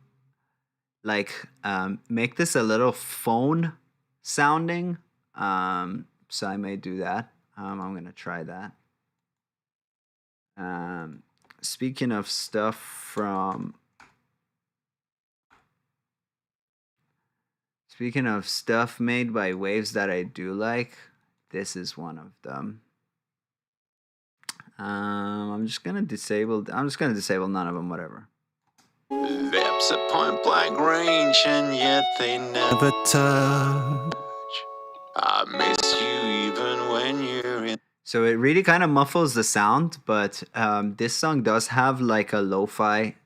make this a little phone sounding. So I may do that. I'm gonna try that. Speaking of stuff made by waves that I do like, this is one of them. I'm just gonna disable none of them, whatever. Lips at point blank range and yet they never touch. I miss you even when you're in. So it really kind of muffles the sound, but this song does have like a lo-fi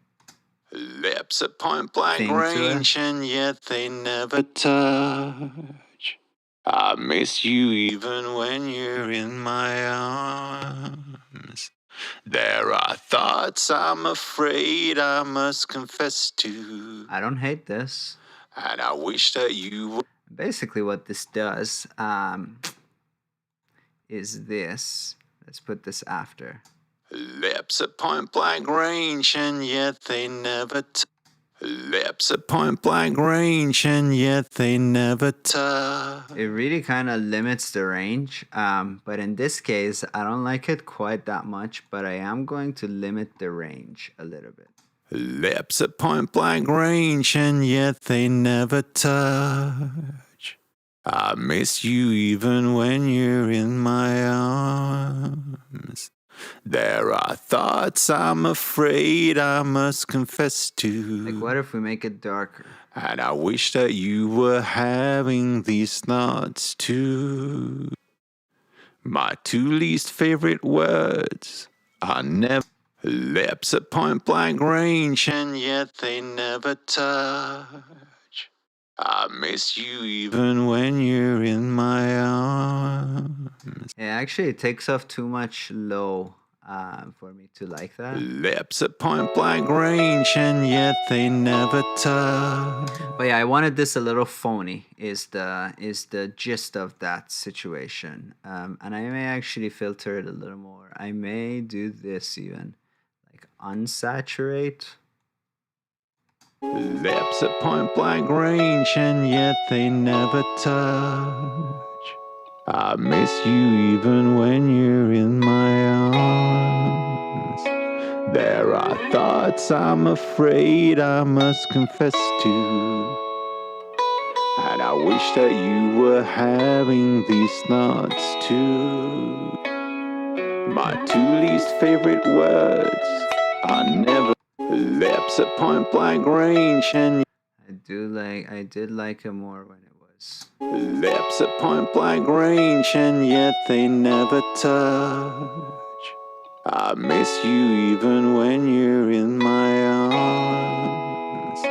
Lips at point blank thing to it. range, and yet they never touch. I miss you even when you're in my arms. There are thoughts I'm afraid I must confess to, I don't hate this. and I wish that you would. Basically what this does is this. Let's put this after. Lips at point blank range, and yet they never lips at point blank range, and yet they never touch. It really kind of limits the range, but in this case, I don't like it quite that much, but I am going to limit the range a little bit. Lips at point blank range, and yet they never touch. I miss you even when you're in my arms. There are thoughts I'm afraid I must confess to. Like, what if we make it darker? And I wish that you were having these thoughts too. My two least favorite words are never. Lips at point blank range, and yet they never touch. I miss you even when you're in my arms. Yeah, actually, it takes off too much low for me to like that. Lips at point blank range, and yet they never touch. But yeah, I wanted this a little phony. Is the gist of that situation, and I may actually filter it a little more. I may do this even, like unsaturate. Lips at point blank range, and yet they never touch. I miss you even when you're in my arms. There are thoughts I'm afraid I must confess to, and I wish that you were having these thoughts too. My two least favorite words are never. Lips at point blank range, and I did like it more when it was. lips at point blank range, and yet they never touch. I miss you even when you're in my arms.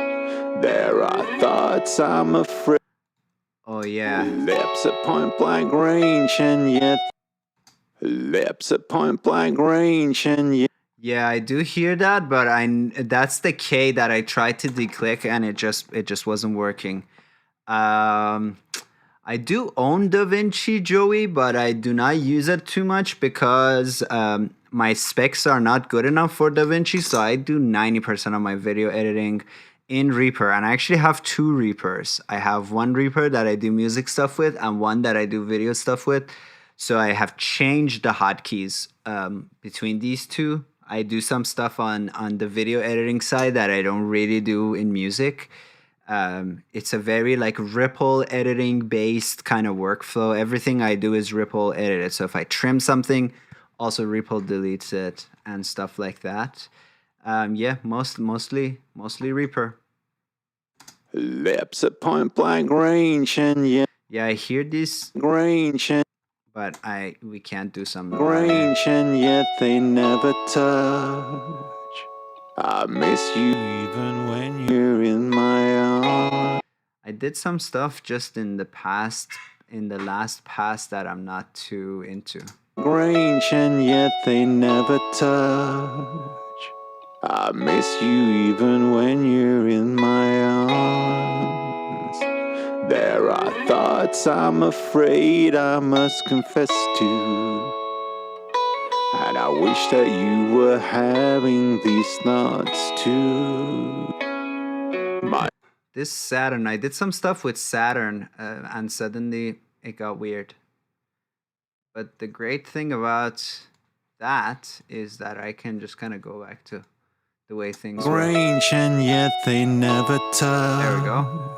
There are thoughts I'm afraid. Oh yeah. Lips at point blank range, and yet. Lips at point blank range, and yet. Yeah, I do hear that, but that's the K that I tried to declick and it just wasn't working. I do own DaVinci, Joey, but I do not use it too much because my specs are not good enough for DaVinci, so I do 90% of my video editing in Reaper, and I actually have two Reapers. I have one Reaper that I do music stuff with and one that I do video stuff with. So I have changed the hotkeys between these two. I do some stuff on the video editing side that I don't really do in music. It's a very like Ripple editing based kind of workflow. Everything I do is Ripple edited. So if I trim something, also Ripple deletes it and stuff like that. Yeah, mostly Reaper. Lips at point blank range, and yeah. Yeah, I hear this Range, and but we can't do some range, and yet they never touch. I miss you even when you're in my arms. I did some stuff just in the last past that I'm not too into. Range, and yet they never touch. I miss you even when you're in my arms. There are thoughts I'm afraid I must confess to, and I wish that you were having these thoughts too. This Saturn, I did some stuff with Saturn, and suddenly it got weird. But the great thing about that is that I can just kind of go back to the way things were. Range, and yet they never touch. There we go.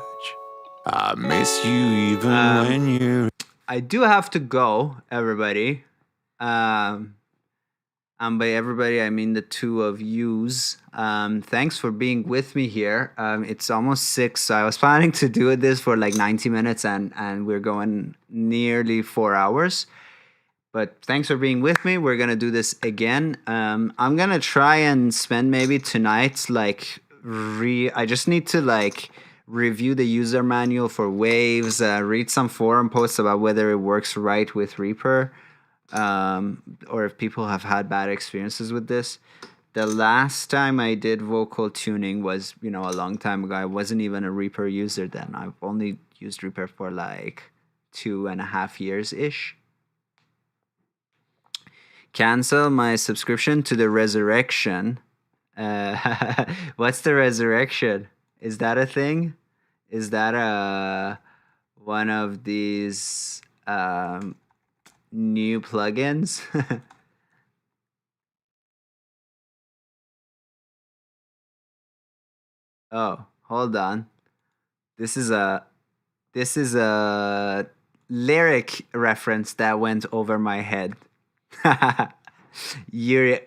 I miss you even when you're. I do have to go, everybody. I'm By everybody, I mean the two of yous. Thanks for being with me here. It's almost 6, so I was planning to do this for like 90 minutes, and we're going nearly 4 hours. But thanks for being with me. We're gonna do this again. I'm gonna try and spend maybe tonight like I just need to like review the user manual for Waves, read some forum posts about whether it works right with Reaper, or if people have had bad experiences with this. The last time I did vocal tuning was, a long time ago. I wasn't even a Reaper user then. I've only used Reaper for like 2.5 years ish. Cancel my subscription to the Resurrection. What's the Resurrection? Is that a thing? Is that one of these new plugins? Oh, hold on. This is a lyric reference that went over my head. Yuri,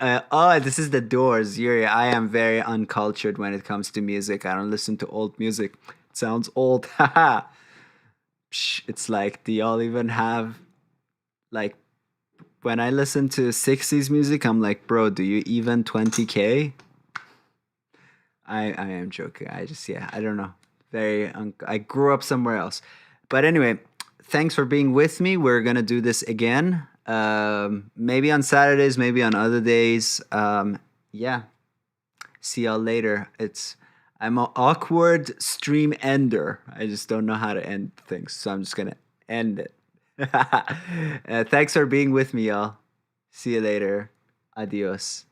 this is the Doors. Yuri, I am very uncultured when it comes to music. I don't listen to old music. It sounds old. It's like, do y'all even have, like, when I listen to 60s music, I'm like, bro, do you even 20K? I am joking. I don't know. I grew up somewhere else. But anyway, thanks for being with me. We're going to do this again. Maybe on Saturdays, maybe on other days. Yeah. See y'all later. I'm an awkward stream ender. I just don't know how to end things, so I'm just going to end it. Thanks for being with me, y'all. See you later. Adios.